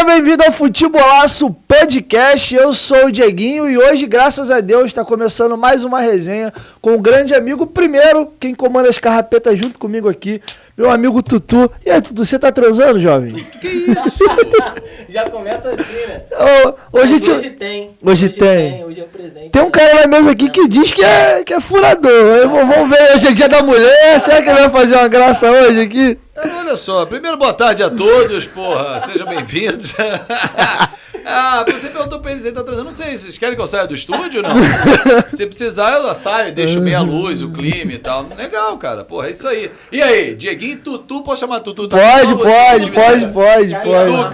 bem-vindo ao Futebolaço Podcast, eu sou o Dieguinho e hoje, graças a Deus, está começando mais uma resenha com um grande amigo. Primeiro, quem comanda as carrapetas junto comigo aqui, meu amigo Tutu. E aí, Tutu, você tá transando, jovem? Que isso? Já começa assim, né? Hoje tem. Hoje Hoje é presente. Tem um cara na mesa aqui que diz que é furador. Vamos ver, hoje é dia da mulher, será que ele vai fazer uma graça hoje aqui? Olha só, primeiro boa tarde a todos, porra, sejam bem-vindos. Você perguntou pra eles aí, tá transando, não sei, vocês querem que eu saia do estúdio ou não? Se precisar, eu saio, deixo meia luz, o clima e tal. Legal, cara, porra, é isso aí. E aí, Dieguinho, Tutu, posso chamar Tutu? Pode.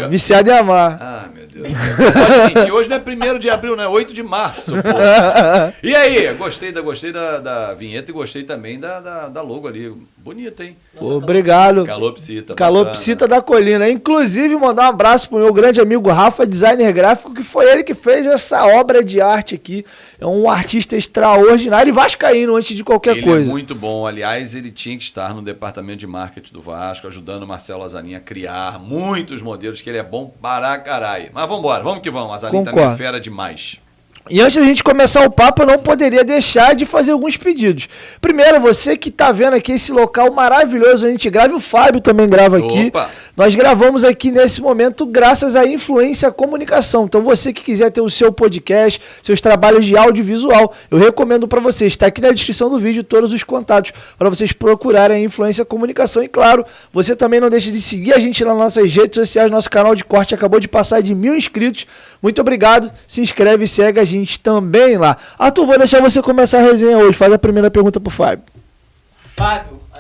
Viciado em amar. Ah, meu Deus do céu. Pode mentir, hoje não é 1º de abril, não é 8 de março, porra. E aí, gostei da vinheta e gostei também da logo ali. Bonita, hein? Pô, obrigado. Calopsita da Colina. Inclusive, mandar um abraço pro meu grande amigo Rafa, designer gráfico, que foi ele que fez essa obra de arte aqui. É um artista extraordinário e vascaíno antes de qualquer coisa. Ele é muito bom. Aliás, ele tinha que estar no departamento de marketing do Vasco, ajudando o Marcelo Azanin a criar muitos modelos, que ele é bom para caralho. Mas vamos embora, vamos que vamos. Azanin também é fera demais. E antes da gente começar o papo, eu não poderia deixar de fazer alguns pedidos. Primeiro, você que está vendo aqui esse local maravilhoso, a gente grava, o Fábio também grava aqui. Opa. Nós gravamos aqui nesse momento graças à Influência Comunicação. Então você que quiser ter o seu podcast, seus trabalhos de audiovisual, eu recomendo para vocês. Está aqui na descrição do vídeo todos os contatos para vocês procurarem a Influência Comunicação. E claro, você também não deixe de seguir a gente nas nossas redes sociais. Nosso canal de corte acabou de passar de 1000 inscritos. Muito obrigado. Se inscreve e segue a gente também lá. Arthur, vou deixar você começar a resenha hoje. Faz a primeira pergunta pro Fábio.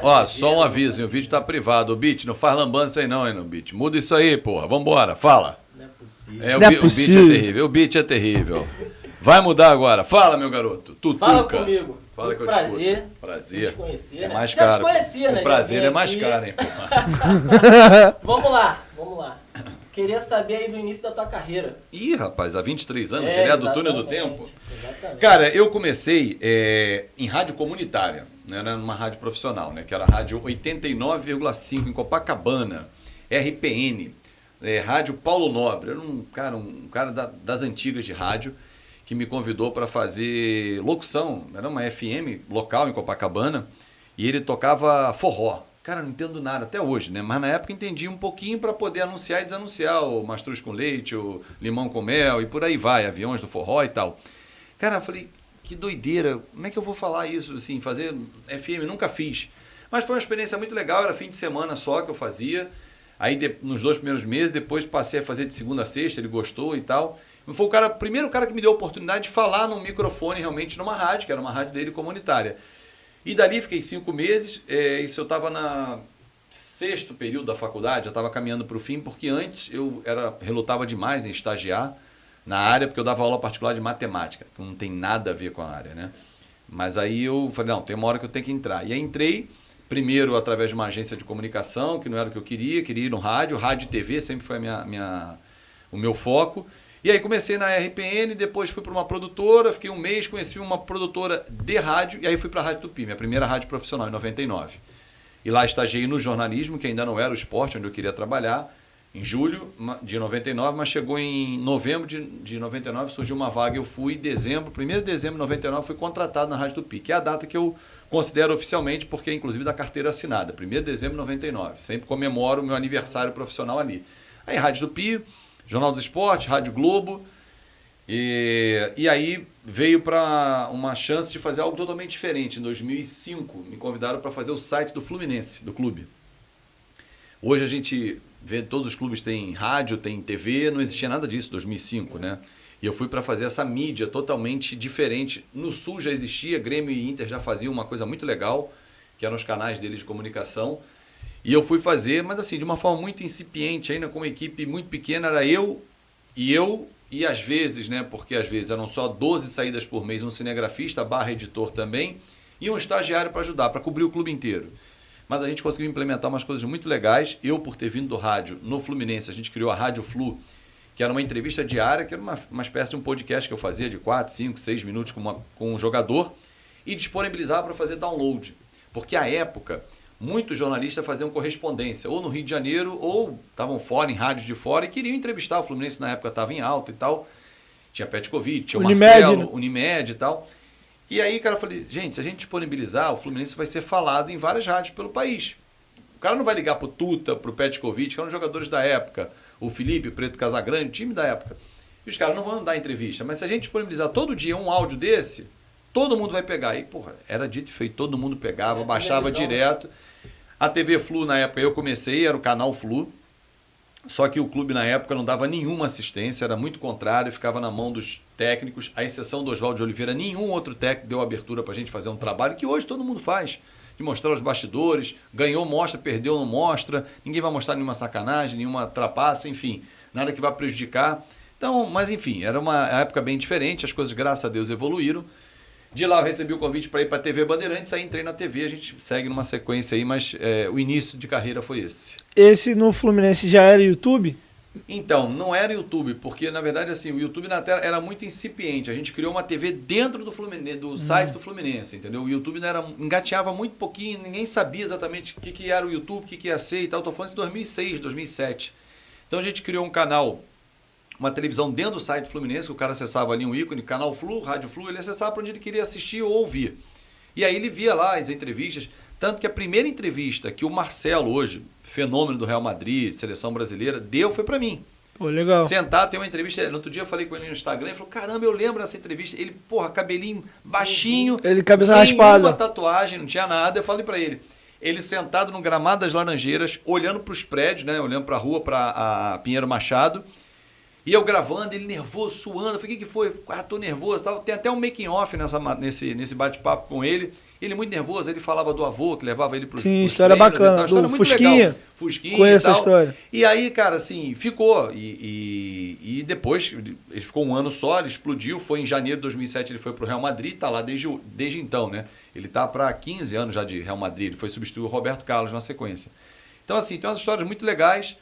Ó, só um aviso, hein? O vídeo tá privado. O Beat, não faz lambança aí não, hein, no Beat. Muda isso aí, porra. Vambora, fala. Não é possível. Não é possível. O Beat é terrível. O Beat é terrível. Vai mudar agora. Fala, meu garoto. Tutuca. Fala comigo. Fala que eu prazer. Prazer. Te conhecer, é né? mais Já caro. te conhecia, né? O prazer Já é mais aqui. caro, hein, porra. Vamos lá. Queria saber aí do início da tua carreira. Ih, rapaz, há 23 anos, direto do túnel do tempo. Exatamente. Cara, eu comecei em rádio comunitária, né, era numa rádio profissional, né, que era a rádio 89,5 em Copacabana, RPN, rádio Paulo Nobre. Era um cara das antigas de rádio que me convidou para fazer locução. Era uma FM local em Copacabana e ele tocava forró. Cara, não entendo nada até hoje, né? Mas na época entendi um pouquinho para poder anunciar e desanunciar o mastruz com leite, o limão com mel e por aí vai, aviões do forró e tal. Cara, eu falei, que doideira, como é que eu vou falar isso, assim, fazer FM? Nunca fiz. Mas foi uma experiência muito legal, era fim de semana só que eu fazia. Aí nos 2 primeiros meses, depois passei a fazer de segunda a sexta, ele gostou e tal. Foi o primeiro cara que me deu a oportunidade de falar num microfone realmente numa rádio, que era uma rádio dele comunitária. E dali fiquei 5 meses, isso eu estava no 6º período da faculdade, já estava caminhando para o fim, porque antes eu relutava demais em estagiar na área, porque eu dava aula particular de matemática, que não tem nada a ver com a área, né? Mas aí eu falei, não, tem uma hora que eu tenho que entrar. E aí entrei, primeiro através de uma agência de comunicação, que não era o que eu queria ir no rádio e TV, sempre foi o meu foco. E aí comecei na RPN, depois fui para uma produtora, fiquei um mês, conheci uma produtora de rádio, e aí fui para a Rádio Tupi, minha primeira rádio profissional, em 99. E lá estagiei no jornalismo, que ainda não era o esporte onde eu queria trabalhar, em julho de 99, mas chegou em novembro de 99, surgiu uma vaga, eu fui em dezembro, 1º de dezembro de 99, fui contratado na Rádio Tupi, que é a data que eu considero oficialmente, porque é inclusive da carteira assinada, 1º de dezembro de 99, sempre comemoro o meu aniversário profissional ali. Aí Rádio Tupi, Jornal dos Esportes, Rádio Globo, e aí veio para uma chance de fazer algo totalmente diferente. Em 2005, me convidaram para fazer o site do Fluminense, do clube. Hoje a gente vê, todos os clubes têm rádio, tem TV, não existia nada disso em 2005, né? E eu fui para fazer essa mídia totalmente diferente. No Sul já existia, Grêmio e Inter já faziam uma coisa muito legal, que eram os canais deles de comunicação. E eu fui fazer, mas assim, de uma forma muito incipiente, ainda com uma equipe muito pequena, era eu e às vezes, né, porque às vezes eram só 12 saídas por mês, um cinegrafista / editor também, e um estagiário para ajudar, para cobrir o clube inteiro. Mas a gente conseguiu implementar umas coisas muito legais. Eu, por ter vindo do rádio no Fluminense, a gente criou a Rádio Flu, que era uma entrevista diária, que era uma espécie de um podcast que eu fazia de 4, 5, 6 minutos com um jogador, e disponibilizava para fazer download. Porque à época, muitos jornalistas faziam correspondência, ou no Rio de Janeiro, ou estavam fora, em rádios de fora, e queriam entrevistar. O Fluminense na época estava em alta e tal. Tinha Petkovic, tinha o Marcelo, né? Unimed e tal. E aí, cara, eu falei, gente, se a gente disponibilizar, o Fluminense vai ser falado em várias rádios pelo país. O cara não vai ligar pro Tuta, pro Petkovic, que eram jogadores da época, o Felipe, o Preto Casagrande, o time da época. E os caras não vão dar entrevista. Mas se a gente disponibilizar todo dia um áudio desse, todo mundo vai pegar. E, porra, era dito e feito, todo mundo pegava, baixava direto. A TV Flu, na época, eu comecei, era o canal Flu. Só que o clube, na época, não dava nenhuma assistência, era muito contrário, ficava na mão dos técnicos. À exceção do Oswaldo de Oliveira, nenhum outro técnico deu abertura pra gente fazer um trabalho que hoje todo mundo faz. De mostrar os bastidores, ganhou, mostra, perdeu, não mostra. Ninguém vai mostrar nenhuma sacanagem, nenhuma trapaça, enfim, nada que vá prejudicar. Então, mas enfim, era uma época bem diferente, as coisas, graças a Deus, evoluíram. De lá eu recebi o convite para ir para a TV Bandeirantes, aí entrei na TV, a gente segue numa sequência aí, mas o início de carreira foi esse. Esse no Fluminense já era YouTube? Então, não era YouTube, porque na verdade assim, o YouTube na tela era muito incipiente. A gente criou uma TV dentro do Fluminense, do site do Fluminense, entendeu? O YouTube engateava muito pouquinho, ninguém sabia exatamente o que era o YouTube, o que ia ser e tal. Estou falando de 2006, 2007. Então a gente criou um canal, uma televisão dentro do site do Fluminense, que o cara acessava ali um ícone, canal Flu, Rádio Flu, ele acessava para onde ele queria assistir ou ouvir. E aí ele via lá as entrevistas, tanto que a primeira entrevista que o Marcelo hoje, fenômeno do Real Madrid, seleção brasileira, deu foi para mim. Pô, legal. Sentado, tem uma entrevista, no outro dia eu falei com ele no Instagram, ele falou, caramba, eu lembro dessa entrevista, ele, porra, cabelinho baixinho, ele cabeça raspada, nenhuma tatuagem, não tinha nada, eu falei para ele sentado no gramado das Laranjeiras, olhando para os prédios, né, olhando para a rua, para a Pinheiro Machado. E eu gravando, ele nervoso, suando. Eu falei, o que foi? Ah, tô nervoso. Tal. Tem até um making off nesse bate-papo com ele. Ele muito nervoso, ele falava do avô, que levava ele pros Sim, história bacana, história do Fusquinha. Fusquinha Conheço e tal. essa história. E aí, cara, assim, ficou. E depois, ele ficou um ano só, ele explodiu. Foi em janeiro de 2007, ele foi pro Real Madrid, tá lá desde então, né? Ele tá para 15 anos já de Real Madrid. Ele foi substituir o Roberto Carlos na sequência. Então, assim, tem umas histórias muito legais.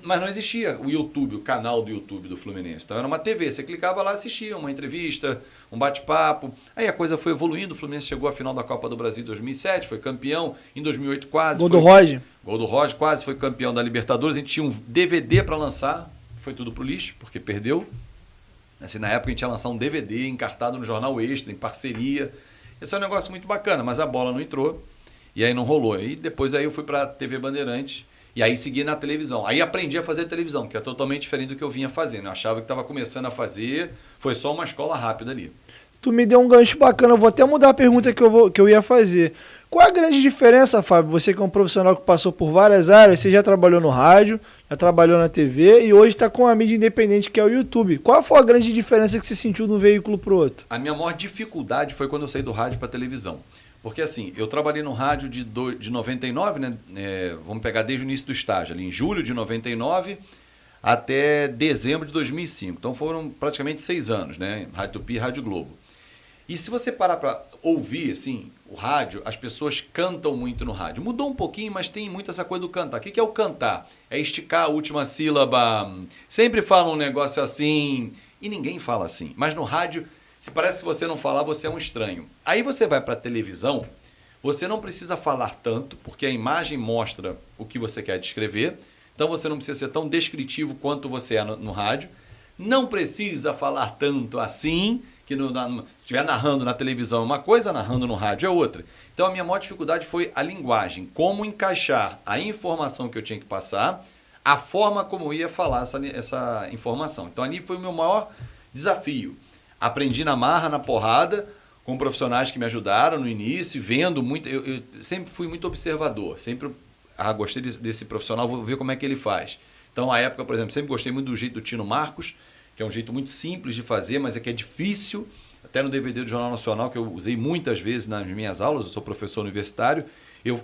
Mas não existia o YouTube, o canal do YouTube do Fluminense. Então era uma TV, você clicava lá, assistia uma entrevista, um bate-papo. Aí a coisa foi evoluindo, o Fluminense chegou à final da Copa do Brasil em 2007, foi campeão, em 2008 quase. Gol do Roger. Gol do Roger, quase foi campeão da Libertadores. A gente tinha um DVD para lançar, foi tudo pro lixo, porque perdeu. Assim, na época a gente ia lançar um DVD encartado no Jornal Extra, em parceria. Esse é um negócio muito bacana, mas a bola não entrou e aí não rolou. E depois aí eu fui para a TV Bandeirantes. E aí segui na televisão. Aí aprendi a fazer televisão, que é totalmente diferente do que eu vinha fazendo. Eu achava que estava começando a fazer, foi só uma escola rápida ali. Tu me deu um gancho bacana, eu vou até mudar a pergunta que eu ia fazer. Qual a grande diferença, Fábio? Você que é um profissional que passou por várias áreas, você já trabalhou no rádio, já trabalhou na TV e hoje está com a mídia independente que é o YouTube. Qual foi a grande diferença que você sentiu de um veículo para o outro? A minha maior dificuldade foi quando eu saí do rádio para a televisão. Porque assim, eu trabalhei no rádio de 99, né? Vamos pegar desde o início do estágio, ali em julho de 99 até dezembro de 2005. Então foram praticamente 6 anos, né? Rádio Tupi e Rádio Globo. E se você parar para ouvir, assim, o rádio, as pessoas cantam muito no rádio. Mudou um pouquinho, mas tem muito essa coisa do cantar. O que é o cantar? É esticar a última sílaba. Sempre fala um negócio assim, e ninguém fala assim. Mas no rádio, se parece que você não falar, você é um estranho. Aí você vai para a televisão, você não precisa falar tanto, porque a imagem mostra o que você quer descrever. Então você não precisa ser tão descritivo quanto você é no rádio. Não precisa falar tanto assim, que se estiver narrando na televisão é uma coisa, narrando no rádio é outra. Então a minha maior dificuldade foi a linguagem, como encaixar a informação que eu tinha que passar, a forma como eu ia falar essa informação. Então ali foi o meu maior desafio. Aprendi na marra, na porrada, com profissionais que me ajudaram no início, vendo muito. Eu sempre fui muito observador, sempre gostei desse profissional, vou ver como é que ele faz. Então, à época, por exemplo, sempre gostei muito do jeito do Tino Marcos, que é um jeito muito simples de fazer, mas é que é difícil. Até no DVD do Jornal Nacional, que eu usei muitas vezes nas minhas aulas, eu sou professor universitário,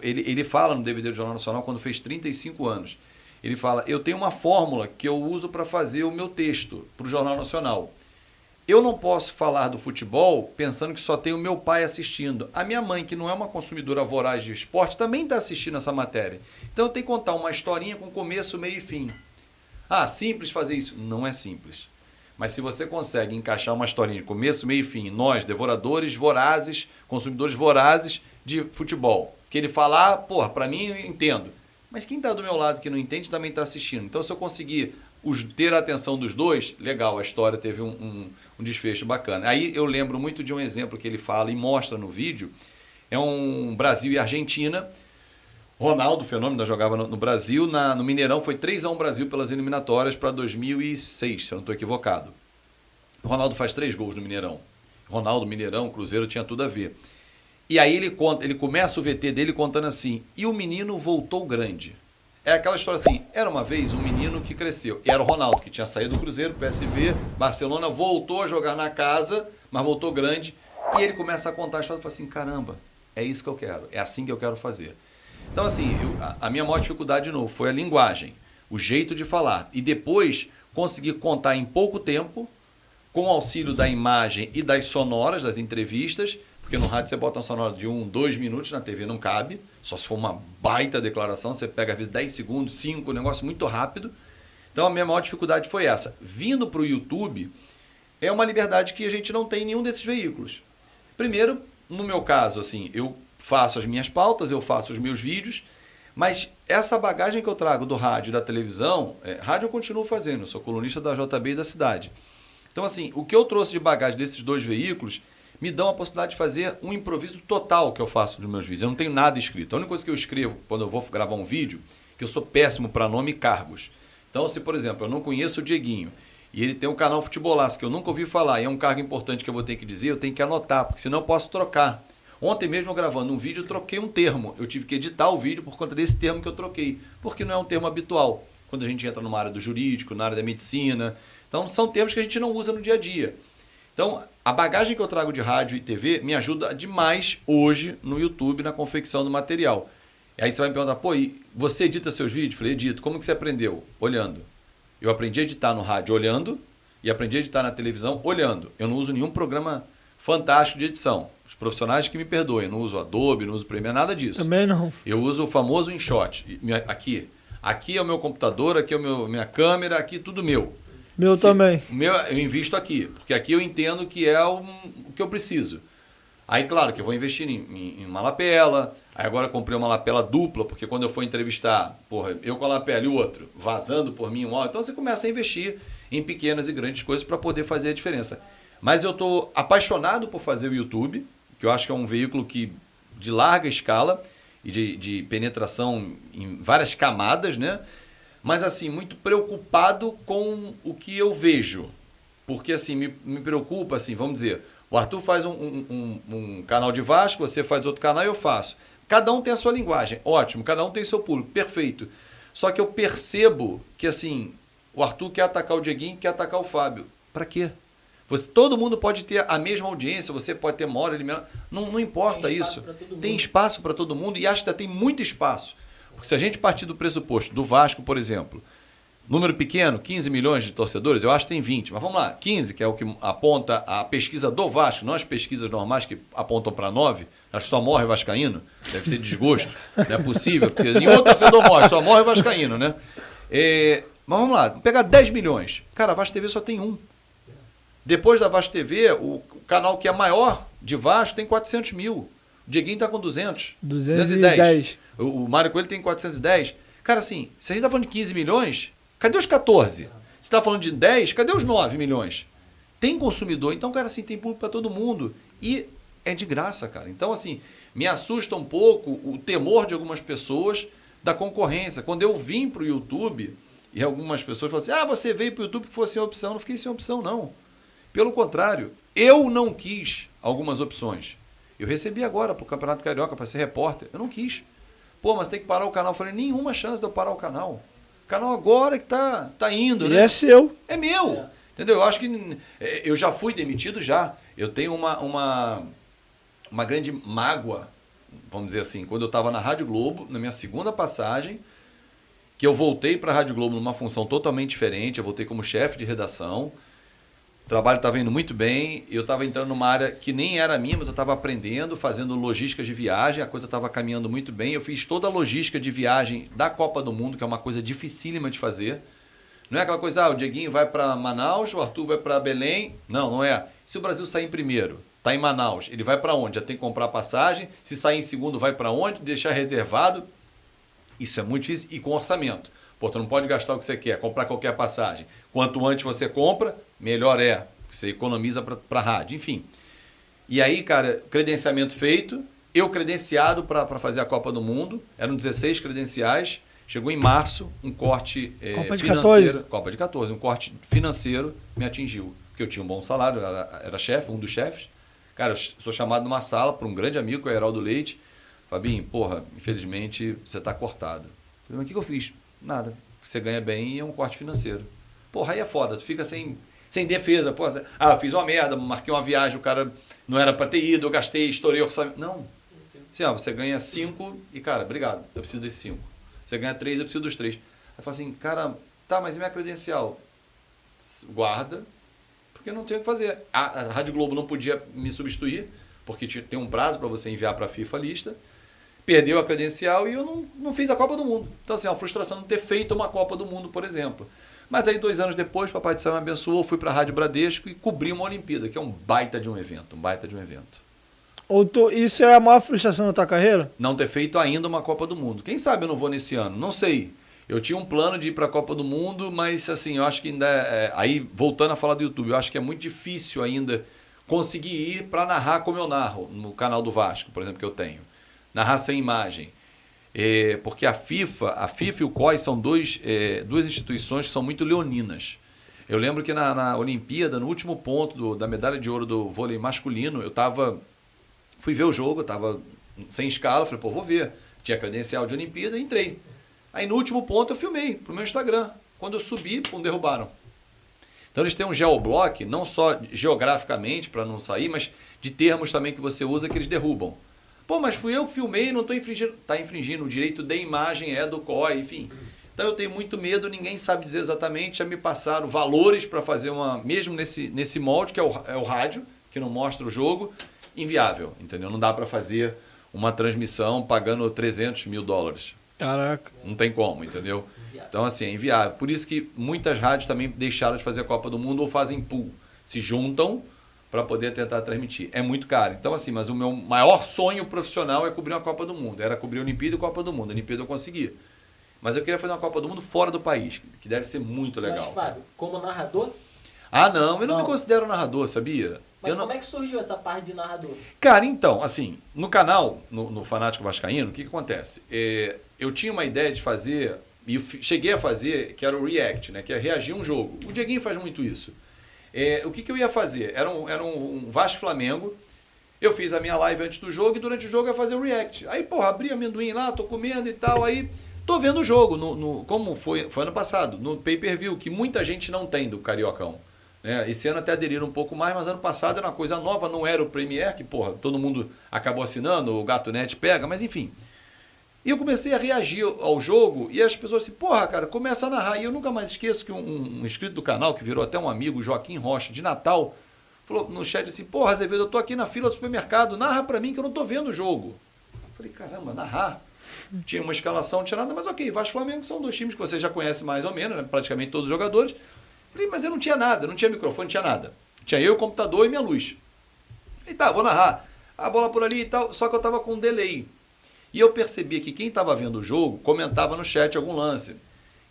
ele fala no DVD do Jornal Nacional, quando fez 35 anos, ele fala, eu tenho uma fórmula que eu uso para fazer o meu texto para o Jornal Nacional. Eu não posso falar do futebol pensando que só tem o meu pai assistindo. A minha mãe, que não é uma consumidora voraz de esporte, também está assistindo essa matéria. Então eu tenho que contar uma historinha com começo, meio e fim. Ah, simples fazer isso? Não é simples. Mas se você consegue encaixar uma historinha de começo, meio e fim, nós, devoradores vorazes, consumidores vorazes de futebol, que ele fala, porra, para mim eu entendo. Mas quem está do meu lado que não entende também está assistindo. Então, se eu conseguir ter a atenção dos dois, legal, a história teve um desfecho bacana. Aí eu lembro muito de um exemplo que ele fala e mostra no vídeo, é um Brasil e Argentina. Ronaldo, fenômeno, jogava no Brasil, no Mineirão, foi 3-1 Brasil pelas eliminatórias para 2006, se eu não estou equivocado. O Ronaldo faz 3 gols no Mineirão. Ronaldo, Mineirão, Cruzeiro, tinha tudo a ver. E aí ele começa o VT dele contando assim, e o menino voltou grande. É aquela história assim, era uma vez um menino que cresceu. E era o Ronaldo, que tinha saído do Cruzeiro, PSV, Barcelona, voltou a jogar na casa, mas voltou grande. E ele começa a contar a história e fala assim, caramba, é isso que eu quero, é assim que eu quero fazer. Então assim, a minha maior dificuldade de novo foi a linguagem, o jeito de falar. E depois conseguir contar em pouco tempo, com o auxílio da imagem e das sonoras, das entrevistas, porque no rádio você bota uma sonora de 1, 2 minutos, na TV não cabe, só se for uma baita declaração, você pega às vezes 10 segundos, 5, um negócio muito rápido. Então a minha maior dificuldade foi essa. Vindo para o YouTube, é uma liberdade que a gente não tem em nenhum desses veículos. Primeiro, no meu caso, assim, eu faço as minhas pautas, eu faço os meus vídeos, mas essa bagagem que eu trago do rádio e da televisão, rádio eu continuo fazendo, eu sou colunista da JB e da Cidade. Então, assim, o que eu trouxe de bagagem desses 2 veículos me dão a possibilidade de fazer um improviso total que eu faço nos meus vídeos. Eu não tenho nada escrito. A única coisa que eu escrevo quando eu vou gravar um vídeo, que eu sou péssimo para nome e cargos. Então, se, por exemplo, eu não conheço o Dieguinho e ele tem um canal Futebolaço que eu nunca ouvi falar e é um cargo importante que eu vou ter que dizer, eu tenho que anotar, porque senão eu posso trocar. Ontem mesmo, eu gravando um vídeo, eu troquei um termo. Eu tive que editar o vídeo por conta desse termo que eu troquei, porque não é um termo habitual. Quando a gente entra numa área do jurídico, na área da medicina. Então, são termos que a gente não usa no dia a dia. Então, a bagagem que eu trago de rádio e TV me ajuda demais hoje no YouTube, na confecção do material. E aí você vai me perguntar, pô, e você edita seus vídeos? Eu falei, edito. Como que você aprendeu? Olhando. Eu aprendi a editar no rádio olhando e aprendi a editar na televisão olhando. Eu não uso nenhum programa fantástico de edição. Os profissionais que me perdoem, eu não uso Adobe, não uso Premiere, nada disso. Também não. Eu uso o famoso InShot. Aqui é o meu computador, aqui é minha câmera, aqui tudo meu. Meu também. Eu invisto aqui, porque aqui eu entendo que é o que eu preciso. Aí, claro, que eu vou investir em uma lapela. Aí agora eu comprei uma lapela dupla, porque quando eu for entrevistar, porra, eu com a lapela e o outro, vazando por mim um áudio. Então você começa a investir em pequenas e grandes coisas para poder fazer a diferença. Mas eu estou apaixonado por fazer o YouTube, que eu acho que é um veículo de larga escala e de penetração em várias camadas, né? Mas, assim, muito preocupado com o que eu vejo. Porque, assim, me preocupa, assim, vamos dizer, o Arthur faz um canal de Vasco, você faz outro canal e eu faço. Cada um tem a sua linguagem, ótimo, cada um tem seu público, perfeito. Só que eu percebo que, assim, o Arthur quer atacar o Dieguinho, quer atacar o Fábio. Para quê? Todo mundo pode ter a mesma audiência, você pode ter maior, ele menor. Não importa isso. Tem espaço para todo mundo e acho que ainda tem muito espaço. Porque se a gente partir do pressuposto do Vasco, por exemplo, número pequeno, 15 milhões de torcedores, eu acho que tem 20. Mas vamos lá, 15, que é o que aponta a pesquisa do Vasco, não as pesquisas normais que apontam para 9. Acho que só morre vascaíno, deve ser desgosto. Não é possível, porque nenhum torcedor morre, só morre vascaíno, né? Mas vamos lá, pegar 10 milhões. Cara, a Vasco TV só tem um. Depois da Vasco TV, o canal que é maior de Vasco tem 400 mil. O Dieguinho está com 200. 210. O Mário Coelho tem 410. Cara, assim, se a gente está falando de 15 milhões, cadê os 14? Se está falando de 10, cadê os 9 milhões? Tem consumidor, então, cara, assim, tem público para todo mundo. E é de graça, cara. Então, assim, me assusta um pouco o temor de algumas pessoas da concorrência. Quando eu vim para o YouTube, e algumas pessoas falam assim, você veio para o YouTube que fosse sem opção. Não fiquei sem opção, não. Pelo contrário, eu não quis algumas opções. Eu recebi agora para o Campeonato Carioca para ser repórter. Eu não quis. Pô, mas tem que parar o canal. Eu falei, nenhuma chance de eu parar o canal. O canal agora que tá indo, né? E é seu. É meu. Entendeu? Eu acho que eu já fui demitido já. Eu tenho uma grande mágoa, vamos dizer assim, quando eu estava na Rádio Globo, na minha segunda passagem, que eu voltei para a Rádio Globo numa função totalmente diferente. Eu voltei como chefe de redação. O trabalho estava indo muito bem, eu estava entrando numa área que nem era minha, mas eu estava aprendendo, fazendo logística de viagem, a coisa estava caminhando muito bem. Eu fiz toda a logística de viagem da Copa do Mundo, que é uma coisa dificílima de fazer. Não é aquela coisa, o Dieguinho vai para Manaus, o Arthur vai para Belém. Não é. Se o Brasil sair em primeiro, está em Manaus, ele vai para onde? Já tem que comprar passagem, se sair em segundo vai para onde? Deixar reservado. Isso é muito difícil e com orçamento. Pô, tu não pode gastar o que você quer, comprar qualquer passagem. Quanto antes você compra, melhor é. Você economiza para rádio, enfim. E aí, cara, credenciamento feito, eu credenciado para fazer a Copa do Mundo, eram 16 credenciais, chegou em março, um corte Copa de financeiro. 14. Copa de 14, um corte financeiro me atingiu. Porque eu tinha um bom salário, era chefe, um dos chefes. Cara, eu sou chamado numa sala por um grande amigo, que é o Heraldo Leite. Fabinho, porra, infelizmente você está cortado. Eu falei, mas o que eu fiz? Nada. Você ganha bem e é um corte financeiro. Porra, aí é foda, tu fica sem defesa. Porra, eu fiz uma merda, marquei uma viagem, o cara não era para ter ido, eu gastei, estourei o orçamento. Não. Assim, você ganha 5 e, cara, obrigado, eu preciso desses 5. Você ganha 3, eu preciso dos 3. Aí eu falo assim, cara, tá, mas e minha credencial? Guarda, porque não tem o que fazer. A Rádio Globo não podia me substituir, porque tem um prazo para você enviar para a FIFA a lista. Perdeu a credencial e eu não fiz a Copa do Mundo. Então, assim, é uma frustração não ter feito uma Copa do Mundo, por exemplo. Mas aí, 2 anos depois, Papai do Céu me abençoou, fui para a Rádio Bradesco e cobri uma Olimpíada, que é um baita de um evento, Isso é a maior frustração da tua carreira? Não ter feito ainda uma Copa do Mundo. Quem sabe eu não vou nesse ano? Não sei. Eu tinha um plano de ir para a Copa do Mundo, mas assim, eu acho que ainda aí, voltando a falar do YouTube, eu acho que é muito difícil ainda conseguir ir para narrar como eu narro, no canal do Vasco, por exemplo, que eu tenho. Narrar sem imagem. Porque a FIFA e o COI são duas instituições que são muito leoninas. Eu lembro que na Olimpíada, no último ponto da medalha de ouro do vôlei masculino, fui ver o jogo, eu estava sem escala, falei, pô, vou ver. Tinha credencial de Olimpíada, entrei. Aí no último ponto eu filmei pro meu Instagram. Quando eu subi, derrubaram. Então eles têm um geoblock, não só geograficamente para não sair, mas de termos também que você usa que eles derrubam. Pô, mas fui eu que filmei, não estou infringindo. Está infringindo, o direito de imagem é do COI, enfim. Então eu tenho muito medo, ninguém sabe dizer exatamente, já me passaram valores para fazer mesmo nesse molde, que é o rádio, que não mostra o jogo, inviável, entendeu? Não dá para fazer uma transmissão pagando $300 mil. Caraca. Não tem como, entendeu? Então, assim, é inviável. Por isso que muitas rádios também deixaram de fazer a Copa do Mundo ou fazem pool. Se juntam para poder tentar transmitir. É muito caro. Então, assim, mas o meu maior sonho profissional é cobrir uma Copa do Mundo. Era cobrir a Olimpíada e a Copa do Mundo. A Olimpíada eu consegui. Mas eu queria fazer uma Copa do Mundo fora do país, que deve ser muito legal. Mas, Fábio, como narrador? Ah, não. Eu não me considero narrador, sabia? Mas como é que surgiu essa parte de narrador? Cara, então, assim, no canal, no Fanático Vascaíno, o que acontece? Eu tinha uma ideia de fazer, e cheguei a fazer, que era o React, né? Que é reagir a um jogo. O Dieguinho faz muito isso. O que eu ia fazer? Era um Vasco Flamengo. Eu fiz a minha live antes do jogo e durante o jogo eu ia fazer o React. Aí, porra, abri amendoim lá, tô comendo e tal, aí tô vendo o jogo, como foi ano passado, no pay-per-view, que muita gente não tem do Cariocão. Esse ano até aderiram um pouco mais, mas ano passado era uma coisa nova, não era o Premiere, que, porra, todo mundo acabou assinando, o GatoNet pega, mas enfim. E eu comecei a reagir ao jogo e as pessoas assim, porra, cara, começa a narrar. E eu nunca mais esqueço que um inscrito do canal, que virou até um amigo, Joaquim Rocha, de Natal, falou no chat assim, porra, Azevedo, eu tô aqui na fila do supermercado, narra pra mim que eu não tô vendo o jogo. Eu falei, caramba, narrar? Tinha uma escalação, não tinha nada, mas ok, Vasco e Flamengo são 2 times que você já conhece mais ou menos, né? Praticamente todos os jogadores. Falei, mas eu não tinha nada, não tinha microfone, não tinha nada. Tinha eu, o computador e minha luz. E tá, vou narrar. A bola por ali e tal, só que eu tava com um delay. E eu percebi que quem estava vendo o jogo comentava no chat algum lance.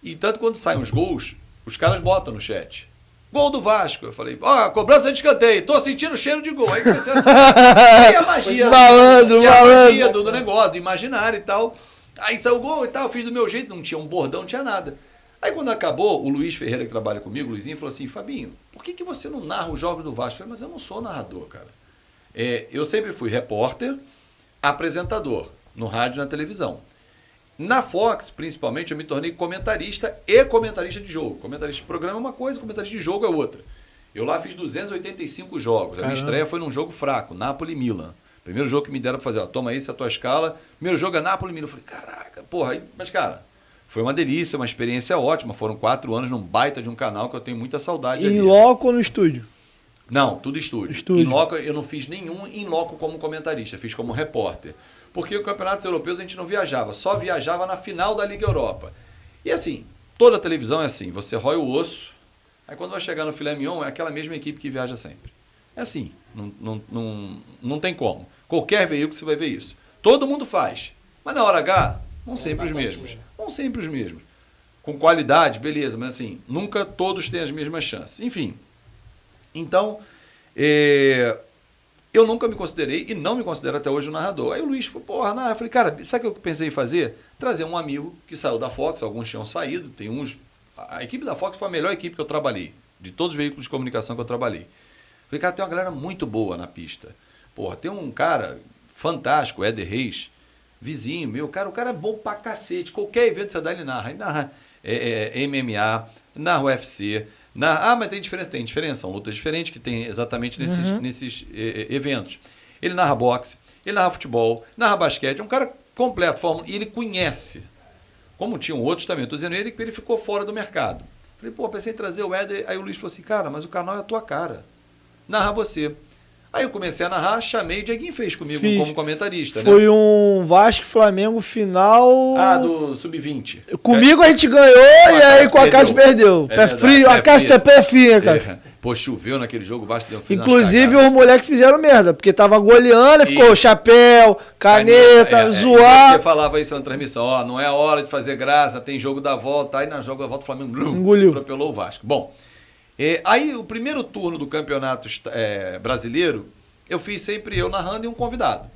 E tanto quando saem os gols, os caras botam no chat. Gol do Vasco. Eu falei, cobrança de escanteio, tô sentindo o cheiro de gol. Aí comecei a e a magia. Malandro. A magia do negócio, do imaginário e tal. Aí saiu o gol e tal, fiz do meu jeito, não tinha um bordão, não tinha nada. Aí quando acabou, o Luiz Ferreira, que trabalha comigo, o Luizinho, falou assim, Fabinho, por que você não narra os jogos do Vasco? Eu falei, mas eu não sou narrador, cara. Eu sempre fui repórter, apresentador, no rádio e na televisão. Na Fox, principalmente, eu me tornei comentarista e comentarista de jogo. Comentarista de programa é uma coisa, comentarista de jogo é outra. Eu lá fiz 285 jogos. A minha estreia foi num jogo fraco, Napoli e Milan. Primeiro jogo que me deram pra fazer, toma aí, essa é a tua escala. Primeiro jogo é Napoli e Milan. Eu falei, caraca, porra, mas cara, foi uma delícia, uma experiência ótima. Foram 4 anos num baita de um canal que eu tenho muita saudade. Em loco ou no estúdio? Não, tudo estúdio. Em loco, eu não fiz nenhum em loco como comentarista, fiz como repórter. Porque os campeonatos europeus a gente não viajava, só viajava na final da Liga Europa. E assim, toda a televisão é assim, você rói o osso, aí quando vai chegar no filé mignon é aquela mesma equipe que viaja sempre. É assim, não tem como. Qualquer veículo você vai ver isso. Todo mundo faz, mas na hora H, não sempre os mesmos. Não sempre os mesmos. Com qualidade, beleza, mas assim, nunca todos têm as mesmas chances. Enfim, então, eu nunca me considerei, e não me considero até hoje um narrador. Aí o Luiz falou, porra, eu falei, cara, sabe o que eu pensei em fazer? Trazer um amigo que saiu da Fox, alguns tinham saído, tem uns... A equipe da Fox foi a melhor equipe que eu trabalhei, de todos os veículos de comunicação que eu trabalhei. Falei, cara, tem uma galera muito boa na pista. Porra, tem um cara fantástico, o Éder Reis, vizinho meu, cara, o cara é bom pra cacete. Qualquer evento que você dá, ele narra. Ele narra MMA, narra UFC, mas tem diferença? Tem diferença, são lutas diferentes que tem exatamente nesses eventos. Ele narra boxe, ele narra futebol, narra basquete, é um cara completo, e ele conhece. Como tinham outros também, estou dizendo ele ficou fora do mercado. Falei, pô, pensei em trazer o Éder, aí o Luiz falou assim, cara, mas o canal é a tua cara. Narra você. Aí eu comecei a narrar, chamei, o Dieguinho fez comigo como comentarista. Foi um Vasco Flamengo final... do Sub-20. Comigo a gente ganhou e aí com a Cássio perdeu. Pé frio, a Cássio tem pé frio, cara. Pô, choveu naquele jogo, o Vasco deu um frio. Inclusive os moleques fizeram merda, porque tava goleando, ficou chapéu, caneta, zoar. Você falava isso na transmissão, não é hora de fazer graça, tem jogo da volta, aí na jogo da volta o Flamengo engoliu, atropelou o Vasco. Bom, aí o primeiro turno do campeonato brasileiro, eu fiz sempre eu narrando e um convidado.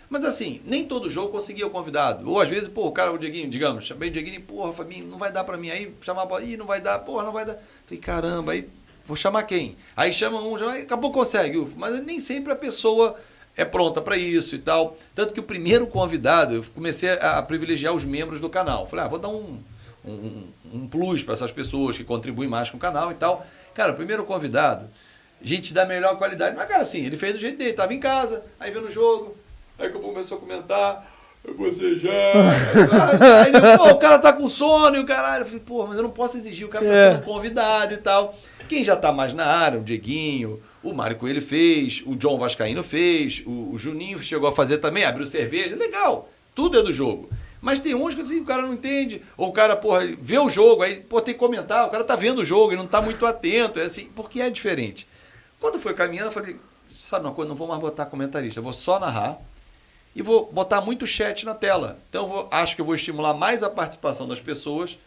Mas assim, nem todo jogo conseguia o convidado. Ou às vezes, o cara, o Dieguinho, digamos, chamei o Dieguinho, porra, Fabinho, não vai dar pra mim. Aí chamava, não vai dar, não vai dar. Falei, caramba, aí vou chamar quem? Aí chama um, acabou consegue. Mas nem sempre a pessoa é pronta pra isso e tal. Tanto que o primeiro convidado, eu comecei a privilegiar os membros do canal. Falei, vou dar um plus para essas pessoas que contribuem mais com o canal e tal. Cara, o primeiro convidado, gente da melhor qualidade. Mas, cara, assim, ele fez do jeito dele. Tava em casa, aí vendo o jogo, aí que começou a comentar, eu bocejar. Aí ele, o cara tá com sono e o caralho. Eu falei, mas eu não posso exigir, o cara tá sendo convidado e tal. Quem já tá mais na área, o Dieguinho, o Mário Coelho fez, o John Vascaíno fez, o Juninho chegou a fazer também, abriu cerveja, legal, tudo é do jogo. Mas tem uns que assim, o cara não entende, ou o cara, vê o jogo, aí, tem que comentar, o cara tá vendo o jogo e não tá muito atento, é assim, porque é diferente. Quando foi caminhando, eu falei, sabe uma coisa, não vou mais botar comentarista, eu vou só narrar e vou botar muito chat na tela. Então, acho que eu vou estimular mais a participação das pessoas.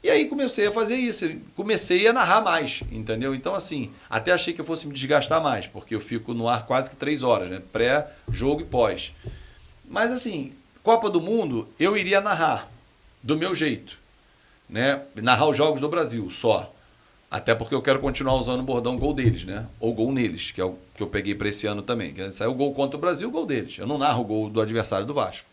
E aí comecei a fazer isso, comecei a narrar mais, entendeu? Então, assim, até achei que eu fosse me desgastar mais, porque eu fico no ar quase que 3 horas, né? Pré, jogo e pós. Mas, assim, Copa do Mundo, eu iria narrar do meu jeito, né? Narrar os jogos do Brasil, só. Até porque eu quero continuar usando o bordão gol deles, né? Ou gol neles, que é o que eu peguei para esse ano também. Que saiu o gol contra o Brasil, gol deles. Eu não narro o gol do adversário do Vasco.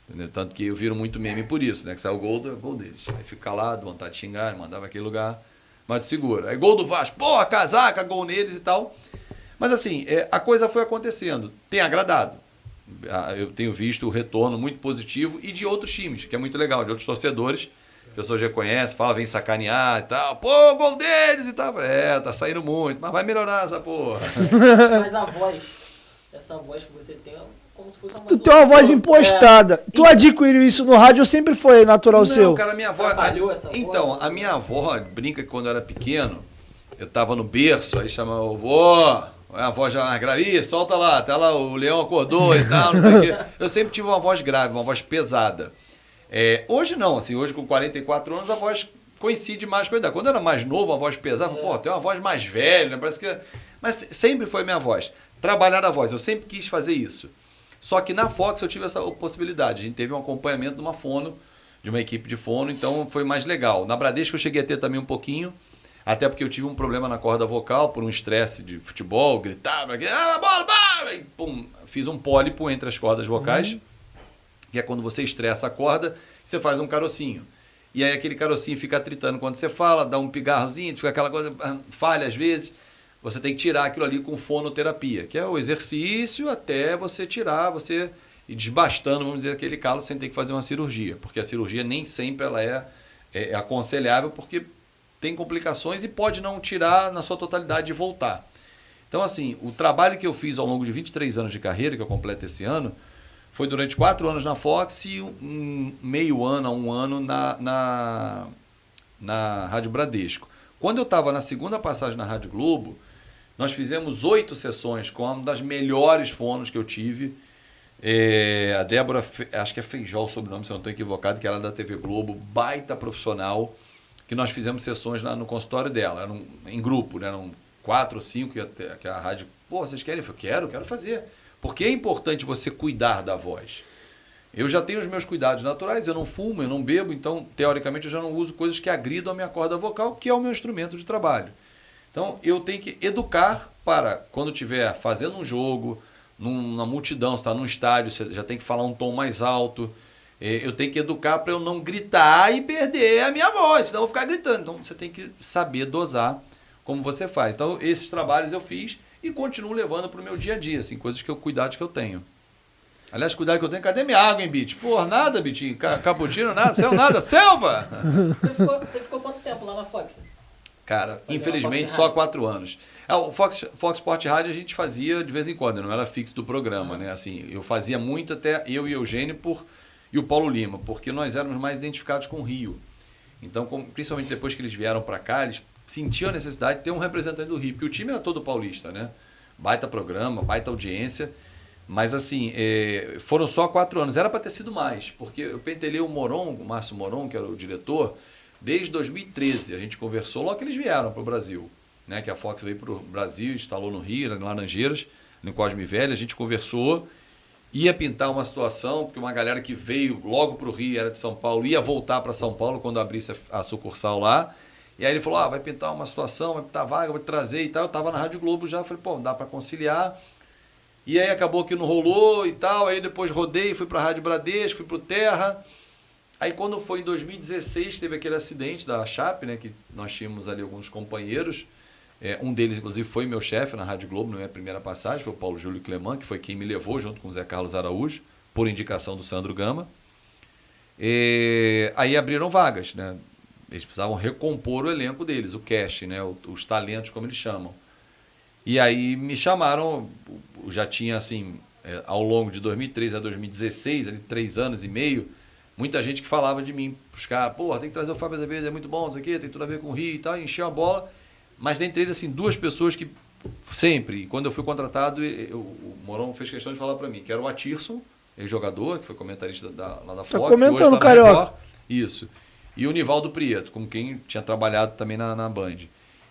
Entendeu? Tanto que eu viro muito meme por isso, né? Que saiu o gol deles. Aí fica calado, vontade de xingar, mandava aquele lugar, mas te segura. Aí gol do Vasco, casaca, gol neles e tal. Mas assim, a coisa foi acontecendo. Tem agradado. Eu tenho visto o retorno muito positivo e de outros times, que é muito legal, de outros torcedores. As pessoas já conhecem, falam, vem sacanear e tal. Gol deles e tal. Tá saindo muito, mas vai melhorar essa porra. Mas a voz, essa voz que você tem, como se fosse uma... Tu tem uma voz impostada. Tu adquiriu isso no rádio ou sempre foi natural seu? Não, cara, a minha voz... Então, a minha avó brinca que quando eu era pequeno, eu tava no berço, aí chamava o vô, a voz já mais grave, solta lá, até lá o leão acordou e tal, não sei o quê. Eu sempre tive uma voz grave, uma voz pesada. Hoje não, assim, hoje com 44 anos a voz coincide mais com a idade. Quando eu era mais novo, a voz pesada, tem uma voz mais velha, né? Parece que... Mas sempre foi minha voz. Trabalhar a voz, eu sempre quis fazer isso. Só que na Fox eu tive essa possibilidade. A gente teve um acompanhamento de uma fono, de uma equipe de fono, então foi mais legal. Na Bradesco eu cheguei a ter também um pouquinho, até porque eu tive um problema na corda vocal, por um estresse de futebol, gritava, bola, e, pum, fiz um pólipo entre as cordas vocais, que é quando você estressa a corda, você faz um carocinho. E aí aquele carocinho fica atritando quando você fala, dá um pigarrozinho, fica aquela coisa, falha às vezes. Você tem que tirar aquilo ali com fonoterapia, que é o exercício até você tirar, você ir desbastando, vamos dizer, aquele calo sem ter que fazer uma cirurgia. Porque a cirurgia nem sempre ela é aconselhável, porque tem complicações e pode não tirar na sua totalidade e voltar. Então, assim, o trabalho que eu fiz ao longo de 23 anos de carreira, que eu completo esse ano, foi durante 4 anos na Fox e meio ano a 1 ano na Rádio Bradesco. Quando eu estava na segunda passagem na Rádio Globo, Nós fizemos 8 sessões com uma das melhores fonos que eu tive. A Débora, acho que é Feijó o sobrenome, se eu não estou equivocado, que ela é da TV Globo, baita profissional, que nós fizemos sessões lá no consultório dela, em grupo, né? Eram 4 ou 5 que a rádio... Pô, vocês querem? Eu falei, quero fazer. Porque é importante você cuidar da voz. Eu já tenho os meus cuidados naturais, eu não fumo, eu não bebo, então, teoricamente, eu já não uso coisas que agridam a minha corda vocal, que é o meu instrumento de trabalho. Então, eu tenho que educar para, quando estiver fazendo um jogo, numa multidão, você está num estádio, você já tem que falar um tom mais alto. Eu tenho que educar para eu não gritar e perder a minha voz, senão eu vou ficar gritando. Então, você tem que saber dosar como você faz. Então, esses trabalhos eu fiz e continuo levando para o meu dia a dia, assim, cuidados que eu tenho. Aliás, cuidado que eu tenho. Cadê minha água, hein, Bit? Porra, nada, Bitinho. Cappuccino, nada. Nada. Selva! Você ficou quanto tempo lá na Fox? Cara, infelizmente, só 4 anos. O Fox Sport Rádio a gente fazia de vez em quando, não era fixo do programa, né? Assim, eu fazia muito até eu e Eugênio e o Paulo Lima, porque nós éramos mais identificados com o Rio. Então, principalmente depois que eles vieram para cá, eles sentiam a necessidade de ter um representante do Rio, porque o time era todo paulista, né? Baita programa, baita audiência. Mas assim, foram só 4 anos. Era para ter sido mais, porque eu pentelei o Márcio Moron, que era o diretor, desde 2013. A gente conversou logo que eles vieram para o Brasil, né? Que a Fox veio para o Brasil, instalou no Rio, em Laranjeiras, no Cosme Velho. A gente conversou, ia pintar uma situação, porque uma galera que veio logo para o Rio, era de São Paulo, ia voltar para São Paulo quando abrisse a sucursal lá. E aí ele falou, vai pintar uma situação, vai pintar vaga, vai trazer e tal. Eu estava na Rádio Globo já, falei, dá para conciliar. E aí acabou que não rolou e tal, aí depois rodei, fui para a Rádio Bradesco, fui para o Terra. Aí quando foi em 2016, teve aquele acidente da Chape, né, que nós tínhamos ali alguns companheiros. Um deles, inclusive, foi meu chefe na Rádio Globo, na minha primeira passagem, foi o Paulo Júlio Cleman, que foi quem me levou junto com o Zé Carlos Araújo, por indicação do Sandro Gama. Aí abriram vagas, né? Eles precisavam recompor o elenco deles, o cast, né, os talentos, como eles chamam. E aí me chamaram, já tinha assim, ao longo de 2013 a 2016, ali 3 anos e meio, muita gente que falava de mim, os caras, tem que trazer o Fábio Azevedo, é muito bom, isso aqui, tem tudo a ver com o Rio e tal, e encheu a bola. Mas dentre eles, assim, 2 pessoas que sempre, quando eu fui contratado, o Moron fez questão de falar para mim, que era o Atirson, ex-jogador, que foi comentarista lá da Fox. Tá comentando, hoje Carioca. Isso. E o Nivaldo Prieto, com quem tinha trabalhado também na Band.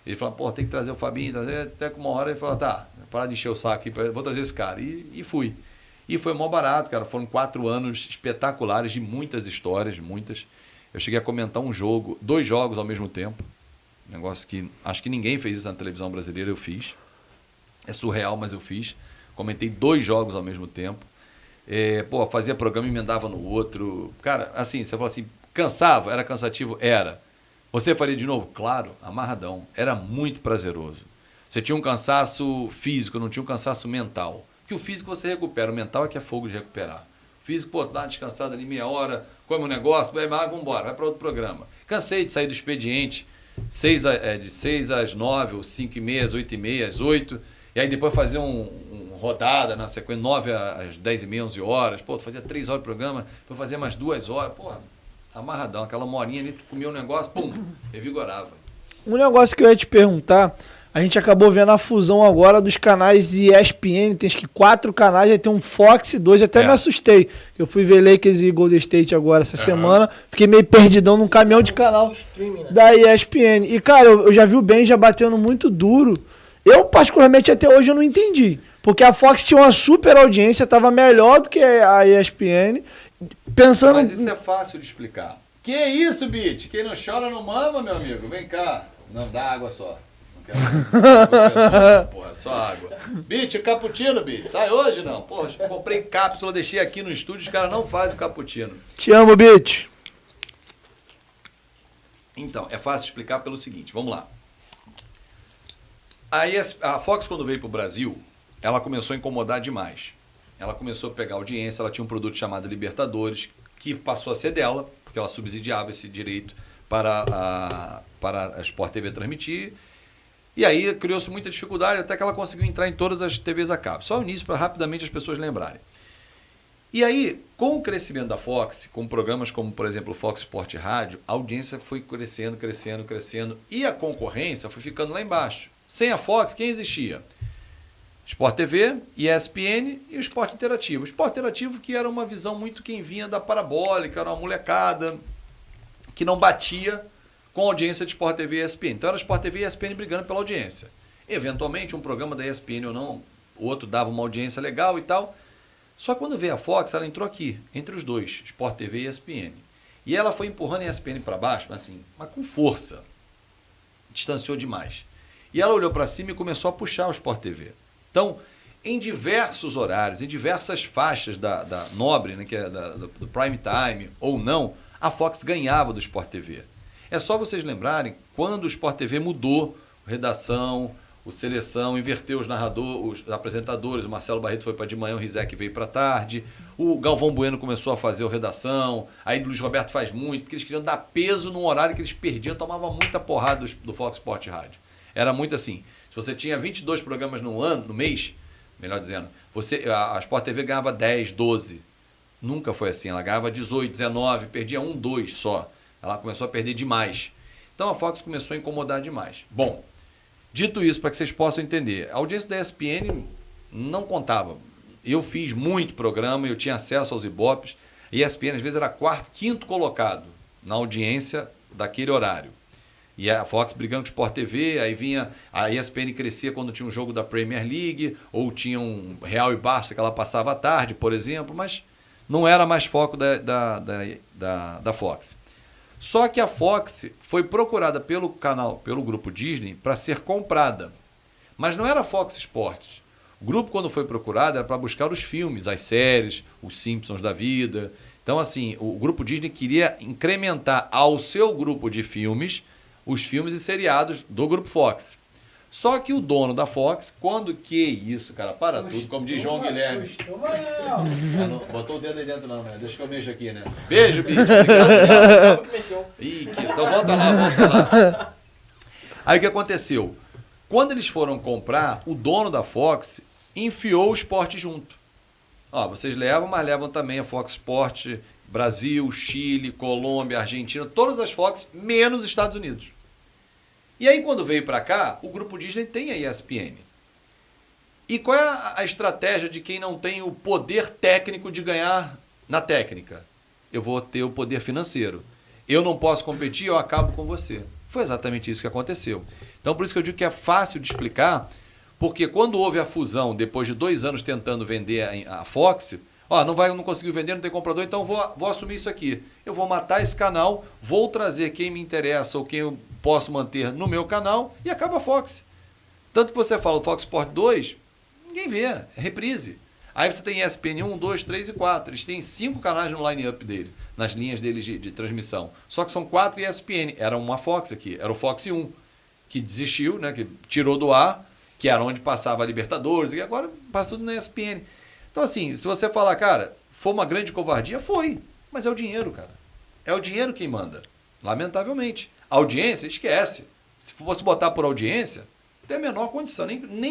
Ele falou, tem que trazer o Fabinho, até que uma hora ele falou, para de encher o saco aqui, vou trazer esse cara. E fui. E foi mó barato, cara. Foram 4 anos espetaculares, de muitas histórias, muitas. Eu cheguei a comentar 2 jogos ao mesmo tempo. Negócio que acho que ninguém fez isso na televisão brasileira, eu fiz. É surreal, mas eu fiz. Comentei 2 jogos ao mesmo tempo. Fazia programa e emendava no outro. Cara, assim, você fala assim, cansava? Era cansativo? Era. Você faria de novo? Claro, amarradão. Era muito prazeroso. Você tinha um cansaço físico, não tinha um cansaço mental. Porque o físico você recupera, o mental é que é fogo de recuperar. O físico, dá uma descansada ali meia hora, come um negócio, bebe água, vamos embora, vai para outro programa. Cansei de sair do expediente, de 6 às 9, ou 5 e meia, às 8 e meia, às 8, e aí depois fazer uma rodada na sequência, 9 às 10 e meia, 11 horas, fazia 3 horas de programa, depois fazia mais 2 horas, amarradão, aquela morinha ali, tu comia um negócio, revigorava. Um negócio que eu ia te perguntar, a gente acabou vendo a fusão agora dos canais ESPN, tem acho que 4 canais, aí tem um Fox e 2, até me assustei. Eu fui ver Lakers e Golden State agora essa semana, fiquei meio perdidão num caminhão de canal da ESPN. E cara, eu já vi o Ben já batendo muito duro. Eu particularmente até hoje eu não entendi, porque a Fox tinha uma super audiência, estava melhor do que a ESPN. Mas isso é fácil de explicar. Que isso, Bit? Quem não chora não mama, meu amigo. Vem cá. Não, dá água só. Não quero porra, só água. Bit, cappuccino, Bit. Sai hoje, não? Porra, comprei cápsula, deixei aqui no estúdio, os caras não fazem cappuccino. Te amo, Bit. Então, é fácil de explicar pelo seguinte, vamos lá. Aí a Fox, quando veio para o Brasil, ela começou a incomodar demais. Ela começou a pegar audiência, ela tinha um produto chamado Libertadores, que passou a ser dela, porque ela subsidiava esse direito para a Sport TV transmitir. E aí criou-se muita dificuldade, até que ela conseguiu entrar em todas as TVs a cabo. Só o início, para rapidamente as pessoas lembrarem. E aí, com o crescimento da Fox, com programas como, por exemplo, o Fox Sport Rádio, a audiência foi crescendo, e a concorrência foi ficando lá embaixo. Sem a Fox, quem existia? Sport TV, ESPN e o Esporte Interativo. O Esporte Interativo que era uma visão muito quem vinha da parabólica, era uma molecada que não batia com a audiência de Sport TV e ESPN. Então era Sport TV e ESPN brigando pela audiência. Eventualmente, um programa da ESPN ou não, o outro dava uma audiência legal e tal. Só que quando veio a Fox, ela entrou aqui, entre os dois, Sport TV e ESPN. E ela foi empurrando a ESPN para baixo, mas com força. Distanciou demais. E ela olhou para cima e começou a puxar o Sport TV. Então, em diversos horários, em diversas faixas da Nobre, né, que é do prime time ou não, a Fox ganhava do Sport TV. É só vocês lembrarem quando o Sport TV mudou redação, o Seleção, inverteu os narradores, os apresentadores, o Marcelo Barreto foi para de manhã, o Rizek veio para tarde, o Galvão Bueno começou a fazer o redação, aí o Luiz Roberto faz muito, porque eles queriam dar peso num horário que eles perdiam, tomavam muita porrada do Fox Sport Rádio. Era muito assim, se você tinha 22 programas no mês, melhor dizendo, a Sport TV ganhava 10, 12, nunca foi assim, ela ganhava 18, 19, perdia 1, 2 só, ela começou a perder demais. Então a Fox começou a incomodar demais. Bom, dito isso, para que vocês possam entender, a audiência da ESPN não contava. Eu fiz muito programa, eu tinha acesso aos Ibopes, e a ESPN às vezes era quarto, quinto colocado na audiência daquele horário. E a Fox brigando com o Sport TV, aí vinha, a ESPN crescia quando tinha um jogo da Premier League, ou tinha um Real e Barça que ela passava à tarde, por exemplo, mas não era mais foco da Fox. Só que a Fox foi procurada pelo grupo Disney para ser comprada. Mas não era a Fox Sports. O grupo, quando foi procurado, era para buscar os filmes, as séries, os Simpsons da vida. Então, assim, o grupo Disney queria incrementar ao seu grupo de filmes os filmes e seriados do grupo Fox. Só que o dono da Fox, isso, cara, para tudo, como diz João Guilherme. Não botou o dedo aí dentro não, né? Deixa que eu mexo aqui, né? Beijo, bicho. Então volta lá. Aí o que aconteceu? Quando eles foram comprar, o dono da Fox enfiou o esporte junto. Ó, vocês levam, mas levam também a Fox Sport, Brasil, Chile, Colômbia, Argentina, todas as Fox, menos Estados Unidos. E aí, quando veio para cá, o grupo Disney tem a ESPN. E qual é a estratégia de quem não tem o poder técnico de ganhar na técnica? Eu vou ter o poder financeiro. Eu não posso competir, eu acabo com você. Foi exatamente isso que aconteceu. Então, por isso que eu digo que é fácil de explicar, porque quando houve a fusão, depois de 2 anos tentando vender a Fox, não conseguiu vender, não tem comprador, então vou assumir isso aqui. Eu vou matar esse canal, vou trazer quem me interessa ou quem eu posso manter no meu canal e acaba a Fox. Tanto que você fala o Fox Sport 2, ninguém vê, é reprise. Aí você tem ESPN 1, 2, 3 e 4. Eles têm 5 canais no line-up dele, nas linhas deles de transmissão. Só que são 4 ESPN. Era uma Fox aqui, era o Fox 1, que desistiu, né, que tirou do ar, que era onde passava a Libertadores, e agora passa tudo na ESPN. Então, assim, se você falar, cara, foi uma grande covardia, foi. Mas é o dinheiro, cara. É o dinheiro quem manda. Lamentavelmente. A audiência, esquece. Se fosse botar por audiência, não tem a menor condição.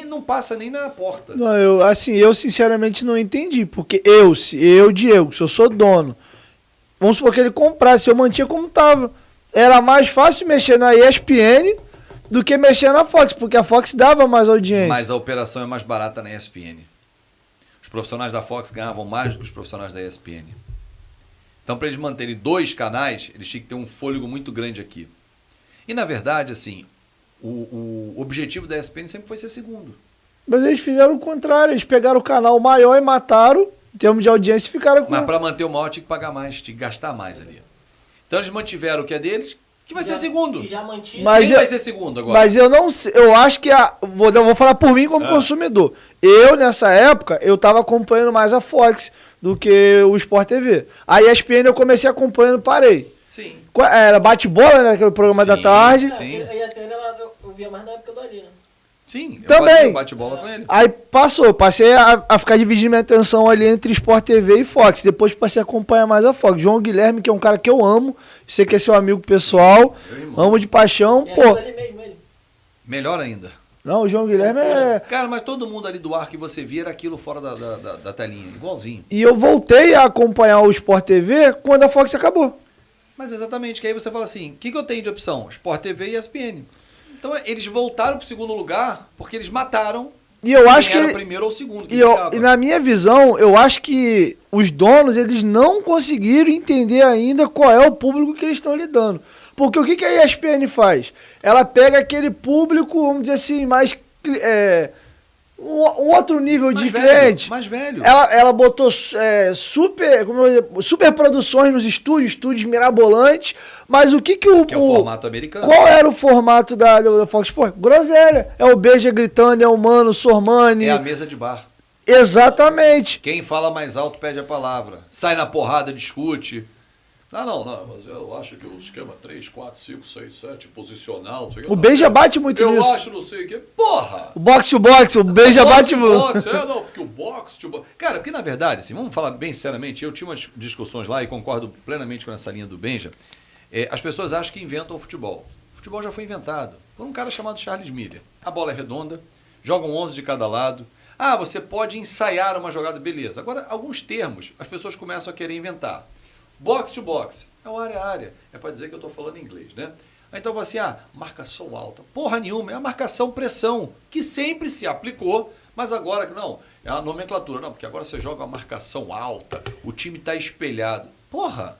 Não passa nem na porta. Não, eu sinceramente não entendi. Porque Diego, se eu sou dono, vamos supor que ele comprasse, eu mantinha como estava. Era mais fácil mexer na ESPN do que mexer na Fox, porque a Fox dava mais audiência. Mas a operação é mais barata na ESPN. Os profissionais da Fox ganhavam mais do que os profissionais da ESPN. Então, para eles manterem 2 canais, eles tinham que ter um fôlego muito grande aqui. E, na verdade, assim, o objetivo da ESPN sempre foi ser segundo. Mas eles fizeram o contrário. Eles pegaram o canal maior e mataram, em termos de audiência, e ficaram com... Mas para manter o maior tinha que pagar mais, tinha que gastar mais ali. Então, eles mantiveram o que é deles, que vai ser segundo. Que já mantinha. Quem vai ser segundo agora? Mas eu não sei, eu acho que vou falar por mim como consumidor. Nessa época, eu tava acompanhando mais a Fox do que o Sport TV. A ESPN eu comecei acompanhando, parei. Sim. Era bate-bola, né? Aquele programa da tarde. Sim. A ESPN eu via mais na época do Ali, né? Sim, eu também. Bate-bola com ele. Aí passei a ficar dividindo minha atenção ali entre Sport TV e Fox. Depois passei a acompanhar mais a Fox. João Guilherme, que é um cara que eu amo, sei que é seu amigo pessoal, amo de paixão, pô. Ele. Melhor ainda. Não, o João Guilherme é... Cara, mas todo mundo ali do ar que você via era aquilo fora da telinha, igualzinho. E eu voltei a acompanhar o Sport TV quando a Fox acabou. Mas exatamente, que aí você fala assim, o que eu tenho de opção? Sport TV e ESPN. Então eles voltaram pro segundo lugar porque eles mataram E eu acho quem que era o primeiro ou o segundo. e na minha visão, eu acho que os donos, eles não conseguiram entender ainda qual é o público que eles estão lidando. Porque o que a ESPN faz? Ela pega aquele público, vamos dizer assim, mais... um outro nível de cliente. Mais velho. Ela botou super produções nos estúdios mirabolantes, mas o que o... Que é o formato americano. Qual era o formato da Fox Sports? Groselha. É o Beija gritando, é o Mano, Sormani. É a mesa de bar. Exatamente. Quem fala mais alto pede a palavra. Sai na porrada, discute. Não, mas eu acho que o esquema 3, 4, 5, 6, 7, posicional... O Beija bate muito nisso. Eu acho, não sei o quê. Porra! O box to box, o Beija bate muito. Boxe, não, porque o box to box... Cara, porque na verdade, assim, vamos falar bem seriamente, eu tinha umas discussões lá e concordo plenamente com essa linha do Benja. As pessoas acham que inventam o futebol. O futebol já foi inventado por um cara chamado Charles Miller. A bola é redonda, jogam 11 de cada lado. Você pode ensaiar uma jogada, beleza. Agora, alguns termos, as pessoas começam a querer inventar. Box to box, é o área a área. É para dizer que eu estou falando inglês, né? Então você, marcação alta. Porra nenhuma, é a marcação pressão, que sempre se aplicou, mas agora não, é a nomenclatura. Não, porque agora você joga a marcação alta, o time está espelhado. Porra,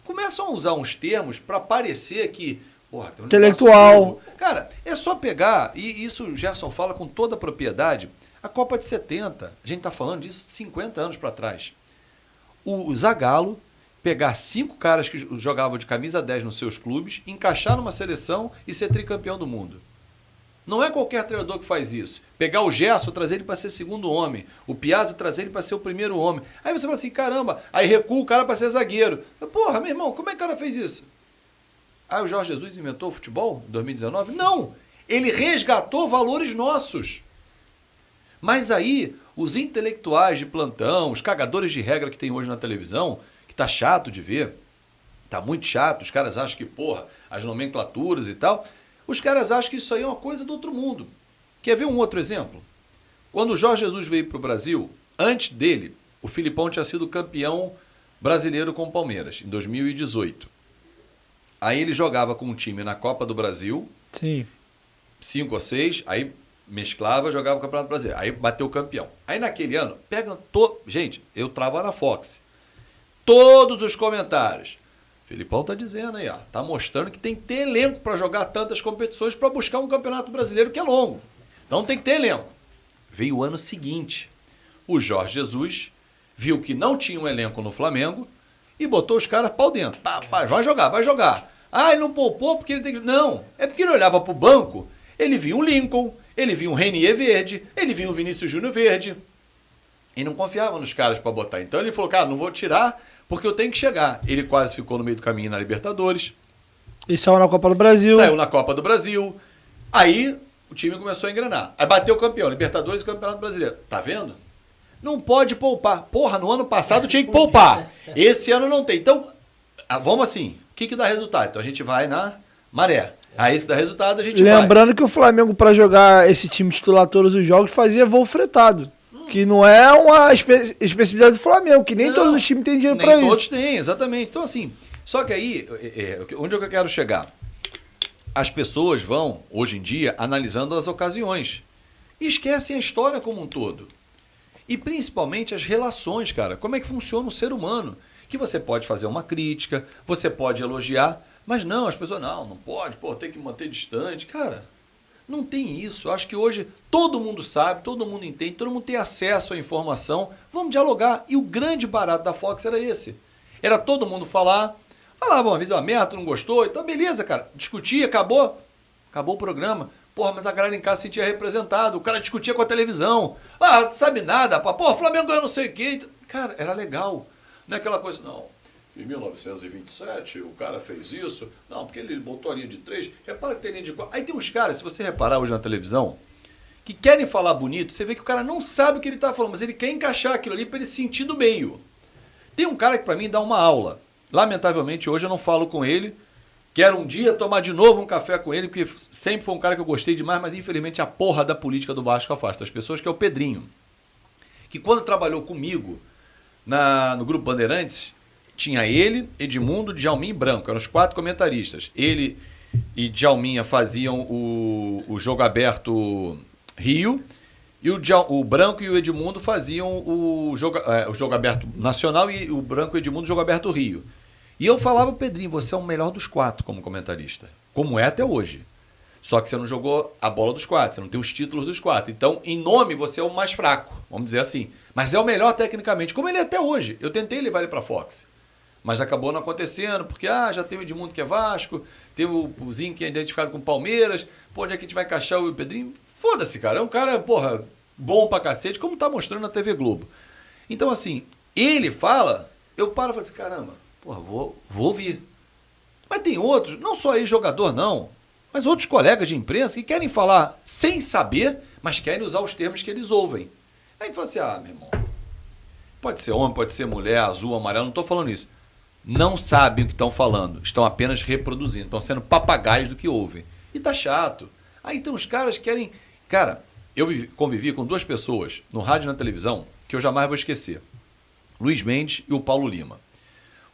começam a usar uns termos para parecer que... Porra, tem um intelectual. Cara, é só pegar, e isso o Gerson fala com toda a propriedade, a Copa de 70, a gente está falando disso 50 anos para trás. O Zagallo pegar 5 caras que jogavam de camisa 10 nos seus clubes, encaixar numa seleção e ser tricampeão do mundo. Não é qualquer treinador que faz isso. Pegar o Gerson, trazer ele para ser segundo homem. O Piazza, trazer ele para ser o primeiro homem. Aí você fala assim, caramba, aí recua o cara para ser zagueiro. Porra, meu irmão, como é que o cara fez isso? O Jorge Jesus inventou o futebol em 2019? Não! Ele resgatou valores nossos. Mas aí, os intelectuais de plantão, os cagadores de regra que tem hoje na televisão... que tá chato de ver, tá muito chato, os caras acham que, as nomenclaturas e tal, os caras acham que isso aí é uma coisa do outro mundo. Quer ver um outro exemplo? Quando o Jorge Jesus veio para o Brasil, antes dele, o Filipão tinha sido campeão brasileiro com o Palmeiras, em 2018. Aí ele jogava com um time na Copa do Brasil, Sim. 5 ou 6, aí mesclava, jogava o Campeonato Brasileiro, aí bateu o campeão. Aí naquele ano, gente, eu trava na Fox, todos os comentários. Filipão tá dizendo aí, tá mostrando que tem que ter elenco para jogar tantas competições para buscar um campeonato brasileiro que é longo. Então tem que ter elenco. Veio o ano seguinte. O Jorge Jesus viu que não tinha um elenco no Flamengo e botou os caras pau dentro. Vai jogar. Ele não poupou porque ele tem que... Não, é porque ele olhava pro banco, ele via um Lincoln, ele via um Renier verde, ele via um Vinícius Júnior verde. E não confiava nos caras para botar. Então ele falou, cara, não vou tirar porque eu tenho que chegar. Ele quase ficou no meio do caminho na Libertadores. E saiu na Copa do Brasil. Saiu na Copa do Brasil. Aí o time começou a engrenar. Aí bateu o campeão, Libertadores e Campeonato Brasileiro. Tá vendo? Não pode poupar. Porra, no ano passado tinha que poupar. Esse ano não tem. Então, vamos assim. O que dá resultado? Então a gente vai na maré. Aí se dá resultado, a gente vai. Lembrando que o Flamengo, para jogar esse time titular todos os jogos, fazia voo fretado. Que não é uma especificidade do Flamengo, que nem todos os times têm dinheiro para isso. Nem todos têm, exatamente. Então, assim, só que aí, onde é que eu quero chegar? As pessoas vão, hoje em dia, analisando as ocasiões. E esquecem a história como um todo. E principalmente as relações, cara. Como é que funciona o ser humano? Que você pode fazer uma crítica, você pode elogiar, mas não, as pessoas, não pode, tem que manter distante. Cara, não tem isso. Eu acho que hoje todo mundo sabe, todo mundo entende, todo mundo tem acesso à informação. Vamos dialogar. E o grande barato da Fox era esse. Era todo mundo falava uma vez uma merda, não gostou, então beleza, cara. Discutia, acabou o programa. Mas a galera em casa se sentia representado. O cara discutia com a televisão. Sabe nada, o Flamengo ganhou não sei o quê. Cara, era legal. Não é aquela coisa, não. Em 1927, o cara fez isso. Não, porque ele botou a linha de 3. Repara que tem linha de 4. Aí tem uns caras, se você reparar hoje na televisão, que querem falar bonito, você vê que o cara não sabe o que ele está falando, mas ele quer encaixar aquilo ali para ele sentir do meio. Tem um cara que para mim dá uma aula. Lamentavelmente hoje eu não falo com ele. Quero um dia tomar de novo um café com ele, porque sempre foi um cara que eu gostei demais, mas infelizmente a porra da política do Vasco afasta as pessoas, que é o Pedrinho. Que quando trabalhou comigo no Grupo Bandeirantes, tinha ele, Edmundo, Djalmin e Branco, eram os 4 comentaristas. Ele e Djalminha faziam o Jogo Aberto Rio, e o Branco e o Edmundo faziam o Jogo Aberto Nacional e o Branco e o Edmundo o Jogo Aberto Rio. E eu falava, Pedrinho, você é o melhor dos 4 como comentarista, como é até hoje. Só que você não jogou a bola dos 4, você não tem os títulos dos 4. Então, em nome, você é o mais fraco, vamos dizer assim. Mas é o melhor tecnicamente, como ele é até hoje. Eu tentei levar ele para a Fox, mas acabou não acontecendo, porque já tem o Edmundo que é Vasco, tem o Zinho que é identificado com o Palmeiras, pô, onde é que a gente vai encaixar o Pedrinho? Foda-se, cara, é um cara, porra, bom pra cacete, como tá mostrando na TV Globo. Então, assim, ele fala, eu paro e falo assim, caramba, porra, vou ouvir. Mas tem outros, não só aí jogador não, mas outros colegas de imprensa que querem falar sem saber, mas querem usar os termos que eles ouvem. Aí fala assim, meu irmão, pode ser homem, pode ser mulher, azul, amarelo, não tô falando isso. Não sabem o que estão falando, estão apenas reproduzindo, estão sendo papagaios do que ouvem. E tá chato. Aí então os caras querem... Cara, eu convivi com 2 pessoas no rádio e na televisão que eu jamais vou esquecer. Luiz Mendes e o Paulo Lima.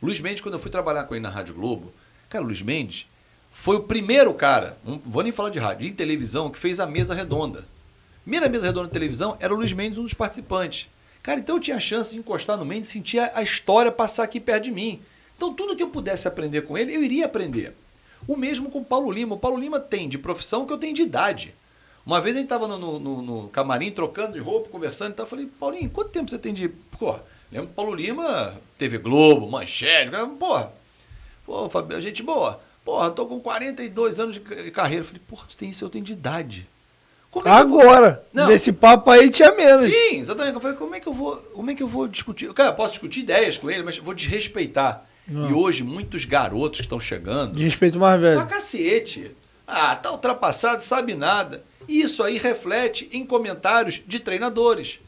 O Luiz Mendes, quando eu fui trabalhar com ele na Rádio Globo, cara, o Luiz Mendes foi o primeiro cara, não vou nem falar de rádio, de televisão, que fez a mesa redonda. A primeira mesa redonda de televisão era o Luiz Mendes, um dos participantes. Cara, então eu tinha a chance de encostar no Mendes, sentir a história passar aqui perto de mim. Então tudo que eu pudesse aprender com ele, eu iria aprender. O mesmo com o Paulo Lima. O Paulo Lima tem de profissão que eu tenho de idade. Uma vez a gente estava no camarim, trocando de roupa, conversando e tal. Eu falei, Paulinho, quanto tempo você tem de... Pô, lembro que Paulo Lima, TV Globo, Manchete, pô, Fabio, gente boa. Porra, tô com 42 anos de carreira. Eu falei, porra, tu tem isso, eu tenho de idade. Como é Agora, nesse papo aí tinha menos. Sim, exatamente. Eu falei, como é que eu vou discutir? Cara, eu posso discutir ideias com ele, mas vou desrespeitar. Não. E hoje, muitos garotos que estão chegando... De respeito mais velho. Pra cacete. Tá ultrapassado, sabe nada. Isso aí reflete em comentários de treinadores.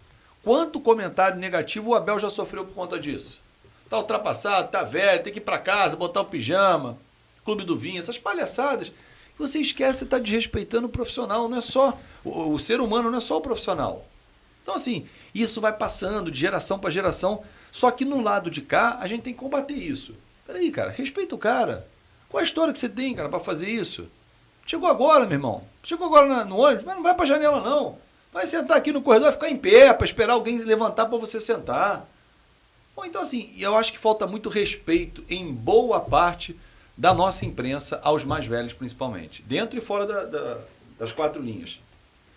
Quanto comentário negativo o Abel já sofreu por conta disso? Tá ultrapassado, tá velho, tem que ir pra casa, botar o pijama, Clube do Vinho, essas palhaçadas. Você esquece, você tá desrespeitando o profissional, não é só... O ser humano não é só o profissional. Então, assim, isso vai passando de geração para geração. Só que no lado de cá, a gente tem que combater isso. Peraí, cara, respeita o cara. Qual a história que você tem, cara, para fazer isso? Chegou agora, meu irmão. Chegou agora no ônibus, mas não vai pra janela, não. Vai sentar aqui no corredor, vai ficar em pé, para esperar alguém levantar para você sentar. Bom, então, assim, eu acho que falta muito respeito em boa parte da nossa imprensa, aos mais velhos principalmente. Dentro e fora das 4 linhas.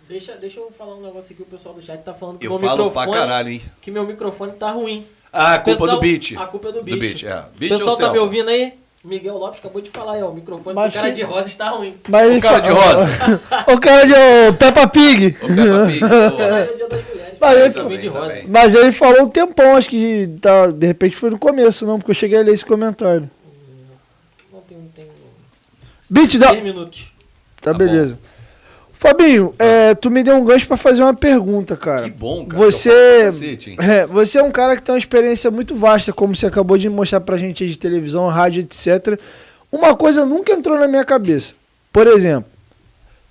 Deixa eu falar um negócio aqui, o pessoal do chat tá falando que eu falo pra caralho, hein? Que meu microfone tá ruim. A culpa do Beat. A culpa é do Beat. O pessoal tá me ouvindo aí? Miguel Lopes acabou de falar aí, ó, o microfone do cara de rosa está ruim. Mas o cara de rosa. O cara de Peppa Pig. O Peppa Pig. Mas ele falou um tempão, acho que de repente foi no começo, não, porque eu cheguei a ler esse comentário. Não tem... Beat, dá... 10 minutos. Tá beleza. Bom. Fabinho, tu me deu um gancho pra fazer uma pergunta, cara. Que bom, cara. Você é um cara que tem uma experiência muito vasta, como você acabou de mostrar pra gente aí de televisão, rádio, etc. Uma coisa nunca entrou na minha cabeça. Por exemplo,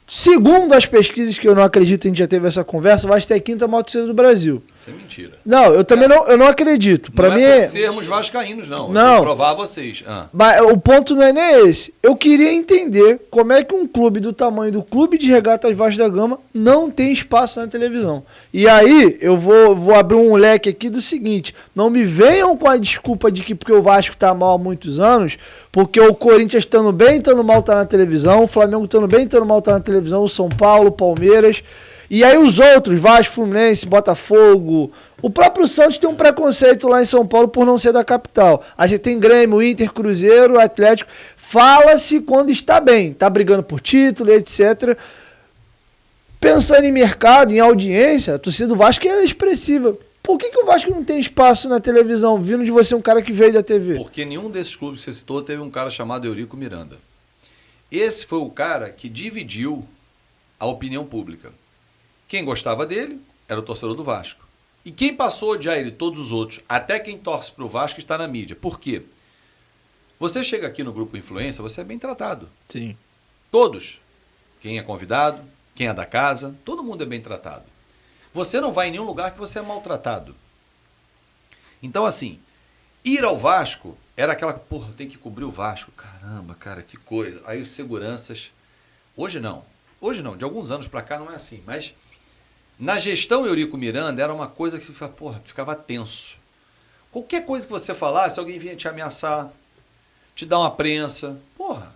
segundo as pesquisas, que eu não acredito, a gente já teve essa conversa, vai ter a 5ª maior torcida do Brasil. Isso é mentira. Não, eu também não acredito. Pra mim é por sermos vascaínos, não. Não. Vou provar a vocês. Mas o ponto não é nem esse. Eu queria entender como é que um clube do tamanho do Clube de Regatas Vasco da Gama não tem espaço na televisão. E aí, eu vou abrir um leque aqui do seguinte. Não me venham com a desculpa de que porque o Vasco tá mal há muitos anos, porque o Corinthians estando bem, estando mal tá na televisão, o Flamengo estando bem, estando mal tá na televisão, o São Paulo, o Palmeiras... E aí os outros, Vasco, Fluminense, Botafogo, o próprio Santos tem um preconceito lá em São Paulo por não ser da capital. A gente tem Grêmio, Inter, Cruzeiro, Atlético. Fala-se quando está bem, está brigando por título, etc. Pensando em mercado, em audiência, a torcida do Vasco é expressiva. Por que o Vasco não tem espaço na televisão, vindo de você um cara que veio da TV? Porque nenhum desses clubes que você citou teve um cara chamado Eurico Miranda. Esse foi o cara que dividiu a opinião pública. Quem gostava dele era o torcedor do Vasco. E quem passou a odiar ele, todos os outros, até quem torce para o Vasco, está na mídia. Por quê? Você chega aqui no Grupo Influência, você é bem tratado. Sim. Todos. Quem é convidado, quem é da casa, todo mundo é bem tratado. Você não vai em nenhum lugar que você é maltratado. Então, assim, ir ao Vasco era aquela, porra, tem que cobrir o Vasco. Caramba, cara, que coisa. Aí os seguranças... Hoje não, de alguns anos pra cá não é assim, mas na gestão Eurico Miranda era uma coisa que você ficava tenso. Qualquer coisa que você falasse, alguém vinha te ameaçar, te dar uma prensa. Porra,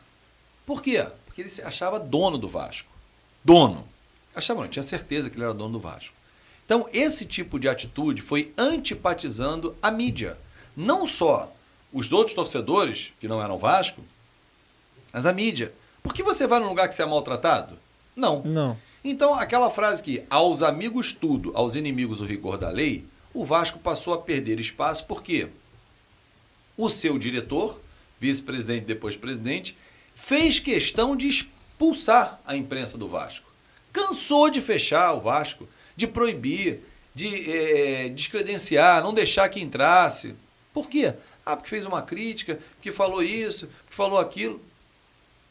por quê? Porque ele se achava dono do Vasco. Dono. Achava, não, tinha certeza que ele era dono do Vasco. Então, esse tipo de atitude foi antipatizando a mídia. Não só os outros torcedores, que não eram Vasco, mas a mídia. Por que você vai num lugar que você é maltratado? Não. Não. Então, aquela frase que aos amigos tudo, aos inimigos o rigor da lei, o Vasco passou a perder espaço porque o seu diretor, vice-presidente depois presidente, fez questão de expulsar a imprensa do Vasco. Cansou de fechar o Vasco, de proibir, de descredenciar, não deixar que entrasse. Por quê? Porque fez uma crítica, porque falou isso, porque falou aquilo.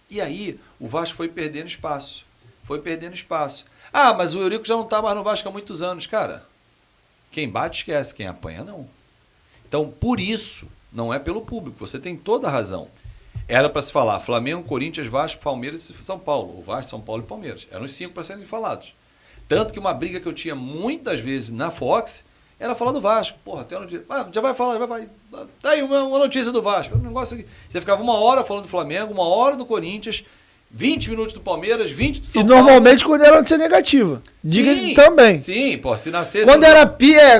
E aí o Vasco foi perdendo espaço. Foi perdendo espaço. Mas o Eurico já não está mais no Vasco há muitos anos. Cara, quem bate esquece, quem apanha não. Então, por isso, não é pelo público. Você tem toda a razão. Era para se falar Flamengo, Corinthians, Vasco, Palmeiras e São Paulo. O Vasco, São Paulo e Palmeiras. Eram os 5 para serem falados. Tanto que uma briga que eu tinha muitas vezes na Fox era falar do Vasco. Porra, tem uma notícia. Já vai falar, já vai. Tá aí uma notícia do Vasco. Um negócio aqui. Você ficava 1 hora falando do Flamengo, 1 hora do Corinthians, 20 minutos do Palmeiras, 20 do São Paulo. E normalmente quando era notícia negativa. Diga também. Sim, pô, se nascesse... Quando era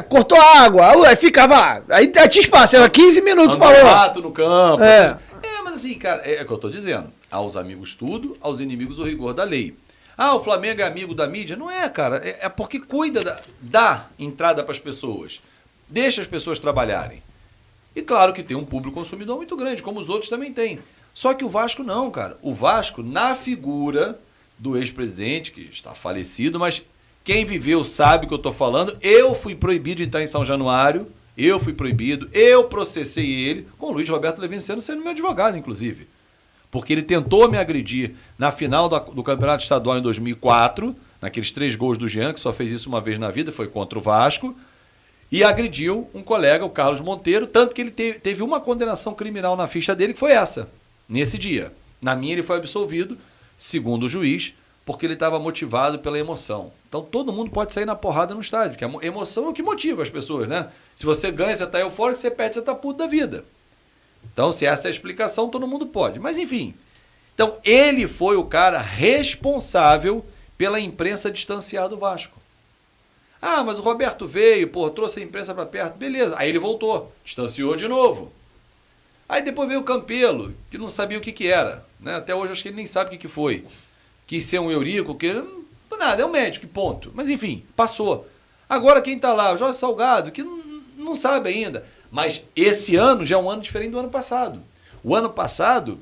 cortou a água, aí ficava... Aí tinha espaço, era 15 minutos, falou. Rato no campo. É. Mas assim, cara, é o que eu tô dizendo. Aos amigos tudo, aos inimigos o rigor da lei. O Flamengo é amigo da mídia? Não é, cara. É porque cuida da entrada para as pessoas. Deixa as pessoas trabalharem. E claro que tem um público consumidor muito grande, como os outros também têm. Só que o Vasco não, cara. O Vasco, na figura do ex-presidente, que está falecido, mas quem viveu sabe o que eu estou falando. Eu fui proibido de estar em São Januário. Eu fui proibido. Eu processei ele, com o Luiz Roberto Levinciano sendo meu advogado, inclusive. Porque ele tentou me agredir na final do Campeonato Estadual em 2004, naqueles 3 gols do Jean, que só fez isso uma vez na vida, foi contra o Vasco, e agrediu um colega, o Carlos Monteiro, tanto que ele teve uma condenação criminal na ficha dele, que foi essa, nesse dia. Na minha ele foi absolvido, segundo o juiz, porque ele estava motivado pela emoção. Então todo mundo pode sair na porrada no estádio, porque a emoção é o que motiva as pessoas, né? Se você ganha, você está eufórico, se você perde, você está puto da vida. Então, se essa é a explicação, todo mundo pode. Mas, enfim. Então, ele foi o cara responsável pela imprensa distanciar do Vasco. Mas o Roberto veio, trouxe a imprensa para perto. Beleza. Aí ele voltou, distanciou de novo. Aí depois veio o Campelo, que não sabia o que era. Né? Até hoje, acho que ele nem sabe o que foi. Quis ser um Eurico, nada, é um médico, ponto. Mas, enfim, passou. Agora, quem está lá? O Jorge Salgado, que não sabe ainda. Mas esse ano já é um ano diferente do ano passado. O ano passado,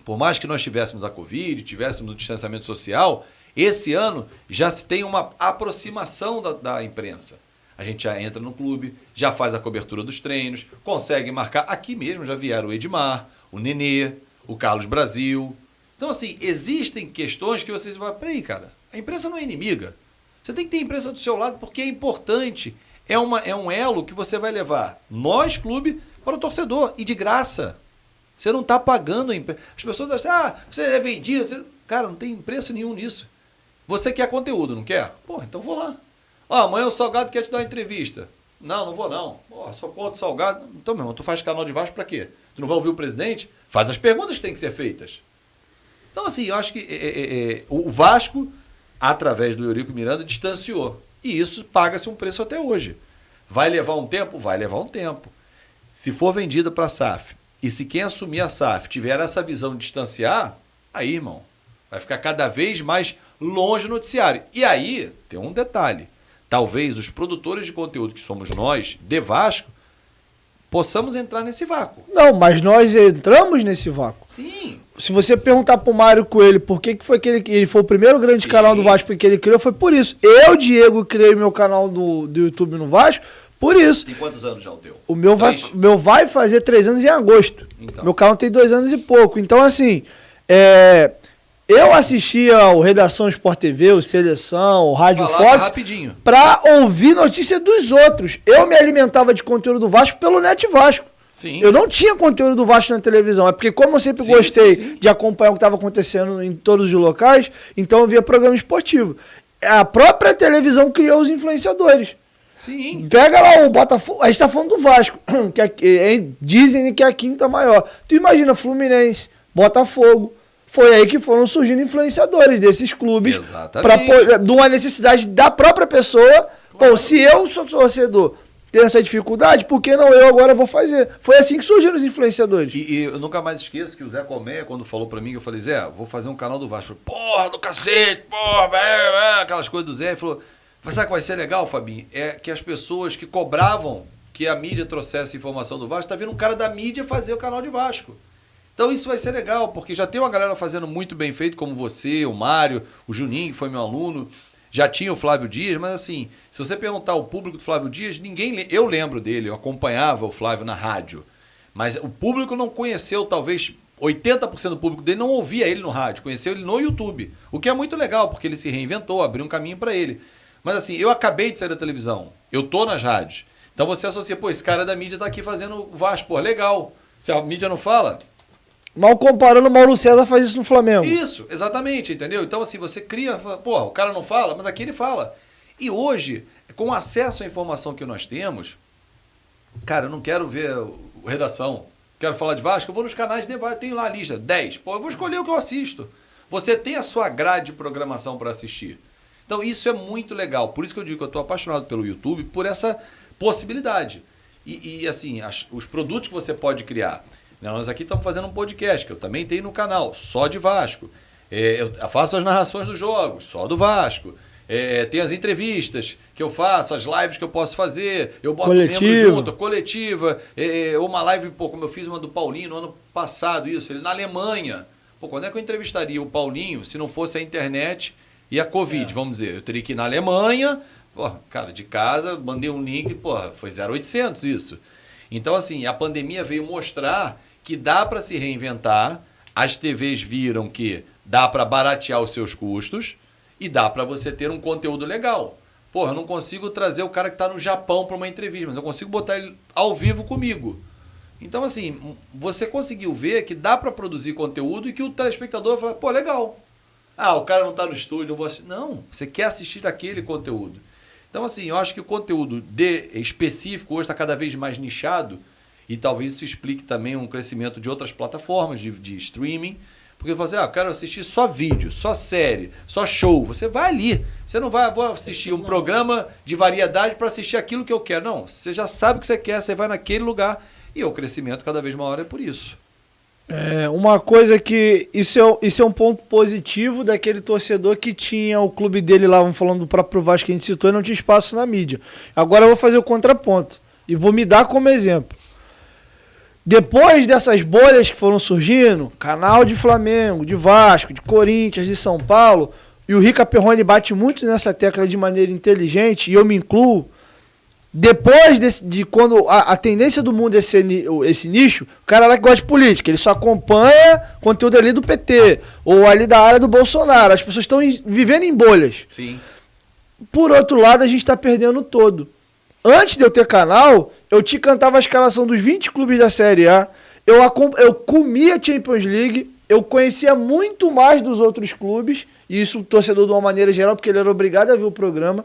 por mais que nós tivéssemos a Covid, tivéssemos o distanciamento social, esse ano já se tem uma aproximação da imprensa. A gente já entra no clube, já faz a cobertura dos treinos, consegue marcar. Aqui mesmo já vieram o Edmar, o Nenê, o Carlos Brasil. Então, assim, existem questões que vocês vão... Peraí, cara, a imprensa não é inimiga. Você tem que ter a imprensa do seu lado porque é importante. É um elo que você vai levar nós, clube, para o torcedor. E de graça. Você não está pagando a imprensa. As pessoas acham, você é vendido. Você... Cara, não tem preço nenhum nisso. Você quer conteúdo, não quer? Então vou lá. Amanhã o Salgado quer te dar uma entrevista. Não vou não. Só conto o Salgado. Então, meu irmão, tu faz canal de Vasco para quê? Tu não vai ouvir o presidente? Faz as perguntas que têm que ser feitas. Então, assim, eu acho que o Vasco, através do Eurico Miranda, distanciou. E isso paga-se um preço até hoje. Vai levar um tempo? Vai levar um tempo. Se for vendida para a SAF, e se quem assumir a SAF tiver essa visão de distanciar, aí, irmão, vai ficar cada vez mais longe do noticiário. E aí, tem um detalhe. Talvez os produtores de conteúdo que somos nós, de Vasco, possamos entrar nesse vácuo. Não, mas nós entramos nesse vácuo. Sim. Se você perguntar pro Mário Coelho por que foi que ele foi o primeiro grande canal do Vasco que ele criou, foi por isso. Eu, Diego, criei meu canal do YouTube no Vasco por isso. Tem quantos anos já o teu? O meu vai fazer 3 anos em agosto. Então. Meu canal tem 2 anos e pouco. Então, assim, eu assistia o Redação Sport TV, o Seleção, o Rádio Fox, pra ouvir notícia dos outros. Eu me alimentava de conteúdo do Vasco pelo Net Vasco. Sim. Eu não tinha conteúdo do Vasco na televisão. É porque como eu sempre Sim, gostei sim. de acompanhar o que estava acontecendo em todos os locais, então eu via programa esportivo. A própria televisão criou os influenciadores. Sim. Pega lá o Botafogo, a gente tá falando do Vasco, dizem que é a quinta maior. Tu imagina Fluminense, Botafogo, foi aí que foram surgindo influenciadores desses clubes. Exatamente. De uma necessidade da própria pessoa. Pô, se eu sou torcedor, tenho essa dificuldade, por que não eu agora vou fazer? Foi assim que surgiram os influenciadores. E eu nunca mais esqueço que o Zé Colmeia, quando falou pra mim, eu falei, Zé, vou fazer um canal do Vasco. Porra, do cacete, porra, aquelas coisas do Zé. Ele falou, sabe o que vai ser legal, Fabinho? É que as pessoas que cobravam que a mídia trouxesse informação do Vasco, tá vindo um cara da mídia fazer o canal de Vasco. Então isso vai ser legal, porque já tem uma galera fazendo muito bem feito, como você, o Mário, o Juninho, que foi meu aluno, já tinha o Flávio Dias, mas assim, se você perguntar ao público do Flávio Dias, eu lembro dele, eu acompanhava o Flávio na rádio, mas o público não conheceu, talvez 80% do público dele não ouvia ele no rádio, conheceu ele no YouTube, o que é muito legal, porque ele se reinventou, abriu um caminho para ele. Mas assim, eu acabei de sair da televisão, eu tô nas rádios, então você associa, pô, esse cara da mídia tá aqui fazendo o Vasco, pô, legal, se a mídia não fala... Mal comparando, o Mauro César faz isso no Flamengo. Isso, exatamente, entendeu? Então assim, você cria, pô, o cara não fala, mas aqui ele fala. E hoje, com acesso à informação que nós temos, cara, eu não quero ver redação, quero falar de Vasco, eu vou nos canais de debate, tenho lá a lista, 10, pô, eu vou escolher o que eu assisto. Você tem a sua grade de programação para assistir. Então isso é muito legal, por isso que eu digo que eu estou apaixonado pelo YouTube, por essa possibilidade. E assim, os produtos que você pode criar. Nós aqui estamos fazendo um podcast, que eu também tenho no canal, só de Vasco. Eu faço as narrações dos jogos, só do Vasco. Tem as entrevistas que eu faço, as lives que eu posso fazer, eu boto membro junto, coletiva. Uma live, pô, como eu fiz uma do Paulinho no ano passado, isso, ele na Alemanha. Pô, quando é que eu entrevistaria o Paulinho se não fosse a internet e a Covid, vamos dizer? Eu teria que ir na Alemanha, pô, cara, de casa, mandei um link, pô, foi 0,800 isso. Então, assim, a pandemia veio mostrar que dá para se reinventar, as TVs viram que dá para baratear os seus custos e dá para você ter um conteúdo legal. Porra, eu não consigo trazer o cara que está no Japão para uma entrevista, mas eu consigo botar ele ao vivo comigo. Então, assim, você conseguiu ver que dá para produzir conteúdo e que o telespectador fala, pô, legal. Ah, o cara não está no estúdio, não vou assistir. Não, você quer assistir aquele conteúdo. Então, assim, eu acho que o conteúdo específico hoje está cada vez mais nichado. E talvez isso explique também um crescimento de outras plataformas de streaming. Porque você eu quero assistir só vídeo, só série, só show. Você vai ali. Você não vai, vou assistir um programa de variedade para assistir aquilo que eu quero. Não, você já sabe o que você quer, você vai naquele lugar. E o crescimento cada vez maior é por isso. Uma coisa que... Isso é um ponto positivo daquele torcedor que tinha o clube dele lá, vamos falando do próprio Vasco que a gente citou, e não tinha espaço na mídia. Agora eu vou fazer o contraponto. E vou me dar como exemplo. Depois dessas bolhas que foram surgindo, canal de Flamengo, de Vasco, de Corinthians, de São Paulo, e o Rica Perrone bate muito nessa tecla de maneira inteligente, e eu me incluo, depois de quando a tendência do mundo é esse nicho, o cara lá que gosta de política, ele só acompanha conteúdo ali do PT, ou ali da área do Bolsonaro, as pessoas estão vivendo em bolhas. Sim. Por outro lado, a gente está perdendo todo. Antes de eu ter canal, eu te cantava a escalação dos 20 clubes da Série A, eu comia a Champions League, eu conhecia muito mais dos outros clubes, e isso o torcedor de uma maneira geral, porque ele era obrigado a ver o programa.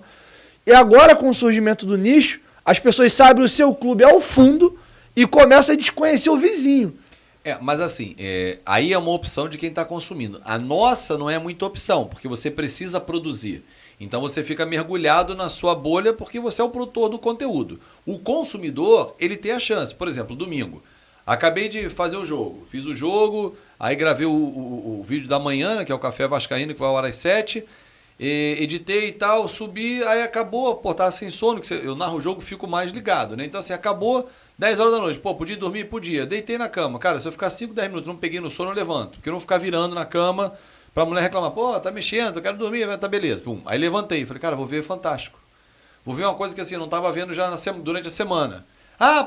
E agora, com o surgimento do nicho, as pessoas sabem o seu clube ao fundo e começam a desconhecer o vizinho. Mas assim, aí é uma opção de quem está consumindo. A nossa não é muita opção, porque você precisa produzir. Então você fica mergulhado na sua bolha porque você é o produtor do conteúdo. O consumidor, ele tem a chance. Por exemplo, domingo, acabei de fazer o jogo. Fiz o jogo, aí gravei o vídeo da manhã, né, que é o Café Vascaíno, que vai ao ar às 7h. Editei e tal, subi, aí acabou, pô, tava sem sono, que eu narro o jogo, fico mais ligado, né? Então assim, acabou 10 horas da noite, pô, podia dormir? Podia. Deitei na cama. Cara, se eu ficar 5, 10 minutos, não peguei no sono, eu levanto. Porque eu não ficar virando na cama pra mulher reclamar, pô, tá mexendo, eu quero dormir, tá beleza. Pum. Aí levantei, falei, cara, vou ver Fantástico. Vou ver uma coisa que assim, eu não tava vendo já durante a semana.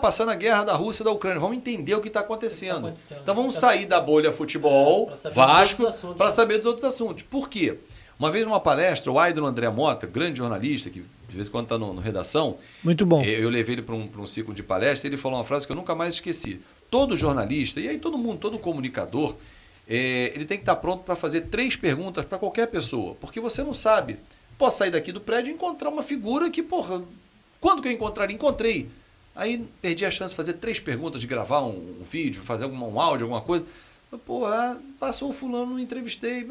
Passando a guerra da Rússia e da Ucrânia. Vamos entender o que está acontecendo. Então vamos sair da bolha futebol, Vasco, para saber dos outros assuntos. Por quê? Uma vez numa palestra, o Aidon André Mota, grande jornalista, que de vez em quando está no Redação, Muito bom. eu levei ele para um ciclo de palestra e ele falou uma frase que eu nunca mais esqueci. Todo jornalista, e aí todo mundo, todo comunicador, ele tem que estar pronto para fazer 3 perguntas para qualquer pessoa, porque você não sabe. Posso sair daqui do prédio e encontrar uma figura que, porra, quando que eu encontraria? Encontrei. Aí perdi a chance de fazer 3 perguntas, de gravar um vídeo, fazer um áudio, alguma coisa. Porra, passou o fulano, não entrevistei.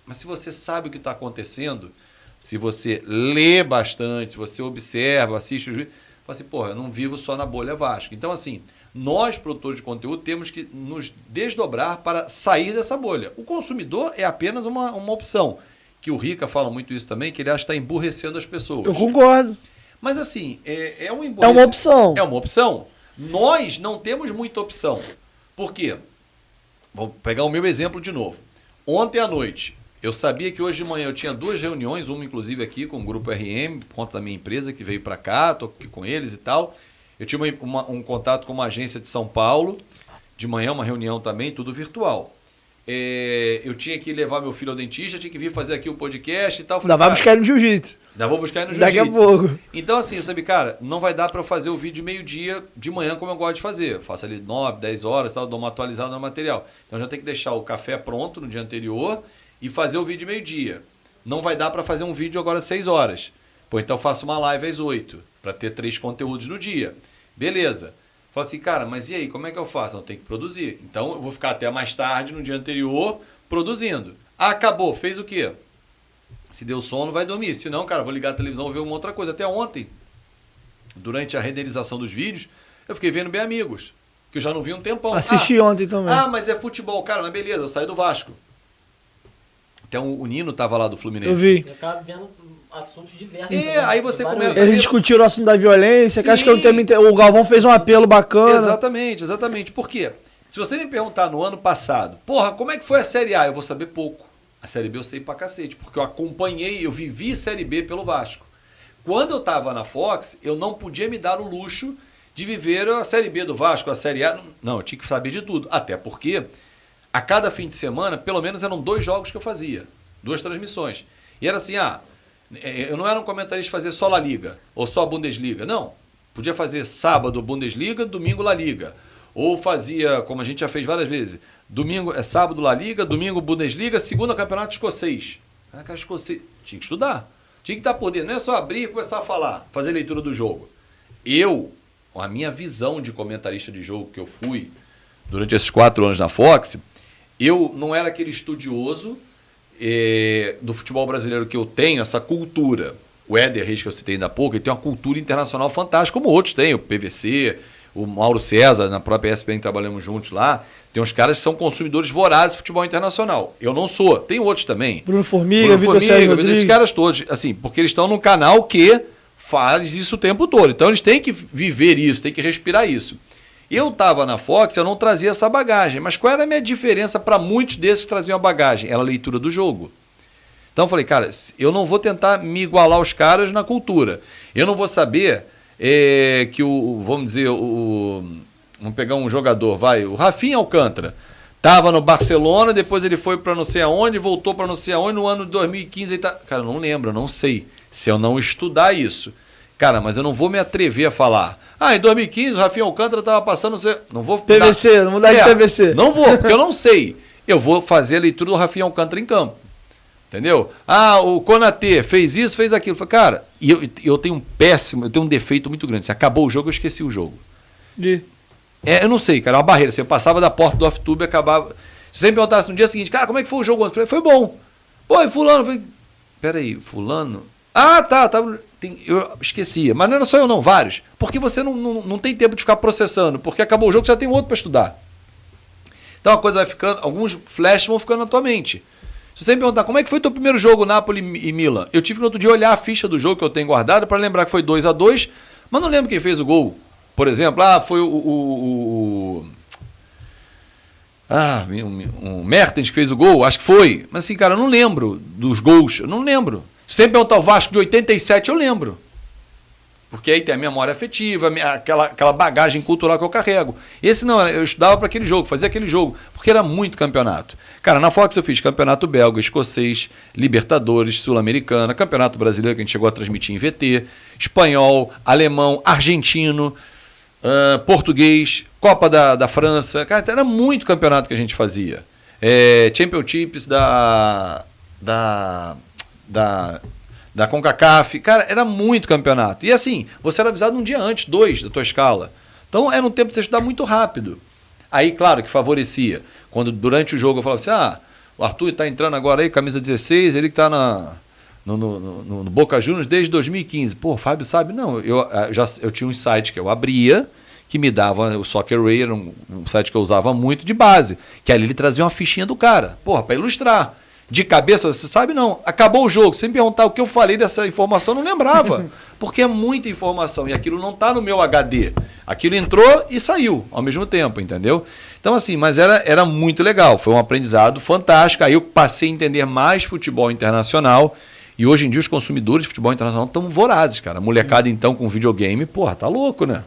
Mas se você sabe o que está acontecendo, se você lê bastante, se você observa, assiste os vídeos, fala assim, porra, eu não vivo só na bolha Vasco. Então, assim, nós, produtores de conteúdo, temos que nos desdobrar para sair dessa bolha. O consumidor é apenas uma opção, que o Rica fala muito isso também, que ele acha que está emburrecendo as pessoas. Eu concordo. Mas, assim, é um É uma opção. É uma opção. Nós não temos muita opção. Por quê? Vou pegar o meu exemplo de novo. Ontem à noite, eu sabia que hoje de manhã eu tinha 2 reuniões, uma inclusive aqui com o Grupo RM, por conta da minha empresa, que veio para cá, estou aqui com eles e tal. Eu tinha um contato com uma agência de São Paulo, de manhã uma reunião também, tudo virtual. Eu tinha que levar meu filho ao dentista, tinha que vir fazer aqui o podcast e tal. Ainda vai buscar ele no jiu-jitsu. Ainda vou buscar ele no jiu-jitsu. Daqui a pouco. Então, assim, sabe, cara, não vai dar para eu fazer o vídeo meio-dia de manhã como eu gosto de fazer. Eu faço ali 9, 10 horas, tal, dou uma atualizada no material. Então, já tem que deixar o café pronto no dia anterior e fazer o vídeo meio-dia. Não vai dar para fazer um vídeo agora às 6 horas. Pô, então eu faço uma live às 8, para ter 3 conteúdos no dia. Beleza. Fala assim, cara, mas e aí, como é que eu faço? Não, tem que produzir. Então, eu vou ficar até mais tarde, no dia anterior, produzindo. Ah, acabou. Fez o quê? Se deu sono, vai dormir. Se não, cara, vou ligar a televisão, vou ver uma outra coisa. Até ontem, durante a renderização dos vídeos, eu fiquei vendo Bem Amigos, que eu já não vi um tempão. Assisti ontem também. Ah, mas é futebol. Cara, mas beleza, eu saí do Vasco. Até o Nino tava lá do Fluminense. Eu vi. Eu acabo vendo assuntos diversos. Aí você começa... Eles discutiram o assunto da violência, Sim. que acho que é um tema... O Galvão fez um apelo bacana. Exatamente, exatamente. Por quê? Se você me perguntar no ano passado, porra, como é que foi a Série A? Eu vou saber pouco. A Série B eu sei pra cacete, porque eu acompanhei, eu vivi Série B pelo Vasco. Quando eu tava na Fox, eu não podia me dar o luxo de viver a Série B do Vasco, a Série A. Não, eu tinha que saber de tudo. Até porque, a cada fim de semana, pelo menos eram 2 jogos que eu fazia. 2 transmissões. E era assim, eu não era um comentarista de fazer só La Liga, ou só Bundesliga. Não. Podia fazer sábado Bundesliga, domingo La Liga. Ou fazia, como a gente já fez várias vezes, sábado La Liga, domingo Bundesliga, segunda Campeonato Escocês. Cara, escocês. Tinha que estudar. Tinha que estar por dentro. Não é só abrir e começar a falar, fazer leitura do jogo. A minha visão de comentarista de jogo que eu fui durante esses 4 anos na Fox, eu não era aquele estudioso do futebol brasileiro que eu tenho, essa cultura. O Éder Reis, que eu citei ainda há pouco, ele tem uma cultura internacional fantástica, como outros têm, o PVC, o Mauro César, na própria ESPN, trabalhamos juntos lá. Tem uns caras que são consumidores vorazes de futebol internacional. Eu não sou. Tem outros também. Bruno Formiga, Vitor Sérgio Rodrigues. Esses caras todos, assim, porque eles estão num canal que faz isso o tempo todo. Então eles têm que viver isso, têm que respirar isso. Eu estava na Fox, eu não trazia essa bagagem. Mas qual era a minha diferença para muitos desses que traziam a bagagem? Era a leitura do jogo. Então eu falei, cara, eu não vou tentar me igualar aos caras na cultura. Eu não vou saber que vamos dizer, vamos pegar um jogador, o Rafinha Alcântara, estava no Barcelona, depois ele foi para não sei aonde, voltou para não sei aonde, no ano de 2015 ele tá... Cara, eu não lembro, eu não sei, se eu não estudar isso. Cara, mas eu não vou me atrever a falar. Em 2015 o Rafinha Alcântara estava passando... Não vou... PVC, não mudar de PVC. Não vou, porque eu não sei. Eu vou fazer a leitura do Rafinha Alcântara em campo. Entendeu? O Konaté fez isso, fez aquilo. Falei, cara, eu tenho eu tenho um defeito muito grande. Se acabou o jogo, eu esqueci o jogo. Eu não sei, cara, é uma barreira. Assim, eu passava da porta do off-tube e acabava... Se você me perguntasse no dia seguinte, cara, como é que foi o jogo ontem? Eu falei, foi bom. Pô, e fulano? Eu falei, peraí, fulano? Tá. Eu esquecia. Mas não era só eu não, vários. Porque você não tem tempo de ficar processando. Porque acabou o jogo, já tem outro para estudar. Então a coisa vai ficando... Alguns flashes vão ficando na tua mente. Se você me perguntar como é que foi o teu primeiro jogo, Napoli e Milan, eu tive que no outro dia olhar a ficha do jogo que eu tenho guardado para lembrar que foi 2-2, mas não lembro quem fez o gol. Por exemplo, foi o Mertens que fez o gol, acho que foi. Mas assim, cara, eu não lembro dos gols, eu não lembro. Se você me perguntar o Vasco de 87, eu lembro. Porque aí tem a memória afetiva, aquela bagagem cultural que eu carrego. Esse não, eu estudava para aquele jogo, fazia aquele jogo, porque era muito campeonato. Cara, na Fox eu fiz campeonato belga, escocês, Libertadores, Sul-Americana, campeonato brasileiro que a gente chegou a transmitir em VT, espanhol, alemão, argentino, português, Copa da França. Cara, era muito campeonato que a gente fazia. Championships da CONCACAF, cara, era muito campeonato. E assim, você era avisado um dia antes, 2 da tua escala. Então era um tempo de você estudar muito rápido. Aí, claro, que favorecia. Quando durante o jogo eu falava assim, o Arthur está entrando agora aí, camisa 16, ele que está no Boca Juniors desde 2015. Pô, o Fábio sabe? Não, eu tinha um site que eu abria, que me dava, o Soccer Ray, era um site que eu usava muito de base, que ali ele trazia uma fichinha do cara, porra, para ilustrar. De cabeça, você sabe não, acabou o jogo, sem perguntar o que eu falei dessa informação, eu não lembrava, porque é muita informação e aquilo não está no meu HD, aquilo entrou e saiu ao mesmo tempo, entendeu? Então assim, mas era muito legal, foi um aprendizado fantástico, aí eu passei a entender mais futebol internacional e hoje em dia os consumidores de futebol internacional estão vorazes, cara, a molecada então com videogame, porra, tá louco, né?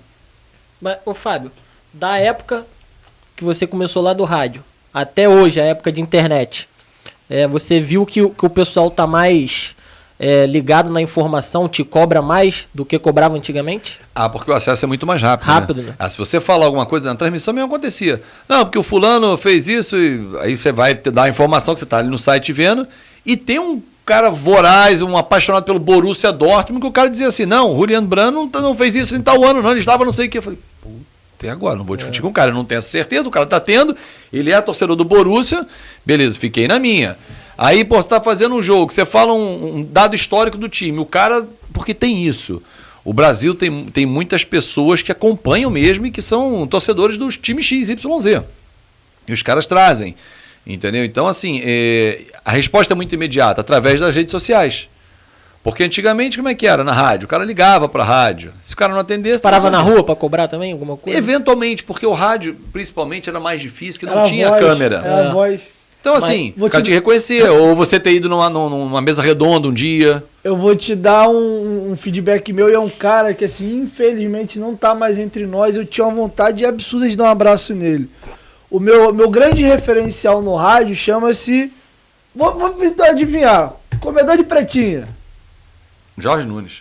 Mas, ô Fábio, da época que você começou lá do rádio, até hoje, a época de internet, você viu que o pessoal tá mais ligado na informação, te cobra mais do que cobrava antigamente? Porque o acesso é muito mais rápido. Rápido, né? Se você falar alguma coisa na transmissão, mesmo acontecia. Não, porque o fulano fez isso, e aí você vai dar a informação que você tá ali no site vendo, e tem um cara voraz, um apaixonado pelo Borussia Dortmund, que o cara dizia assim, não, o Julian Brandt não fez isso em tal ano, não, ele estava não sei o que. Eu falei, até agora, não vou discutir com o cara, eu não tenho essa certeza, o cara tá tendo, ele é torcedor do Borussia, beleza, fiquei na minha. Aí, você tá fazendo um jogo, você fala um dado histórico do time, o cara, porque tem isso, o Brasil tem muitas pessoas que acompanham mesmo e que são torcedores dos times X, Y, Z, e os caras trazem, entendeu? Então, assim, a resposta é muito imediata, através das redes sociais. Porque antigamente, como é que era na rádio? O cara ligava para a rádio. Se o cara não atendesse... Parava na rua para cobrar também alguma coisa? Eventualmente, porque o rádio, principalmente, era mais difícil, que não tinha câmera. Era a voz. Então, assim, o cara te reconhecer. Ou você ter ido numa mesa redonda um dia. Eu vou te dar um feedback meu, e é um cara que, assim, infelizmente não tá mais entre nós. Eu tinha uma vontade absurda de dar um abraço nele. O meu grande referencial no rádio chama-se... Vou tentar adivinhar. Comedor de pretinha. Jorge Nunes.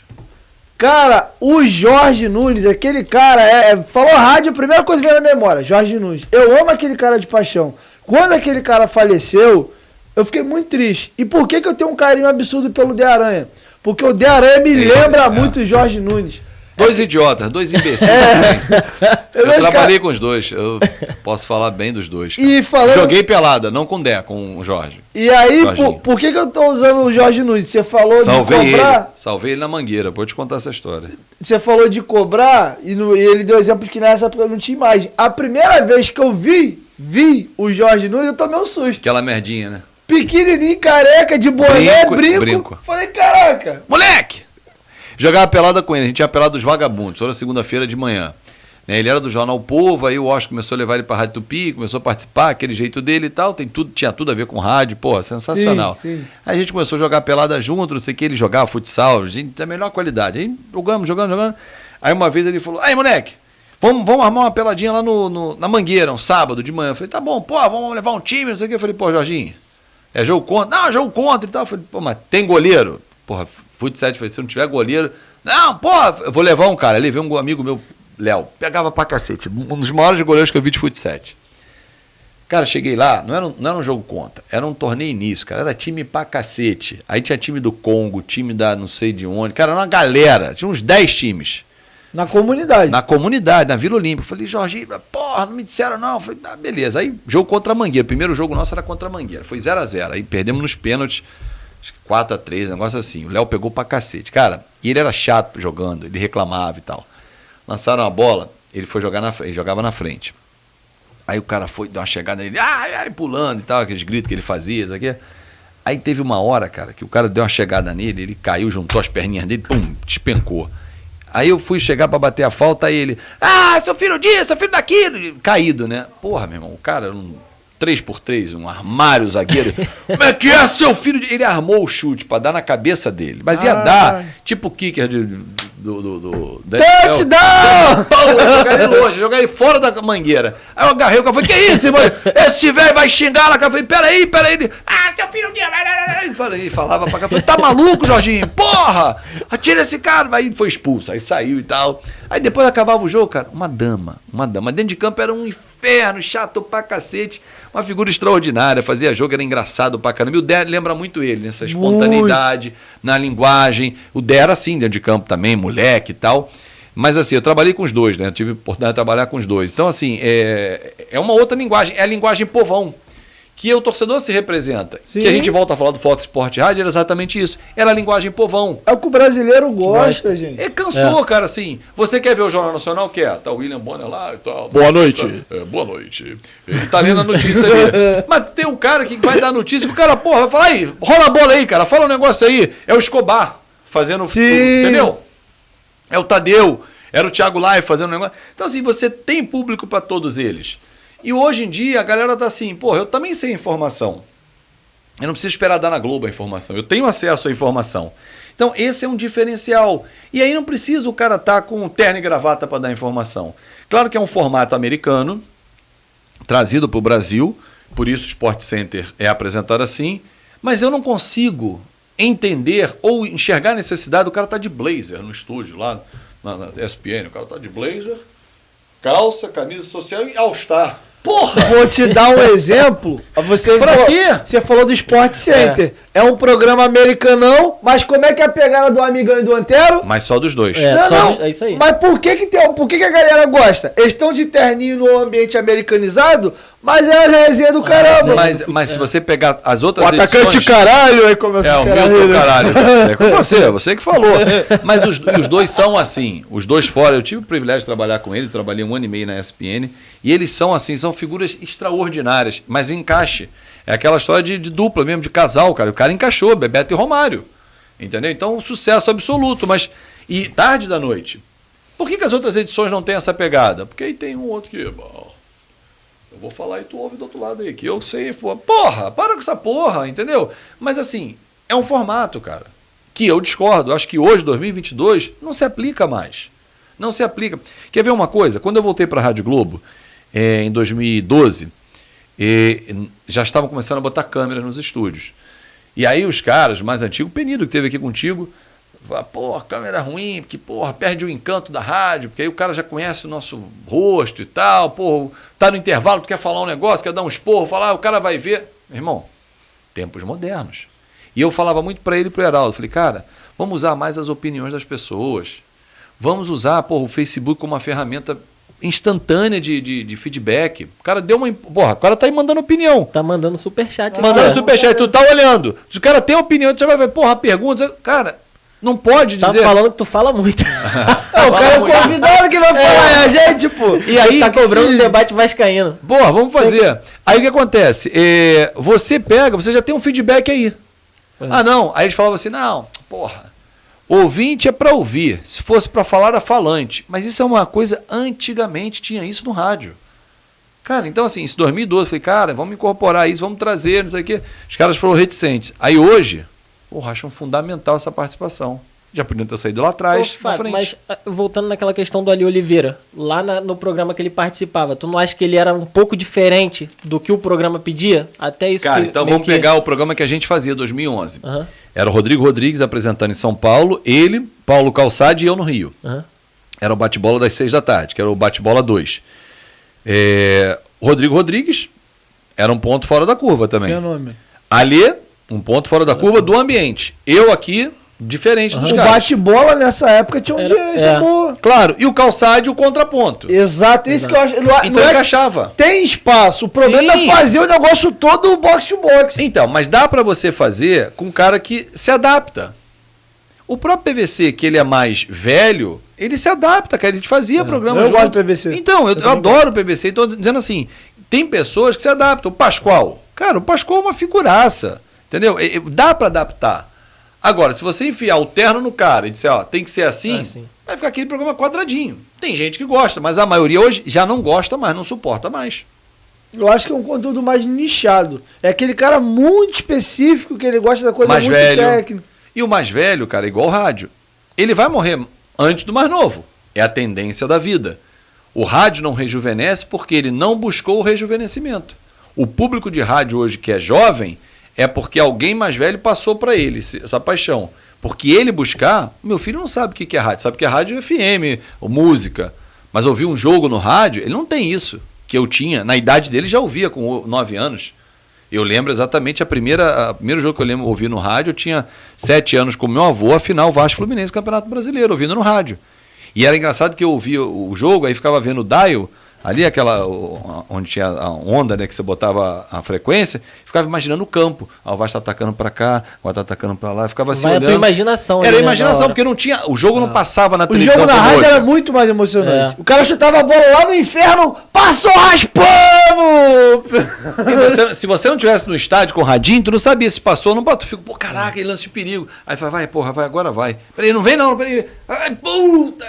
Cara, o Jorge Nunes, aquele cara, falou rádio, a primeira coisa que veio na memória, Jorge Nunes. Eu amo aquele cara de paixão. Quando aquele cara faleceu, eu fiquei muito triste. E por que eu tenho um carinho absurdo pelo De Aranha? Porque o De Aranha me lembra muito o Jorge Nunes. 2 idiotas, 2 imbecis também. Eu trabalhei com os dois, eu posso falar bem dos dois. Joguei pelada, não com o Dé, com o Jorge. E aí, por que eu tô usando o Jorge Nunes? Você falou de cobrar... Salvei ele na mangueira, vou te contar essa história. Você falou de cobrar, e ele deu exemplo que nessa época não tinha imagem. A primeira vez que eu vi o Jorge Nunes, eu tomei um susto. Aquela merdinha, né? Pequenininho, careca, de boné, brinco. Falei, caraca. Moleque! Jogava pelada com ele, a gente tinha pelada dos vagabundos, toda segunda-feira de manhã. Ele era do Jornal Povo, aí o Oscar começou a levar ele para a Rádio Tupi, começou a participar, aquele jeito dele e tal, tinha tudo a ver com rádio, pô, sensacional. Sim, sim. Aí a gente começou a jogar pelada junto, não sei o que, ele jogava futsal, gente, da melhor qualidade. Aí jogando. Aí uma vez ele falou, aí moleque, vamos armar uma peladinha lá na Mangueira, um sábado de manhã. Eu falei, tá bom, pô, vamos levar um time, não sei o que. Eu falei, pô, Jorginho, é jogo contra? Não, jogo contra e tal. Eu falei, pô, mas tem goleiro? Porra, futsal, se não tiver goleiro... Não, pô, eu vou levar um cara ali, veio um amigo meu, Léo, pegava pra cacete, um dos maiores goleiros que eu vi de futsal. Cara, cheguei lá, não era um jogo contra, era um torneio início, cara, era time pra cacete. Aí tinha time do Congo, time da não sei de onde, cara, era uma galera, tinha uns 10 times. Na comunidade? Na comunidade, na Vila Olímpia. Eu falei, Jorginho, porra, não me disseram não. Eu falei, beleza. Aí, jogo contra a Mangueira, o primeiro jogo nosso era contra a Mangueira, foi 0-0, aí perdemos nos pênaltis, 4-3, negócio assim. O Léo pegou pra cacete. Cara, e ele era chato jogando, ele reclamava e tal. Lançaram a bola, ele foi jogar na frente, ele jogava na frente. Aí o cara foi, deu uma chegada nele, pulando e tal, aqueles gritos que ele fazia, isso aqui. Aí teve uma hora, cara, que o cara deu uma chegada nele, ele caiu, juntou as perninhas dele, pum, despencou. Aí eu fui chegar pra bater a falta, aí ele, seu filho disso, seu filho daquilo, caído, né? Porra, meu irmão, o cara... 3x3, um armário zagueiro. Como é que é, seu filho? Ele armou o chute pra dar na cabeça dele. Mas ia dar, tipo kicker Touchdown! Jogar ele longe, jogar ele fora da mangueira. Aí eu agarrei o cara, falei, que isso, irmão? Esse velho vai xingar lá, cara. Eu falei, peraí. Seu filho de... Ele falava pra cá, falei, tá maluco, Jorginho? Porra! Atira esse cara. Aí foi expulso, aí saiu e tal. Aí depois acabava o jogo, cara, uma dama. Dentro de campo era um inferno, chato pra cacete. Uma figura extraordinária, fazia jogo, era engraçado pra caramba. E o Dé lembra muito ele, nessa espontaneidade, na linguagem. O Dé era assim dentro de campo também, moleque e tal. Mas assim, eu trabalhei com os dois, né? Eu tive a oportunidade de trabalhar com os dois. Então, assim, é uma outra linguagem, é a linguagem povão, que o torcedor se representa. Sim. Que a gente volta a falar do Fox Sport Rádio, era exatamente isso. Era a linguagem povão. É o que o brasileiro gosta, gente. Cansou, cara, assim. Você quer ver o Jornal Nacional? Quer? Tá o William Bonner lá e tal. Boa noite. Boa noite. Ele tá lendo a notícia ali. Mas tem um cara que vai dar notícia que o cara, porra, vai falar aí, rola a bola aí, cara, fala um negócio aí. É o Escobar fazendo... Sim. Entendeu? É o Tadeu, era o Thiago Live fazendo um negócio. Então, assim, você tem público para todos eles. E hoje em dia a galera tá assim, porra, eu também sei informação. Eu não preciso esperar dar na Globo a informação. Eu tenho acesso à informação. Então, esse é um diferencial. E aí não precisa o cara estar com terno e gravata para dar informação. Claro que é um formato americano, trazido para o Brasil, por isso o Sport Center é apresentado assim, mas eu não consigo entender ou enxergar a necessidade do cara estar de blazer no estúdio, lá na ESPN. O cara está de blazer, calça, camisa social e all-star. Porra! Vou te dar um exemplo. Pra quê? Você falou do Sport Center. É um programa americanão, mas como é que é a pegada do Amigão e do Antero? Mas só dos dois. É isso aí. Mas por que a galera gosta? Eles estão de terninho no ambiente americanizado, mas é a resenha do caramba. Mas se você pegar as outras o atacante edições, caralho, aí começa o meu caralho. É com você que falou. Mas os dois são assim. Os dois fora, eu tive o privilégio de trabalhar com eles, trabalhei 1 ano e meio na ESPN, e eles são assim, são figuras extraordinárias, mas encaixe. É aquela história de dupla mesmo, de casal, cara. O cara encaixou, Bebeto e Romário. Entendeu? Então, sucesso absoluto. Mas, e tarde da noite. Por que as outras edições não têm essa pegada? Porque aí tem um outro que... Bom, eu vou falar e tu ouve do outro lado aí, que eu sei. Porra, para com essa porra, entendeu? Mas assim, é um formato, cara, que eu discordo. Acho que hoje, 2022, não se aplica mais. Não se aplica. Quer ver uma coisa? Quando eu voltei para a Rádio Globo, em 2012... já estavam começando a botar câmeras nos estúdios. E aí os caras mais antigos, o Penido que esteve aqui contigo, fala, porra, câmera ruim, porque porra, perde o encanto da rádio, porque aí o cara já conhece o nosso rosto e tal, porra, tá no intervalo, tu quer falar um negócio, quer dar um esporro, falar, o cara vai ver. Irmão, tempos modernos. E eu falava muito para ele e pro Heraldo, falei, cara, vamos usar mais as opiniões das pessoas. Vamos usar, porra, o Facebook como uma ferramenta instantânea de feedback. O cara deu uma... Porra, o cara tá aí mandando opinião. Tá mandando superchat. Mandando superchat, tu tá olhando. Se o cara tem opinião, tu já vai ver, porra, pergunta. Cara, não pode dizer... Tá falando que tu fala muito. O cara é o convidado que vai falar, é a gente, pô. E aí tá cobrando o debate vascaíno. Porra, vamos fazer. Aí o que acontece? Você pega, você já tem um feedback aí. Ah, não. Aí eles falavam assim, não, porra, ouvinte é para ouvir, se fosse para falar era falante. Mas isso é uma coisa, antigamente tinha isso no rádio. Cara, então assim, isso em 2012, eu falei, cara, vamos incorporar isso, vamos trazer, não sei o quê. Os caras foram reticentes. Aí hoje, porra, acham fundamental essa participação. Já podiam ter saído lá atrás, na frente. Mas voltando naquela questão do Ali Oliveira, lá no programa que ele participava, tu não acha que ele era um pouco diferente do que o programa pedia? Até isso. Cara, então vamos pegar o programa que a gente fazia em 2011. Uhum. Era o Rodrigo Rodrigues apresentando em São Paulo, ele, Paulo Calçade e eu no Rio. Uhum. Era o bate-bola das 6 da tarde, que era o bate-bola 2. Rodrigo Rodrigues era um ponto fora da curva também. Fenômeno. Ali, um ponto fora da curva do ambiente. Eu aqui... diferente dos caras. O bate-bola nessa época tinha audiência boa. Claro, e o Calçade e o contraponto. Exato, isso que eu acho. Então encaixava. Tem espaço, o problema é fazer o negócio todo box to box. Então, mas dá pra você fazer com um cara que se adapta. O próprio PVC, que ele é mais velho, ele se adapta, cara. A gente fazia programas junto. Eu gosto do PVC. Então, eu adoro o PVC. Então, dizendo assim, tem pessoas que se adaptam. O Pascoal. Cara, o Pascoal é uma figuraça. Entendeu? Dá pra adaptar. Agora, se você enfiar o terno no cara e disser, ó, tem que ser assim, vai ficar aquele programa quadradinho. Tem gente que gosta, mas a maioria hoje já não gosta mais, não suporta mais. Eu acho que é um conteúdo mais nichado. É aquele cara muito específico que ele gosta da coisa mais muito velho. técnica. E o mais velho, cara, igual o rádio. Ele vai morrer antes do mais novo. É a tendência da vida. O rádio não rejuvenesce porque ele não buscou o rejuvenescimento. O público de rádio hoje que é jovem é porque alguém mais velho passou para ele essa paixão. Porque ele buscar, meu filho não sabe o que é rádio, sabe que é rádio FM, ou música. Mas ouvir um jogo no rádio, ele não tem isso que eu tinha. Na idade dele já ouvia com 9 anos. Eu lembro exatamente o primeiro jogo que eu lembro ouvir no rádio, eu tinha 7 anos com meu avô, a final Vasco Fluminense Campeonato Brasileiro, ouvindo no rádio. E era engraçado que eu ouvia o jogo, aí ficava vendo o dial, ali onde tinha a onda, né, que você botava a frequência, ficava imaginando o campo. O Vasco tá atacando para cá, o Vasco tá atacando para lá, ficava assim olhando. A tua imaginação. Era a imaginação, porque não tinha, o jogo não passava na televisão. O jogo na rádio era muito mais emocionante. O cara chutava a bola lá no inferno, passou raspando! Se você não tivesse no estádio com o radinho, tu não sabia se passou ou não passou. Tu fica, pô, caraca, ele lance de perigo. Aí fala, vai, porra, vai, agora vai. Peraí, não vem não, peraí. Ai, puta,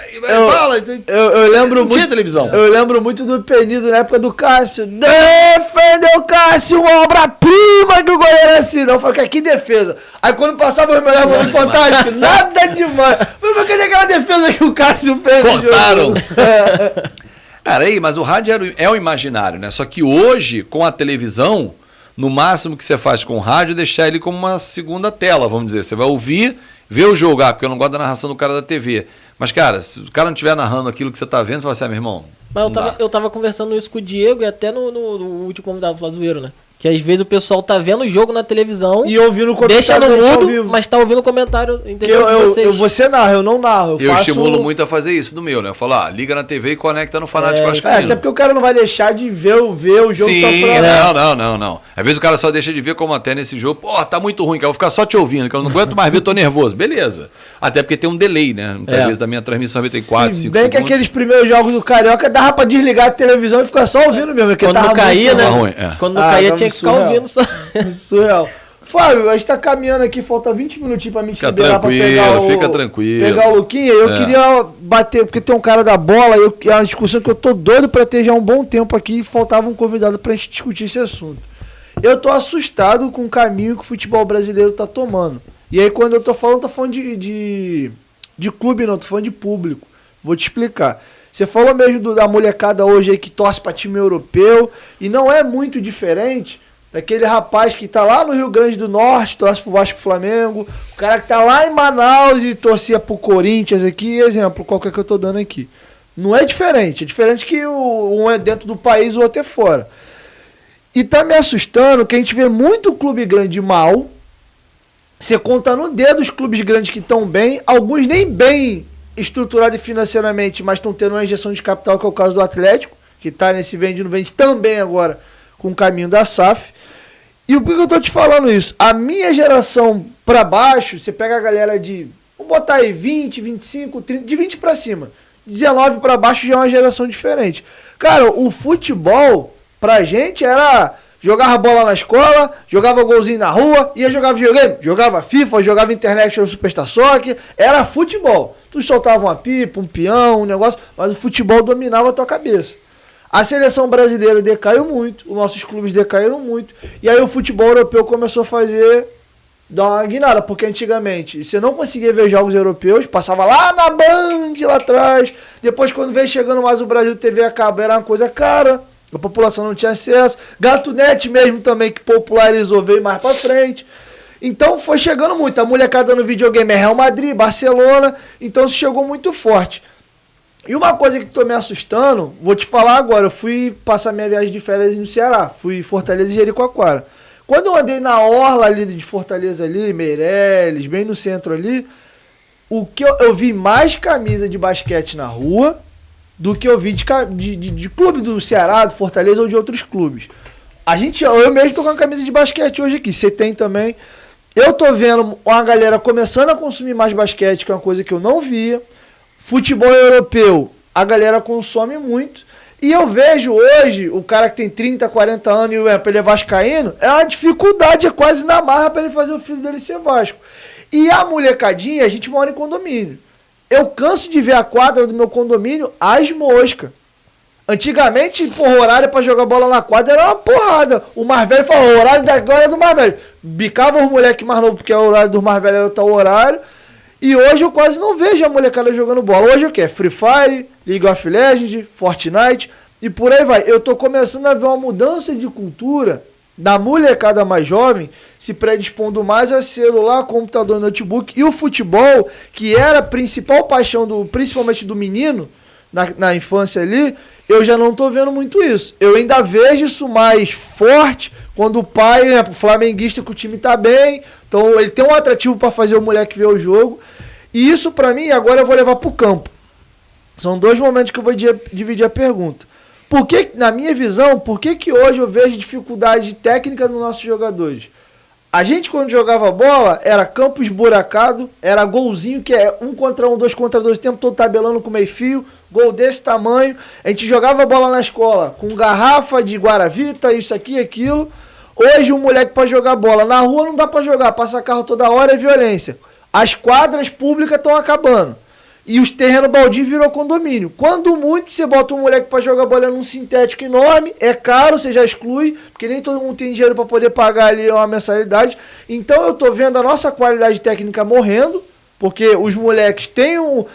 fala. Eu lembro não tinha televisão. Eu lembro muito do Penido na época do Cássio. Defendeu o Cássio, uma obra-prima que o goleiro assinou. Eu falei, que defesa. Aí quando passava os melhores momentos fantásticos, nada demais. Mas cadê aquela defesa que o Cássio fez? Cortaram. Cara, mas o rádio é o imaginário, né? Só que hoje, com a televisão, no máximo que você faz com o rádio é deixar ele como uma segunda tela, vamos dizer. Você vai ouvir, ver o jogo, porque eu não gosto da narração do cara da TV. Mas, cara, se o cara não estiver narrando aquilo que você tá vendo, você fala assim, meu irmão. Mas eu tava conversando isso com o Diego e até no último convidado, o Flazoeiro, né? Que às vezes o pessoal tá vendo o jogo na televisão e ouvindo o comentário. Deixa no mudo, mas tá ouvindo o comentário, entendeu? Você narra, eu não narro. Eu estimulo muito a fazer isso do meu, né? Eu falo, liga na TV e conecta no Fanático Vascaíno. Até porque o cara não vai deixar de ver o jogo. Sim, não. Às vezes o cara só deixa de ver, como até nesse jogo, tá muito ruim, que eu vou ficar só te ouvindo, que eu não aguento mais ver, tô nervoso. Beleza. Até porque tem um delay, né? Muitas vezes da minha transmissão 94, 5 segundos. Bem que aqueles primeiros jogos do Carioca dava pra desligar a televisão e ficar só ouvindo mesmo. Quando não caía, né? Quando não caía tinha que ficar ouvindo só. Surreal. Fábio, a gente tá caminhando aqui, falta 20 minutinhos pra me liberar pra pegar fica tranquilo. Pegar o Luquinha. Eu queria bater, porque tem um cara da bola, é uma discussão que eu tô doido pra ter já um bom tempo aqui, e faltava um convidado pra gente discutir esse assunto. Eu tô assustado com o caminho que o futebol brasileiro tá tomando. E aí quando eu tô falando de clube não, tô falando de público. Vou te explicar. Você falou mesmo da molecada hoje aí que torce pra time europeu, e não é muito diferente daquele rapaz que tá lá no Rio Grande do Norte, torce pro Vasco e Flamengo, o cara que tá lá em Manaus e torcia pro Corinthians aqui, exemplo, qualquer que eu tô dando aqui. Não é diferente, é diferente que um é dentro do país, o outro é fora. E tá me assustando que a gente vê muito clube grande mal, você conta no dedo os clubes grandes que estão bem, alguns nem bem estruturados financeiramente, mas estão tendo uma injeção de capital, que é o caso do Atlético, que tá nesse vende, não vende também agora, com o caminho da SAF. E por que eu tô te falando isso? A minha geração pra baixo, você pega a galera de, vamos botar aí 20, 25, 30, de 20 pra cima, 19 pra baixo já é uma geração diferente. Cara, o futebol pra gente era jogava bola na escola, jogava golzinho na rua, ia jogar videogame, jogava FIFA, jogava internet no Superstar Soccer, era futebol. Tu soltava uma pipa, um peão, um negócio, mas o futebol dominava a tua cabeça. A seleção brasileira decaiu muito, os nossos clubes decaíram muito, e aí o futebol europeu começou a dar uma guinada, porque antigamente você não conseguia ver jogos europeus, passava lá na Band, lá atrás, depois quando veio chegando mais o Brasil TV a cabo, era uma coisa cara, a população não tinha acesso, Gato.net mesmo também que popularizou, veio mais pra frente. Então foi chegando muito, a molecada no videogame é Real Madrid, Barcelona, então isso chegou muito forte. E uma coisa que tô me assustando, vou te falar agora, eu fui passar minha viagem de férias no Ceará, fui em Fortaleza e Jericoacoara. Quando eu andei na orla ali de Fortaleza ali, Meireles, bem no centro ali, o que eu vi mais camisa de basquete na rua do que eu vi de clube do Ceará, do Fortaleza ou de outros clubes. Eu mesmo tô com a camisa de basquete hoje aqui, você tem também. Eu tô vendo uma galera começando a consumir mais basquete, que é uma coisa que eu não via. Futebol europeu, a galera consome muito. E eu vejo hoje, o cara que tem 30, 40 anos e pra ele é vascaíno, é uma dificuldade, é quase na marra pra ele fazer o filho dele ser Vasco. E a molecadinha, a gente mora em condomínio. Eu canso de ver a quadra do meu condomínio às moscas. Antigamente, porra, horário pra jogar bola na quadra era uma porrada. O mais velho falou, o horário da agora é do mais velho. Bicava os moleques mais novos, porque o horário dos mais velhos era o tal horário. E hoje eu quase não vejo a molecada jogando bola. Hoje o que? É Free Fire, League of Legends, Fortnite e por aí vai. Eu tô começando a ver uma mudança de cultura da molecada mais jovem se predispondo mais a celular, computador, notebook. E o futebol, que era a principal paixão, principalmente do menino, na infância ali, eu já não tô vendo muito isso. Eu ainda vejo isso mais forte quando o pai, né, flamenguista, que o time tá bem, então ele tem um atrativo para fazer o moleque ver o jogo. E isso pra mim, agora eu vou levar pro campo. São 2 momentos que eu vou dividir a pergunta. Por que, na minha visão, por que hoje eu vejo dificuldade técnica nos nossos jogadores? A gente, quando jogava bola, era campo esburacado, era golzinho, que é 1 contra 1, 2 contra 2, o tempo todo tabelando com meio fio, gol desse tamanho. A gente jogava bola na escola com garrafa de Guaravita, isso aqui e aquilo. Hoje, um moleque para jogar bola na rua não dá para jogar, passa carro toda hora, é violência. As quadras públicas estão acabando. E os terrenos baldios virou condomínio. Quando muito, você bota um moleque pra jogar bola num sintético enorme, é caro, você já exclui, porque nem todo mundo tem dinheiro pra poder pagar ali uma mensalidade. Então eu tô vendo a nossa qualidade técnica morrendo, porque os moleques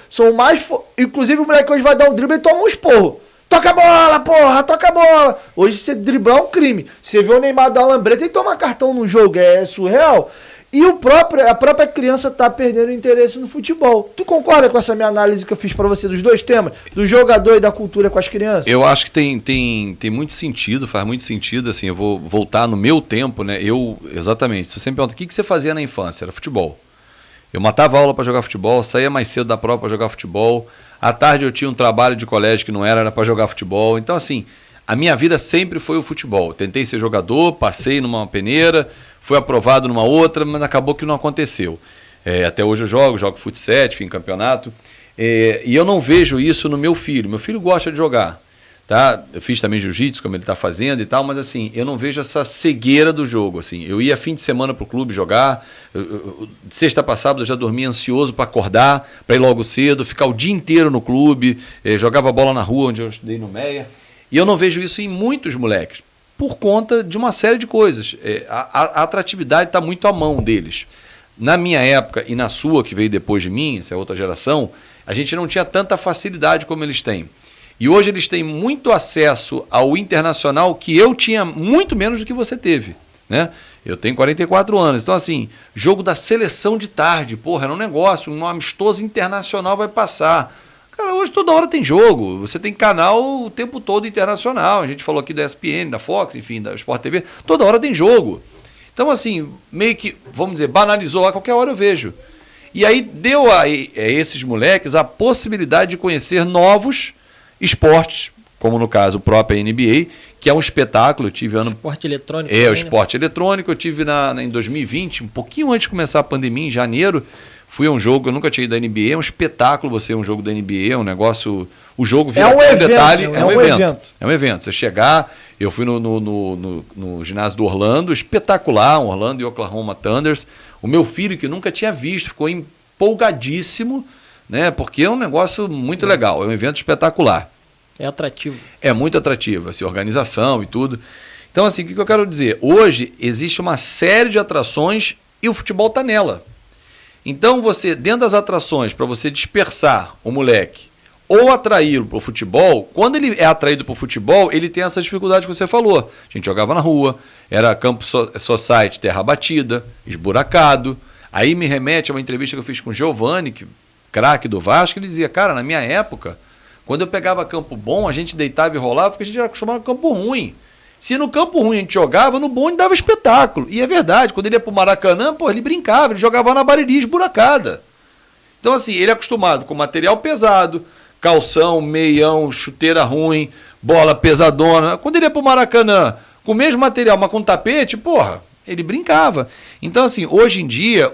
são mais... Inclusive o moleque hoje vai dar um drible e toma um esporro. Toca a bola, porra, toca a bola. Hoje você driblar é um crime. Você vê o Neymar dar uma lambreta e tomar cartão no jogo, é surreal. E a própria criança tá perdendo interesse no futebol. Tu concorda com essa minha análise que eu fiz para você dos 2 temas? Do jogador e da cultura com as crianças? Eu acho que tem muito sentido, faz muito sentido, assim, eu vou voltar no meu tempo, né? Exatamente, se você me pergunta, o que você fazia na infância? Era futebol. Eu matava aula para jogar futebol, saía mais cedo da prova para jogar futebol, à tarde eu tinha um trabalho de colégio que não era para jogar futebol, então assim, a minha vida sempre foi o futebol. Tentei ser jogador, passei numa peneira, fui aprovado numa outra, mas acabou que não aconteceu. Até hoje eu jogo futsal, fim campeonato, e eu não vejo isso no meu filho. Meu filho gosta de jogar, tá? Eu fiz também jiu-jitsu, como ele está fazendo e tal, mas assim, eu não vejo essa cegueira do jogo. Assim. Eu ia fim de semana para o clube jogar, sexta passada eu já dormia ansioso para acordar, para ir logo cedo, ficar o dia inteiro no clube, jogava bola na rua, onde eu estudei no Meia, e eu não vejo isso em muitos moleques, por conta de uma série de coisas. A atratividade está muito à mão deles. Na minha época e na sua, que veio depois de mim, essa é outra geração, a gente não tinha tanta facilidade como eles têm. E hoje eles têm muito acesso ao internacional que eu tinha muito menos do que você teve, né? Eu tenho 44 anos, então assim, jogo da seleção de tarde, porra, era um negócio, um amistoso internacional vai passar. Cara, hoje toda hora tem jogo, você tem canal o tempo todo internacional, a gente falou aqui da ESPN, da Fox, enfim, da Sport TV, toda hora tem jogo. Então assim, meio que, vamos dizer, banalizou, a qualquer hora eu vejo. E aí deu a esses moleques a possibilidade de conhecer novos esportes, como no caso o próprio NBA, que é um espetáculo, eu tive ano... Esporte eletrônico. O esporte eletrônico, eu tive em 2020, um pouquinho antes de começar a pandemia, em janeiro, fui a um jogo, eu nunca tinha ido da NBA, é um espetáculo você ir a um jogo da NBA, é um negócio... O jogo vira detalhe, é um evento. É um evento. Você chegar, eu fui no ginásio do Orlando, espetacular, Orlando e Oklahoma Thunders. O meu filho, que nunca tinha visto, ficou empolgadíssimo, né? Porque é um negócio muito legal, é um evento espetacular. É atrativo. É muito atrativo, assim, organização e tudo. Então, assim, o que eu quero dizer? Hoje existe uma série de atrações e o futebol está nela. Então, você, dentro das atrações, para você dispersar o moleque ou atraí-lo para o futebol, quando ele é atraído para o futebol, ele tem essa dificuldade que você falou. A gente jogava na rua, era campo society, terra batida, esburacado. Aí me remete a uma entrevista que eu fiz com o Giovani, craque do Vasco, ele dizia, cara, na minha época, quando eu pegava campo bom, a gente deitava e rolava, porque a gente era acostumado com campo ruim. Se no campo ruim a gente jogava, no bom a gente dava espetáculo. E é verdade, quando ele ia pro Maracanã, pô, ele brincava, ele jogava na Bariri esburacada. Então, assim, ele é acostumado com material pesado, calção, meião, chuteira ruim, bola pesadona. Quando ele ia pro Maracanã, com o mesmo material, mas com tapete, porra, ele brincava. Então, assim, hoje em dia,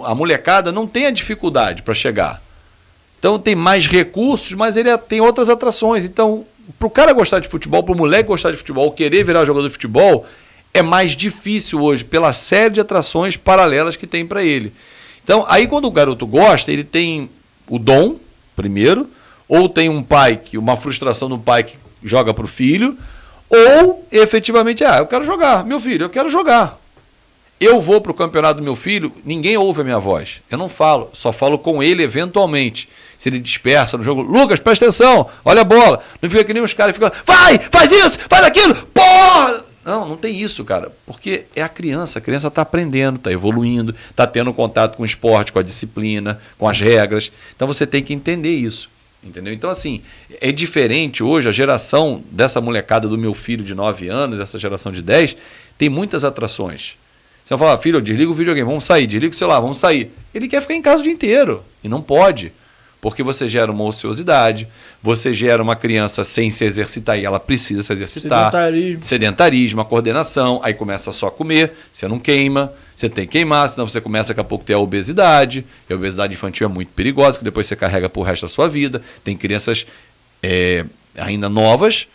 a molecada não tem a dificuldade para chegar. Então, tem mais recursos, mas ele tem outras atrações. Então, para o cara gostar de futebol, para o moleque gostar de futebol, querer virar jogador de futebol, é mais difícil hoje, pela série de atrações paralelas que tem para ele. Então, aí quando o garoto gosta, ele tem o dom, primeiro, ou tem um pai, uma frustração do pai que joga para o filho, ou efetivamente, eu quero jogar, meu filho, eu quero jogar. Eu vou para o campeonato do meu filho, ninguém ouve a minha voz. Eu não falo, só falo com ele eventualmente. Se ele dispersa no jogo, Lucas, presta atenção, olha a bola. Não fica que nem os caras ficam, vai, faz isso, faz aquilo, porra! Não tem isso, cara. Porque é a criança está aprendendo, está evoluindo, está tendo contato com o esporte, com a disciplina, com as regras. Então você tem que entender isso. Entendeu? Então, assim, é diferente hoje, a geração dessa molecada do meu filho de 9 anos, essa geração de 10, tem muitas atrações. Você vai falar, filho, desliga o videogame, vamos sair, desliga o celular, vamos sair. Ele quer ficar em casa o dia inteiro, e não pode. Porque você gera uma ociosidade, você gera uma criança sem se exercitar, e ela precisa se exercitar. Sedentarismo, a coordenação, aí começa só a comer, você não queima, você tem que queimar, senão você começa daqui a pouco a ter a obesidade, e a obesidade infantil é muito perigosa, porque depois você carrega pro resto da sua vida. Tem crianças ainda novas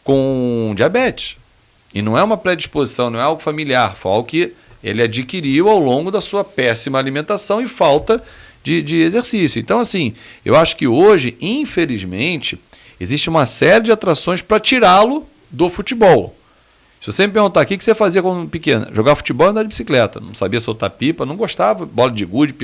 com diabetes. E não é uma predisposição, não é algo familiar, foi algo que ele adquiriu ao longo da sua péssima alimentação e falta de exercício. Então, assim, eu acho que hoje, infelizmente, existe uma série de atrações para tirá-lo do futebol. Se você me perguntar o que você fazia quando pequeno, jogar futebol e andar de bicicleta. Não sabia soltar pipa, não gostava, bola de gude,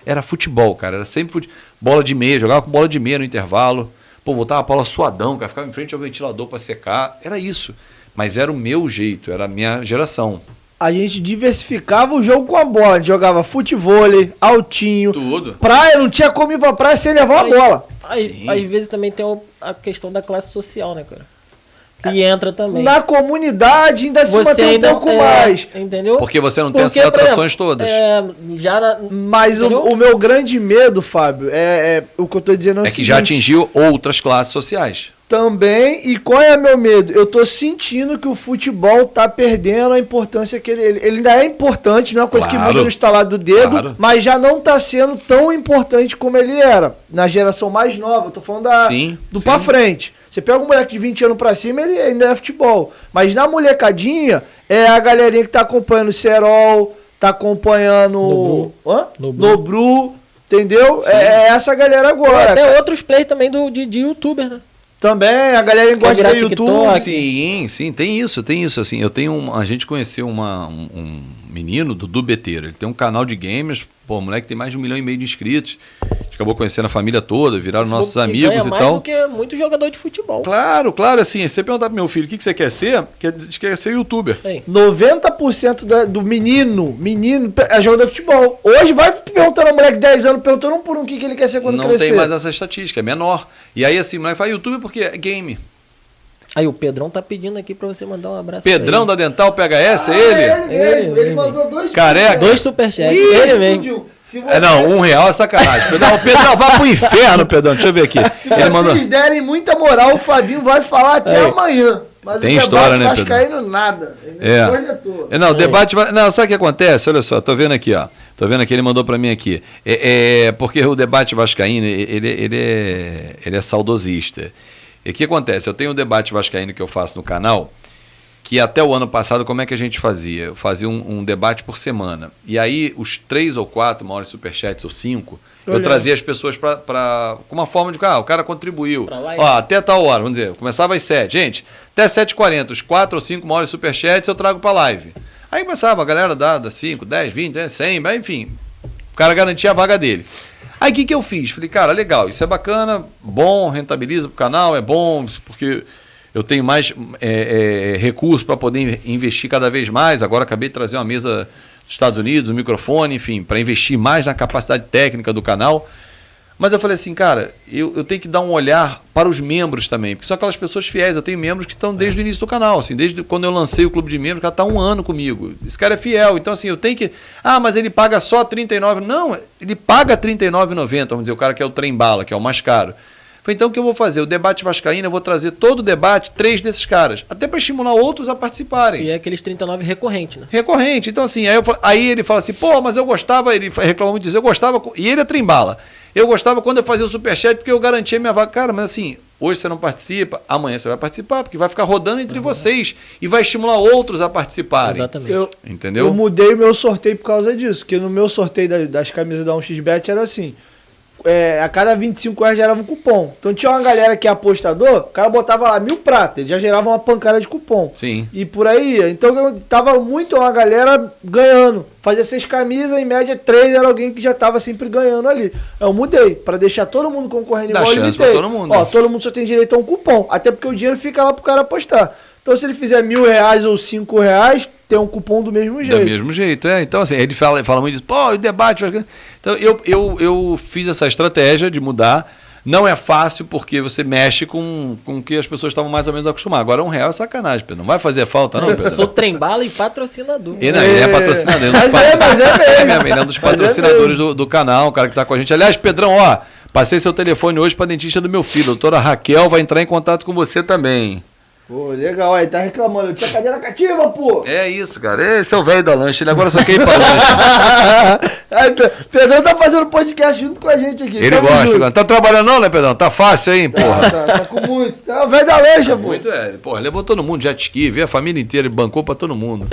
era futebol, cara. Era sempre bola de meia, jogava com bola de meia no intervalo. Pô, voltava a bola suadão, cara, ficava em frente ao ventilador para secar. Era isso. Mas era o meu jeito, era a minha geração. A gente diversificava o jogo com a bola. A gente jogava futevôlei, altinho, tudo. Praia, não tinha como ir pra praia sem levar a bola. Às vezes também tem a questão da classe social, né, cara? Que entra também. Na comunidade ainda se mantém um pouco mais. Entendeu? Porque você não tem essas atrações todas. Mas o meu grande medo, Fábio, o que eu tô dizendo é o seguinte, que já atingiu outras classes sociais. Também, e qual é meu medo? Eu tô sentindo que o futebol tá perdendo a importância que ele ainda é importante, não é uma coisa que muda no estalar do dedo, mas já não tá sendo tão importante como ele era na geração mais nova. Eu tô falando do pra frente. Você pega um moleque de 20 anos pra cima, ele ainda é futebol. Mas na molecadinha, é a galerinha que tá acompanhando o Serol, tá acompanhando Nobru, entendeu? É essa galera agora. Até outros plays também de youtuber, né? Também, a galera que gosta de YouTube. Sim, tem isso, assim. A gente conheceu um menino, Dudu Beteiro, ele tem um canal de gamers, pô, o moleque tem mais de 1,5 milhão de inscritos, a gente acabou conhecendo a família toda, viraram nossos amigos e tal. Mais do que muito jogador de futebol. Claro, assim, se você perguntar pro meu filho o que você quer ser, quer ser youtuber. 90% do menino é jogador de futebol. Hoje vai perguntando ao moleque de 10 anos, perguntando um por um o que ele quer ser quando crescer. Não tem mais essa estatística, é menor. E aí assim, o moleque faz youtuber porque é game. Aí o Pedrão tá pedindo aqui pra você mandar um abraço. Pedrão da Dental PHS, ele mandou 2 careca. 2 superchats. Ele mesmo. Não, R$1 é sacanagem. Pedrão, vá pro inferno, Pedrão. Deixa eu ver aqui. Se vocês derem muita moral, o Fabinho vai falar até amanhã. Mas tem história, né, Pedro? Vascaíno nada. O debate vai... Não, sabe o que acontece? Olha só, tô vendo aqui, ó. Tô vendo aqui, ele mandou para mim aqui. Porque o debate vascaíno, ele é saudosista. E o que acontece? Eu tenho um debate vascaíno que eu faço no canal, que até o ano passado, como é que a gente fazia? Eu fazia um debate por semana. E aí, os 3 ou 4 maiores superchats, ou 5, eu trazia as pessoas com uma forma de... o cara contribuiu. Até tal hora, vamos dizer, começava às 7. Gente, até 7h40, os 4 ou 5 maiores superchats eu trago para live. Aí começava a galera dar 5, 10, 20, 100, enfim. O cara garantia a vaga dele. Aí o que eu fiz? Falei, cara, legal, isso é bacana, bom, rentabiliza pro canal, é bom, porque eu tenho mais recursos para poder investir cada vez mais. Agora acabei de trazer uma mesa dos Estados Unidos, um microfone, enfim, para investir mais na capacidade técnica do canal. Mas eu falei assim, cara, eu tenho que dar um olhar para os membros também, porque são aquelas pessoas fiéis. Eu tenho membros que estão desde o início do canal, assim, desde quando eu lancei o Clube de Membros, o cara está 1 ano comigo. Esse cara é fiel, então assim, eu tenho que... mas ele paga só R$39,00. Não, ele paga R$39,90, vamos dizer, o cara que é o trem-bala, que é o mais caro. Falei, então o que eu vou fazer? O debate vascaíno, eu vou trazer todo o debate, 3 desses caras, até para estimular outros a participarem. E é aqueles 39 recorrente, né? Recorrente, então assim, aí ele fala assim, pô, mas eu gostava, ele reclama muito disso, eu gostava, e ele é trem-bala. Eu gostava quando eu fazia o superchat porque eu garantia minha vaga. Cara, mas assim, hoje você não participa, amanhã você vai participar, porque vai ficar rodando entre vocês e vai estimular outros a participarem. Exatamente. Entendeu? Eu mudei o meu sorteio por causa disso, porque no meu sorteio das camisas da 1xBet era assim, a cada 25 reais gerava um cupom. Então tinha uma galera que é apostador, o cara botava lá 1.000 prata, ele já gerava uma pancada de cupom. Sim. E por aí ia. Então tava muito uma galera ganhando. Fazia 6 camisas, em média 3 era alguém que já tava sempre ganhando ali. Eu mudei, pra deixar todo mundo concorrendo Dá igual eu chance pra todo mundo. Ó, todo mundo só tem direito a um cupom. Até porque o dinheiro fica lá pro cara apostar. Então se ele fizer R$1.000 ou R$5, tem um cupom do mesmo jeito. Do mesmo jeito, Então, assim, ele fala muito disso, pô, o debate... Então, eu fiz essa estratégia de mudar. Não é fácil porque você mexe com o que as pessoas estavam mais ou menos acostumadas. Agora R$1 é sacanagem, Pedro. Não vai fazer falta, não, Pedro? Eu sou trem-bala e patrocinador. Ele é patrocinador. Mas é mesmo. Ele é um dos patrocinadores do canal, o cara que tá com a gente. Aliás, Pedrão, ó, passei seu telefone hoje para dentista do meu filho. A doutora Raquel vai entrar em contato com você também. Pô, legal, aí tá reclamando. Eu tinha cadeira cativa, pô. É isso, cara. Esse é o velho da lanche. Ele agora só quer ir pra lanche. Pedrão tá fazendo podcast junto com a gente aqui. Ele gosta, cara. Tá trabalhando não, né, Pedrão? Tá fácil aí, porra. Tá com muito. Tá o velho da lancha, pô. Muito, Porra, levou todo mundo, jet ski, veio a família inteira e bancou pra todo mundo.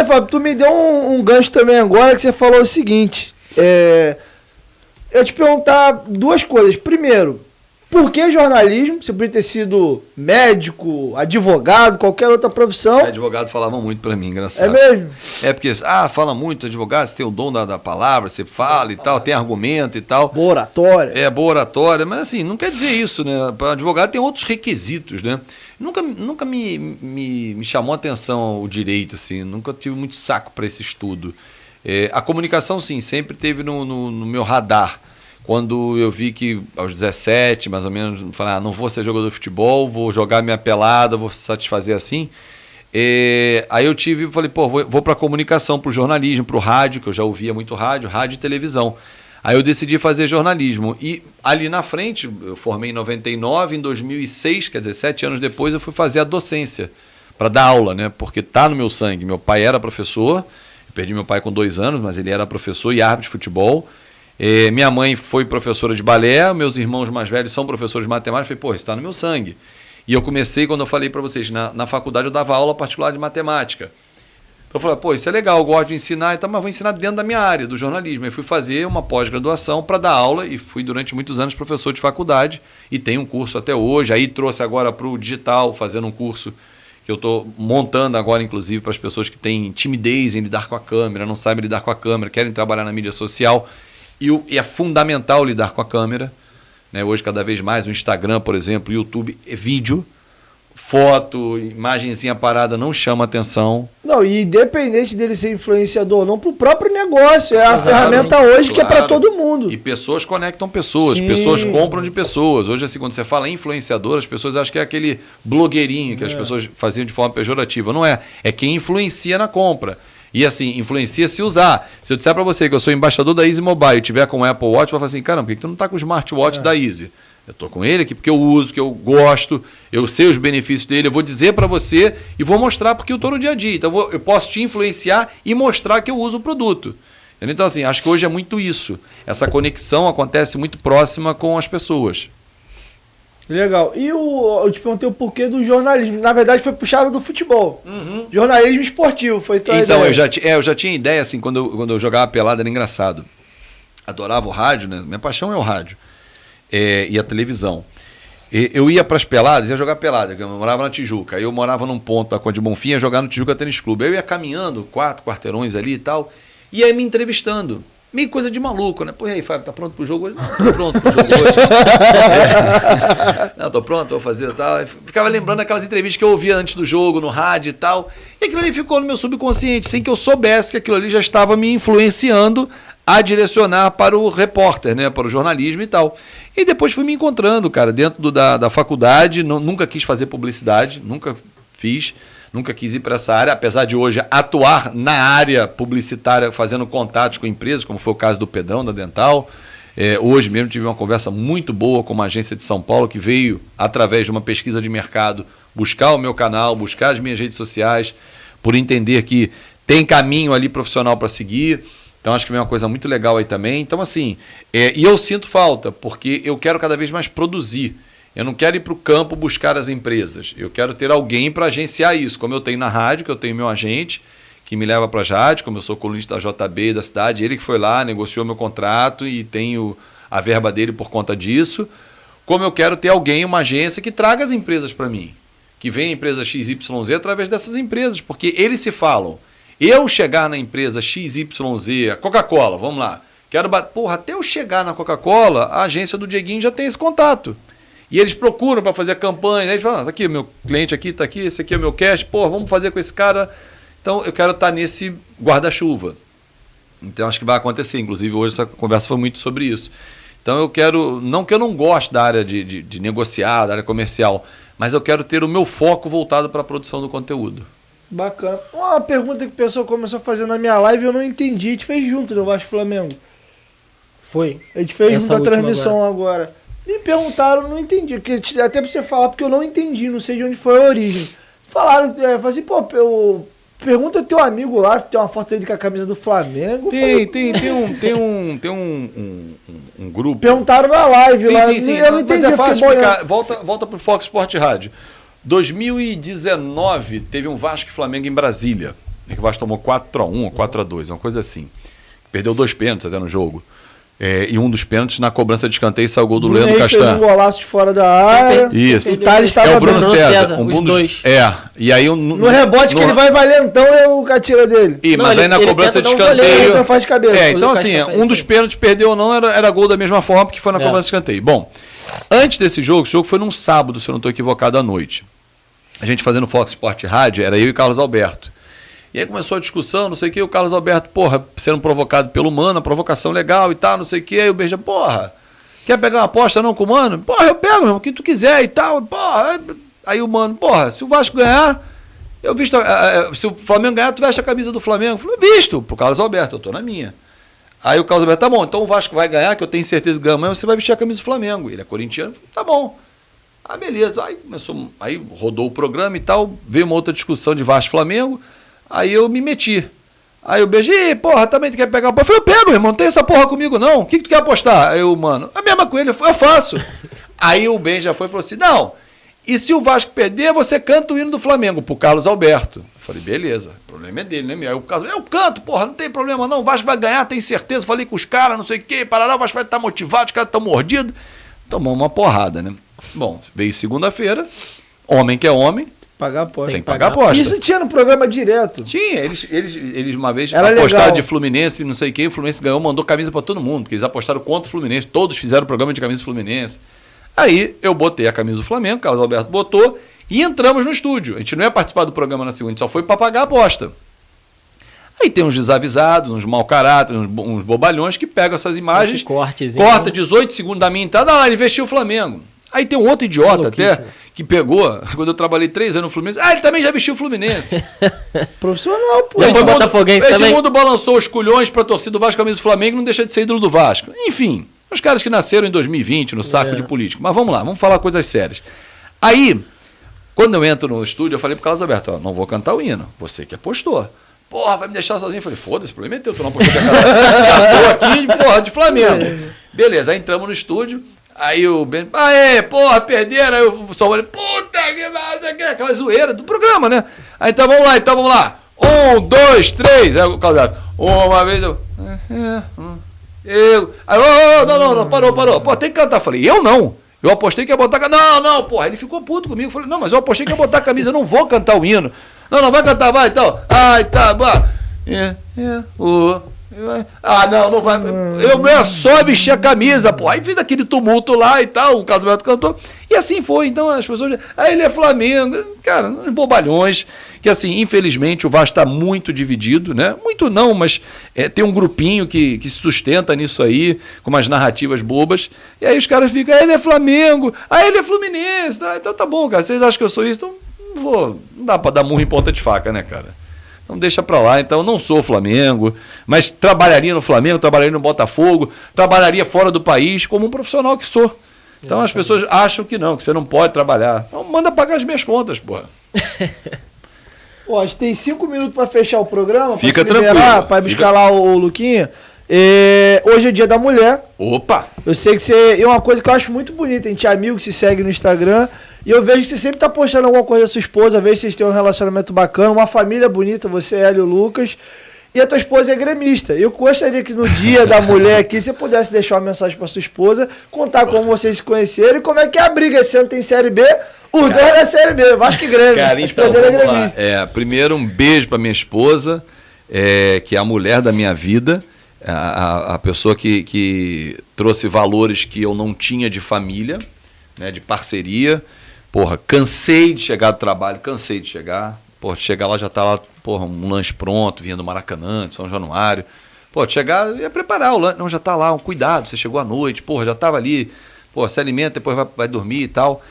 Fábio, tu me deu um gancho também agora que você falou o seguinte. Eu te perguntar duas coisas. Primeiro, por que jornalismo? Você podia ter sido médico, advogado, qualquer outra profissão. Advogado falavam muito pra mim, engraçado. É mesmo? É porque, fala muito, advogado, você tem o dom da palavra, você fala e tal, tem argumento e tal. Boa oratória. Boa oratória, mas assim, não quer dizer isso, né? Para advogado tem outros requisitos, né? Nunca me chamou a atenção o direito, assim, nunca tive muito saco para esse estudo. A comunicação, sim, sempre teve no meu radar. Quando eu vi que aos 17, mais ou menos, falei, não vou ser jogador de futebol, vou jogar minha pelada, vou satisfazer assim. Aí eu falei, vou para a comunicação, para o jornalismo, para o rádio, que eu já ouvia muito rádio e televisão. Aí eu decidi fazer jornalismo. E ali na frente, eu formei em 99, em 2006, quer dizer, 7 anos depois, eu fui fazer a docência, para dar aula, né? Porque tá no meu sangue. Meu pai era professor, eu perdi meu pai com 2 anos, mas ele era professor e árbitro de futebol. Minha mãe foi professora de balé, meus irmãos mais velhos são professores de matemática. Eu falei, isso está no meu sangue. E eu comecei, quando eu falei para vocês, na faculdade eu dava aula particular de matemática. Eu falei, isso é legal, eu gosto de ensinar e tal, mas vou ensinar dentro da minha área, do jornalismo. Eu fui fazer uma pós-graduação para dar aula e fui durante muitos anos professor de faculdade e tenho um curso até hoje. Aí trouxe agora para o digital, fazendo um curso que eu estou montando agora, inclusive, para as pessoas que têm timidez em lidar com a câmera, não sabem lidar com a câmera, querem trabalhar na mídia social. E é fundamental lidar com a câmera, né? Hoje, cada vez mais, o Instagram, por exemplo, o YouTube é vídeo, foto, imagenzinha parada não chama atenção. Não, e independente dele ser influenciador ou não, pro próprio negócio, a ferramenta hoje que é para todo mundo. E pessoas conectam pessoas, Sim. Pessoas compram de pessoas. Hoje, assim, quando você fala influenciador, as pessoas acham que é aquele blogueirinho que as pessoas faziam de forma pejorativa. Não é, é quem influencia na compra. E assim, influencia se usar. Se eu disser para você que eu sou embaixador da Easy Mobile e tiver com o Apple Watch, vai falar assim, caramba, por que tu não tá com o smartwatch da Easy? Eu tô com ele aqui porque eu uso, porque eu gosto, eu sei os benefícios dele, eu vou dizer para você e vou mostrar porque eu tô no dia a dia. Então eu posso te influenciar e mostrar que eu uso o produto. Então assim, acho que hoje é muito isso. Essa conexão acontece muito próxima com as pessoas. Legal. E eu te perguntei o porquê do jornalismo. Na verdade, foi puxado do futebol. Uhum. Jornalismo esportivo, foi tua então, ideia. eu já tinha ideia, assim, quando eu jogava pelada, era engraçado. Adorava o rádio, né? Minha paixão é o rádio. E a televisão. Eu ia para as peladas, ia jogar pelada. Eu morava na Tijuca. Aí eu morava num ponto da Conde Bonfim, ia jogar no Tijuca Tênis Clube. Aí eu ia caminhando 4 quarteirões ali e tal, e aí me entrevistando. Meio coisa de maluco, né? Pô, e aí, Fábio, tá pronto pro jogo hoje? Não, tô pronto pro jogo hoje. Não, tô pronto, vou fazer e tal. Eu ficava lembrando aquelas entrevistas que eu ouvia antes do jogo, no rádio e tal. E aquilo ali ficou no meu subconsciente, sem que eu soubesse que aquilo ali já estava me influenciando a direcionar para o repórter, né? Para o jornalismo e tal. E depois fui me encontrando, cara, dentro da faculdade. Nunca quis fazer publicidade, nunca fiz. Nunca quis ir para essa área, apesar de hoje atuar na área publicitária, fazendo contatos com empresas, como foi o caso do Pedrão, da Dental. Hoje mesmo tive uma conversa muito boa com uma agência de São Paulo que veio, através de uma pesquisa de mercado, buscar o meu canal, buscar as minhas redes sociais, por entender que tem caminho ali profissional para seguir. Então acho que vem uma coisa muito legal aí também. Então assim, e eu sinto falta, porque eu quero cada vez mais produzir. Eu não quero ir para o campo buscar as empresas. Eu quero ter alguém para agenciar isso, como eu tenho na rádio, que eu tenho meu agente, que me leva para as rádios, como eu sou colunista da JB da cidade, ele que foi lá, negociou meu contrato e tenho a verba dele por conta disso. Como eu quero ter alguém, uma agência que traga as empresas para mim, que venha a empresa XYZ através dessas empresas, porque eles se falam. Eu chegar na empresa XYZ, Coca-Cola, vamos lá, quero bater. Porra, até eu chegar na Coca-Cola, a agência do Dieguinho já tem esse contato. E eles procuram para fazer a campanha, eles falam, tá aqui, meu cliente aqui, tá aqui, esse aqui é o meu cash, porra, vamos fazer com esse cara. Então eu quero estar nesse guarda-chuva. Então acho que vai acontecer, inclusive hoje essa conversa foi muito sobre isso. Então eu quero, não que eu não goste da área de negociar, da área comercial, mas eu quero ter o meu foco voltado para a produção do conteúdo. Bacana. Uma pergunta que o pessoal começou a fazer na minha live, eu não entendi. A gente fez junto no Vasco e Flamengo. Foi. A gente fez junto a transmissão agora. Me perguntaram, não entendi. Até pra você falar, porque eu não entendi, não sei de onde foi a origem. Falaram, falaram assim, pô, pergunta teu amigo lá se tem uma foto dele com a camisa do Flamengo. Tem um grupo. Perguntaram na live lá. Sim. Eu não entendi. Mas é fácil explicar. Volta pro Fox Sport Rádio. 2019 teve um Vasco e Flamengo em Brasília. O Vasco tomou 4-1 ou 4-2, uma coisa assim. Perdeu 2 pênaltis até no jogo. E um dos pênaltis, na cobrança de escanteio, saiu o gol do Leandro Castan. Fez um golaço de fora da área. Isso. O Thales estava o Bruno César. Os dois. E aí no rebote que ele vai valentão é o catira dele. Mas aí na cobrança de escanteio... Faz de cabeça. Então assim, um dos pênaltis perdeu ou não era gol da mesma forma, porque foi na cobrança de escanteio. Bom, antes desse jogo, esse jogo foi num sábado, se eu não estou equivocado, à noite. A gente fazendo Fox Sport Rádio, era eu e Carlos Alberto. E aí começou a discussão, não sei o que, o Carlos Alberto, sendo provocado pelo Mano, provocação legal e tal, não sei o que, aí o Beija, quer pegar uma aposta não com o Mano? Eu pego, meu irmão, o que tu quiser e tal, aí o Mano, se o Vasco ganhar, eu visto, se o Flamengo ganhar, tu veste a camisa do Flamengo. Eu falei, visto, pro Carlos Alberto, eu tô na minha. Aí o Carlos Alberto, tá bom, então o Vasco vai ganhar, que eu tenho certeza que ganha amanhã, você vai vestir a camisa do Flamengo. Ele é corintiano, tá bom. Beleza, aí rodou o programa e tal, veio uma outra discussão de Vasco e Flamengo, aí eu me meti. Aí o Beija, também tu quer pegar a aposta? Eu falei, eu pego, irmão, não tem essa porra comigo não, o que tu quer apostar? Aí o Mano, a mesma com ele, eu faço. Aí o Beija foi e falou assim, não, e se o Vasco perder, você canta o hino do Flamengo, pro Carlos Alberto. Eu falei, beleza, o problema é dele, né, meu? Aí o Carlos, eu canto, não tem problema não, o Vasco vai ganhar, tenho certeza, falei com os caras, não sei o que, parará, o Vasco vai estar motivado, os caras estão mordidos. Tomamos uma porrada, né? Bom, veio segunda-feira, homem que é homem, pagar a aposta. Tem que pagar a aposta. Isso tinha no programa direto. Tinha, eles uma vez era apostaram legal. De Fluminense, não sei quem, o Fluminense ganhou, mandou camisa pra todo mundo, porque eles apostaram contra o Fluminense, todos fizeram programa de camisa do Fluminense. Aí eu botei a camisa do Flamengo, o Carlos Alberto botou, e entramos no estúdio. A gente não ia participar do programa na segunda, a gente só foi pra pagar a aposta. Aí tem uns desavisados, uns mau caráter, uns bobalhões que pegam essas imagens, corta 18 segundos da minha entrada, ele vestiu o Flamengo. Aí tem um outro idiota até, que pegou, quando eu trabalhei 3 anos no Fluminense, ele também já vestiu o Fluminense. Profissional, pô. Edmundo balançou os culhões pra torcida do Vasco, camisa do Flamengo, não deixa de ser ídolo do Vasco. Enfim, os caras que nasceram em 2020, no saco de político. Mas vamos lá, vamos falar coisas sérias. Aí, quando eu entro no estúdio, eu falei pro Carlos Alberto, não vou cantar o hino, você que apostou. Vai me deixar sozinho. Eu falei, foda-se, o problema é teu, tu não apostou que já tô aqui, de Flamengo. Beleza, aí entramos no estúdio, aí o Ben, perderam, aí eu só falei, puta que aquela zoeira do programa, né? Aí então vamos lá. 1, 2, 3, aí o Carlos Alberto, uma vez não, parou. Tem que cantar. Eu falei, eu não. Eu apostei que ia botar... Não, porra. Ele ficou puto comigo. Eu falei, não, mas eu apostei que ia botar a camisa. Eu não vou cantar o hino. Não, vai cantar, vai, então. Tá, vai. Não vai. Eu ia só vestir a camisa, pô. Aí fiz aquele tumulto lá e tal, o Carlos Alberto cantou. E assim foi. Então as pessoas... ele é Flamengo. Cara, uns bobalhões. Que assim, infelizmente, o Vasco está muito dividido, né? Muito não, mas tem um grupinho que se sustenta nisso aí, com umas narrativas bobas. E aí os caras ficam, ele é Flamengo, ele é Fluminense. Então tá bom, cara. Vocês acham que eu sou isso? Então não dá pra dar murro em ponta de faca, né, cara? Então deixa pra lá. Então eu não sou Flamengo, mas trabalharia no Flamengo, trabalharia no Botafogo, trabalharia fora do país como um profissional que sou. Então as pessoas acham que não, que você não pode trabalhar. Então manda pagar as minhas contas, porra. A gente tem 5 minutos para fechar o programa. Fica tranquilo. Para buscar lá o Luquinha. Hoje é Dia da Mulher. Opa! Eu sei que você... É uma coisa que eu acho muito bonita. A gente é amigo que se segue no Instagram. E eu vejo que você sempre tá postando alguma coisa da sua esposa, vejo que vocês têm um relacionamento bacana, uma família bonita, você, Hélio e o Lucas. E a tua esposa é gremista. Eu gostaria que no dia da mulher aqui, você pudesse deixar uma mensagem pra sua esposa, contar como vocês se conheceram e como é que é a briga. Esse ano tem Série B, os dois da Série B, Vasco e Grêmio. Cara, então, vamos lá. Primeiro, um beijo pra minha esposa, que é a mulher da minha vida, a pessoa que trouxe valores que eu não tinha de família, né, de parceria. Porra, cansei de chegar do trabalho, Pô, chegar lá já tá lá, porra, um lanche pronto, vinha do Maracanã, de São Januário. Pô, chegar, ia preparar o lanche. Não, já tá lá, um cuidado, você chegou à noite, porra, já tava ali, pô, se alimenta, depois vai dormir e tal.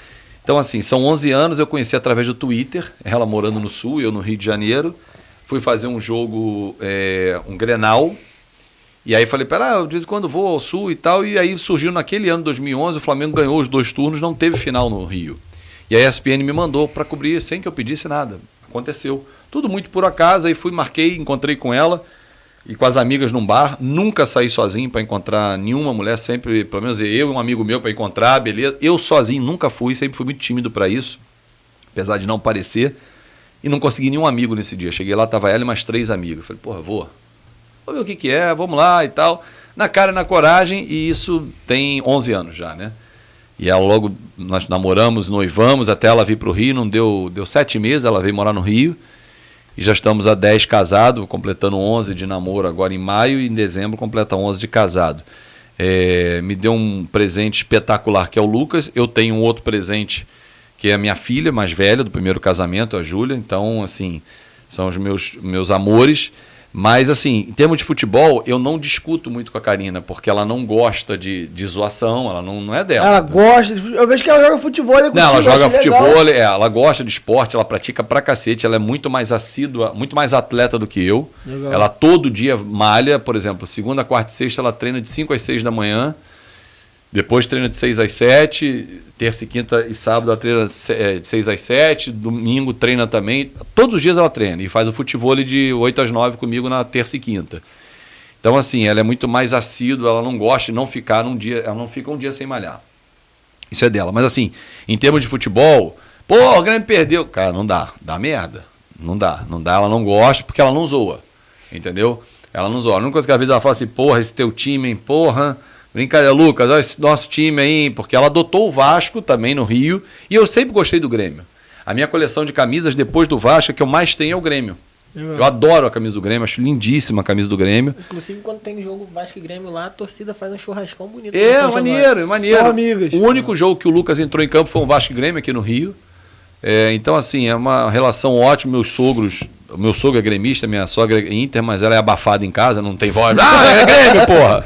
Então, assim, são 11 anos, eu conheci através do Twitter, ela morando no Sul, eu no Rio de Janeiro. Fui fazer um jogo, um Grenal, e aí falei para ela, de vez em quando vou ao Sul e tal, e aí surgiu naquele ano, 2011, o Flamengo ganhou os 2 turnos, não teve final no Rio. E a ESPN me mandou para cobrir sem que eu pedisse nada. Aconteceu. Tudo muito por acaso, aí marquei, encontrei com ela e com as amigas num bar. Nunca saí sozinho para encontrar nenhuma mulher, sempre, pelo menos eu e um amigo meu para encontrar, beleza. Eu sozinho nunca fui, sempre fui muito tímido para isso, apesar de não parecer. E não consegui nenhum amigo nesse dia. Cheguei lá, tava ela e mais 3 amigos. Falei, porra, vou ver o que é, vamos lá e tal. Na cara e na coragem, e isso tem 11 anos já, né? E ela logo, nós namoramos, noivamos, até ela vir para o Rio, não deu 7 meses, ela veio morar no Rio, e já estamos há 10 casados, completando 11 de namoro agora em maio, e em dezembro completa 11 de casado. Me deu um presente espetacular, que é o Lucas. Eu tenho um outro presente, que é a minha filha mais velha, do primeiro casamento, a Júlia. Então, assim, são os meus amores. Mas, assim, em termos de futebol, eu não discuto muito com a Karina, porque ela não gosta de zoação, ela não é dela. Ela gosta, eu vejo que ela joga futebol. Não, ela joga futebol, ela gosta de esporte, ela pratica pra cacete, ela é muito mais assídua, muito mais atleta do que eu. Legal. Ela todo dia malha, por exemplo, segunda, quarta e sexta ela treina de 5 às 6 da manhã, depois treina de 6 às 7, terça e quinta e sábado ela treina de 6 às 7, domingo treina também. Todos os dias ela treina e faz o futebol de 8 às 9 comigo na terça e quinta. Então, assim, ela é muito mais assídua, ela não gosta de não ficar num dia, ela não fica um dia sem malhar. Isso é dela. Mas, assim, em termos de futebol, pô, o Grêmio perdeu. Cara, não dá merda. Não dá, ela não gosta porque ela não zoa. Entendeu? Ela não zoa. A única coisa que às vezes ela fala assim, porra, esse teu time, hein, porra. Brincadeira, Lucas, olha esse nosso time aí, porque ela adotou o Vasco também no Rio, e eu sempre gostei do Grêmio. A minha coleção de camisas depois do Vasco, que eu mais tenho é o Grêmio. Eu adoro a camisa do Grêmio, acho lindíssima a camisa do Grêmio. Inclusive, quando tem jogo Vasco e Grêmio lá, a torcida faz um churrascão bonito. Maneiro. Só amigas. O único jogo que o Lucas entrou em campo foi um Vasco e Grêmio aqui no Rio. Então, assim, é uma relação ótima. Meus sogros, o meu sogro é gremista, minha sogra é Inter, mas ela é abafada em casa, não tem voz. É Grêmio, porra!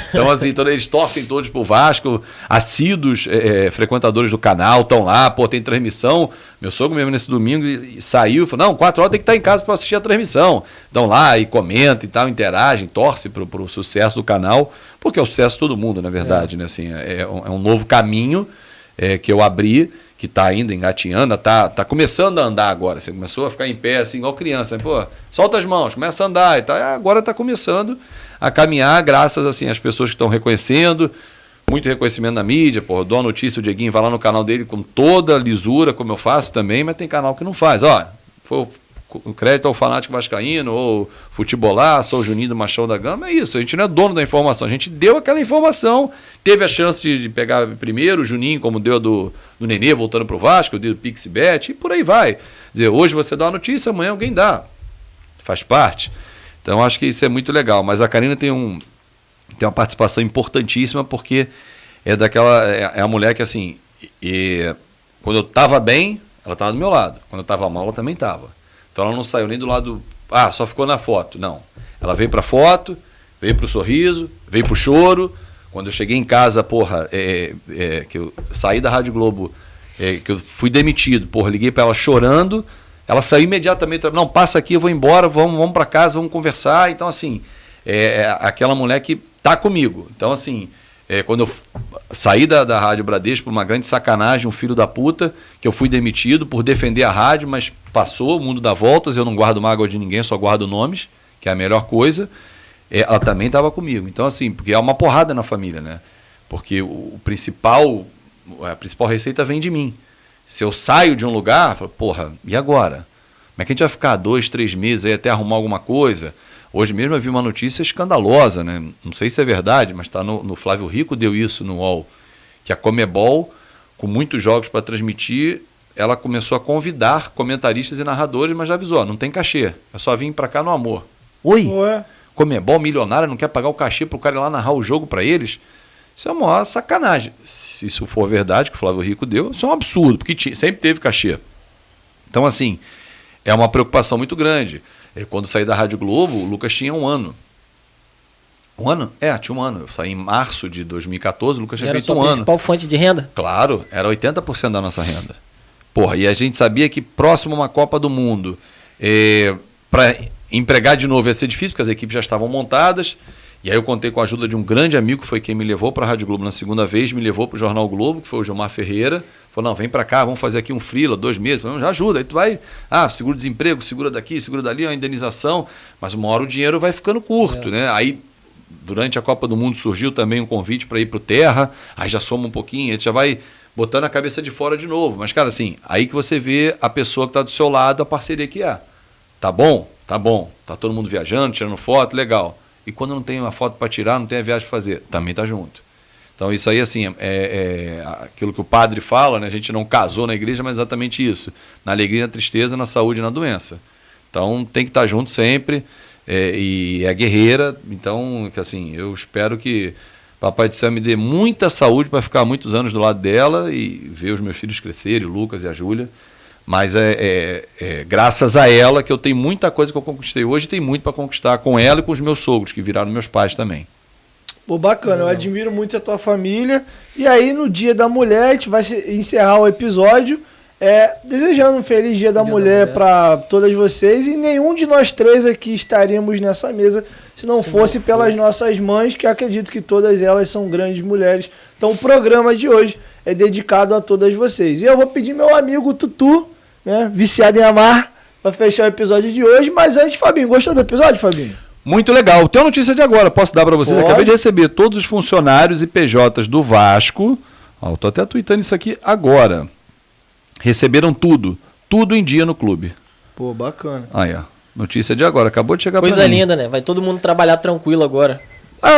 Então, assim, eles torcem todos pro Vasco, assíduos frequentadores do canal, estão lá, pô, tem transmissão. Meu sogro mesmo nesse domingo saiu e falou, não, 4 horas tem que estar em casa para assistir a transmissão. Estão lá e comentam e tal, interagem, torcem pro sucesso do canal, porque é o sucesso de todo mundo, na verdade, né? Assim, é um novo caminho que eu abri, que está ainda engatinhando, tá começando a andar agora. Você começou a ficar em pé, assim, igual criança. Né? Pô, solta as mãos, começa a andar e tal. Agora está começando a caminhar, graças assim, às pessoas que estão reconhecendo. Muito reconhecimento na mídia. Pô, dou a notícia, o Dieguinho vai lá no canal dele com toda a lisura, como eu faço também, mas tem canal que não faz. Ó, foi o crédito ao fanático vascaíno, ou futebolar, sou o Juninho do Machão da Gama, é isso. A gente não é dono da informação, a gente deu aquela informação, teve a chance de pegar primeiro o Juninho, como deu a do Nenê voltando pro Vasco, deu do Pixibet, e por aí vai. Quer dizer, hoje você dá uma notícia, amanhã alguém dá. Faz parte. Então acho que isso é muito legal. Mas a Karina tem uma participação importantíssima, porque é a mulher que, assim, quando eu estava bem, ela estava do meu lado. Quando eu estava mal, ela também estava. Então ela não saiu nem do lado, só ficou na foto. Não. Ela veio pra foto, veio pro sorriso, veio pro choro. Quando eu cheguei em casa, que eu saí da Rádio Globo, que eu fui demitido, liguei pra ela chorando, ela saiu imediatamente, não, passa aqui, eu vou embora, vamos pra casa, vamos conversar. Então, assim, aquela mulher que tá comigo. Então, assim, quando eu saí da Rádio Bradesco por uma grande sacanagem, um filho da puta, que eu fui demitido por defender a rádio, mas passou, o mundo dá voltas, eu não guardo mágoa de ninguém, só guardo nomes, que é a melhor coisa. Ela também estava comigo. Então, assim, porque é uma porrada na família, né? Porque a principal receita vem de mim. Se eu saio de um lugar, eu falo, porra, e agora? Como é que a gente vai ficar 2, 3 meses aí até arrumar alguma coisa? Hoje mesmo eu vi uma notícia escandalosa, né? Não sei se é verdade, mas está no Flávio Rico, deu isso no UOL, que a Conmebol, com muitos jogos para transmitir, ela começou a convidar comentaristas e narradores, mas já avisou, não tem cachê, é só vir para cá no amor. Oi? Ué. Comebol milionária não quer pagar o cachê para o cara ir lá narrar o jogo para eles? Isso é uma sacanagem. Se isso for verdade, que o Flávio Rico deu, isso é um absurdo, porque sempre teve cachê. Então, assim, é uma preocupação muito grande. Quando saí da Rádio Globo, o Lucas tinha 1 ano. 1 ano? Tinha 1 ano. Eu saí em março de 2014, o Lucas tinha feito 1 ano. Era a principal fonte de renda? Claro, era 80% da nossa renda. Porra, e a gente sabia que próximo a uma Copa do Mundo, para empregar de novo ia ser difícil, porque as equipes já estavam montadas. E aí eu contei com a ajuda de um grande amigo, que foi quem me levou para a Rádio Globo na segunda vez, me levou para o Jornal Globo, que foi o Gilmar Ferreira. Falou, não, vem para cá, vamos fazer aqui um freela, 2 meses. Falei, já ajuda, aí tu vai, seguro-desemprego, segura daqui, segura dali, uma indenização. Mas uma hora o dinheiro vai ficando curto, né? Aí, durante a Copa do Mundo, surgiu também um convite para ir para o Terra, aí já soma um pouquinho, a gente já vai botando a cabeça de fora de novo. Mas, cara, assim, aí que você vê a pessoa que está do seu lado, a parceria que é. Tá bom, tá todo mundo viajando, tirando foto, legal. E quando não tem uma foto para tirar, não tem a viagem para fazer, também tá junto. Então isso aí, assim, é aquilo que o padre fala, né? A gente não casou na igreja, mas exatamente isso. Na alegria, na tristeza, na saúde e na doença. Então tem que estar junto sempre, e é guerreira. Então, assim, eu espero que Papai do Céu me dê muita saúde para ficar muitos anos do lado dela e ver os meus filhos crescerem, o Lucas e a Júlia. Mas graças a ela que eu tenho muita coisa que eu conquistei hoje e tenho muito para conquistar com ela e com os meus sogros, que viraram meus pais também. Pô, bacana, eu admiro muito a tua família. E aí, no Dia da Mulher, a gente vai encerrar o episódio desejando um feliz Dia da Mulher para todas vocês. E nenhum de nós três aqui estaríamos nessa mesa se não fosse pelas nossas mães, que acredito que todas elas são grandes mulheres. Então, o programa de hoje é dedicado a todas vocês. E eu vou pedir meu amigo Tutu, né, viciado em amar, para fechar o episódio de hoje. Mas antes, Fabinho, gostou do episódio, Fabinho? Muito legal. Tem uma notícia de agora, posso dar para vocês? Pode. Acabei de receber todos os funcionários e PJs do Vasco. Eu tô até tweetando isso aqui agora. Receberam tudo em dia no clube. Pô, bacana. Aí, ó. Notícia de agora, acabou de chegar para mim. Coisa linda, né? Vai todo mundo trabalhar tranquilo agora.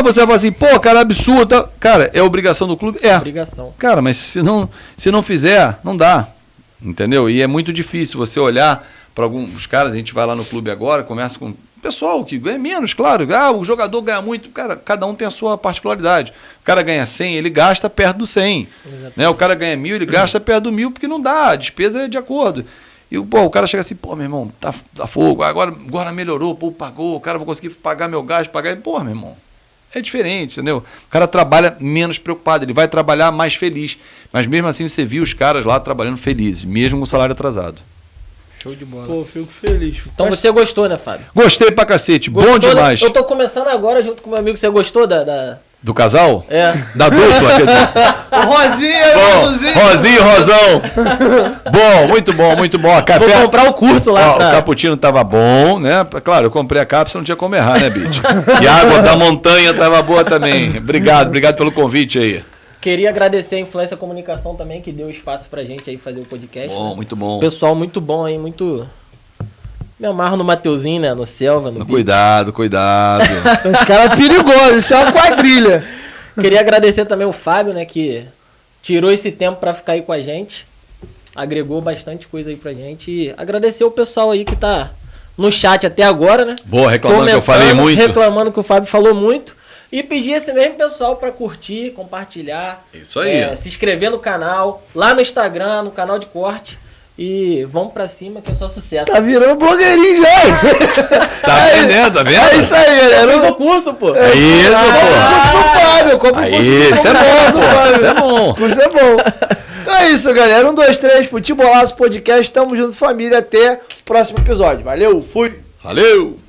Você vai falar assim, pô, cara, absurdo. Cara, é obrigação do clube? É. Obrigação. Cara, mas se não fizer, não dá. Entendeu? E é muito difícil você olhar para alguns caras, a gente vai lá no clube agora, conversa com pessoal que ganha menos, claro. O jogador ganha muito. Cara, cada um tem a sua particularidade. O cara ganha 100, ele gasta perto do 100. Né? O cara ganha 1.000, ele gasta perto do 1.000, porque não dá. A despesa é de acordo. E o cara chega assim, pô, meu irmão, tá fogo. Agora melhorou, pô, pagou. O cara vai conseguir pagar meu gasto, pagar. Pô, meu irmão, é diferente, entendeu? O cara trabalha menos preocupado, ele vai trabalhar mais feliz. Mas mesmo assim você viu os caras lá trabalhando felizes, mesmo com o salário atrasado. Show de bola. Pô, fico feliz. Então você gostou, né, Fábio? Gostei pra cacete, bom demais. Eu tô começando agora junto com meu amigo. Você gostou do casal? É. Da dupla? Rosinha e Rosão. Bom, muito bom, muito bom. Café, vou comprar o curso lá. O cappuccino tava bom, né? Claro, eu comprei a cápsula, não tinha como errar, né, Bitch? E a água da montanha tava boa também. Obrigado pelo convite aí. Queria agradecer a Influência Comunicação também, que deu espaço pra gente aí fazer o podcast. Bom, né? Muito bom. Pessoal muito bom aí, muito... Me amarro no Mateuzinho, né? No Selva, no Cuidado. Os caras perigosos, isso é uma quadrilha. Queria agradecer também o Fábio, né? Que tirou esse tempo pra ficar aí com a gente. Agregou bastante coisa aí pra gente. E agradecer o pessoal aí que tá no chat até agora, né? Boa, reclamando que eu falei muito. Reclamando que o Fábio falou muito. E pedir esse mesmo pessoal para curtir, compartilhar. Isso aí. Se inscrever no canal, lá no Instagram, no canal de corte. E vamos pra cima que é só sucesso. Tá virando blogueirinho já. Tá vendendo, tá vendo? É isso aí, galera. Eu fiz o curso, pô. É isso, pô. Compre o curso do Fábio. Isso é bom, pô. Isso é bom. O curso é bom. Então é isso, galera. 1, 2, 3, Futebolaço Podcast. Tamo junto, família. Até o próximo episódio. Valeu, fui. Valeu.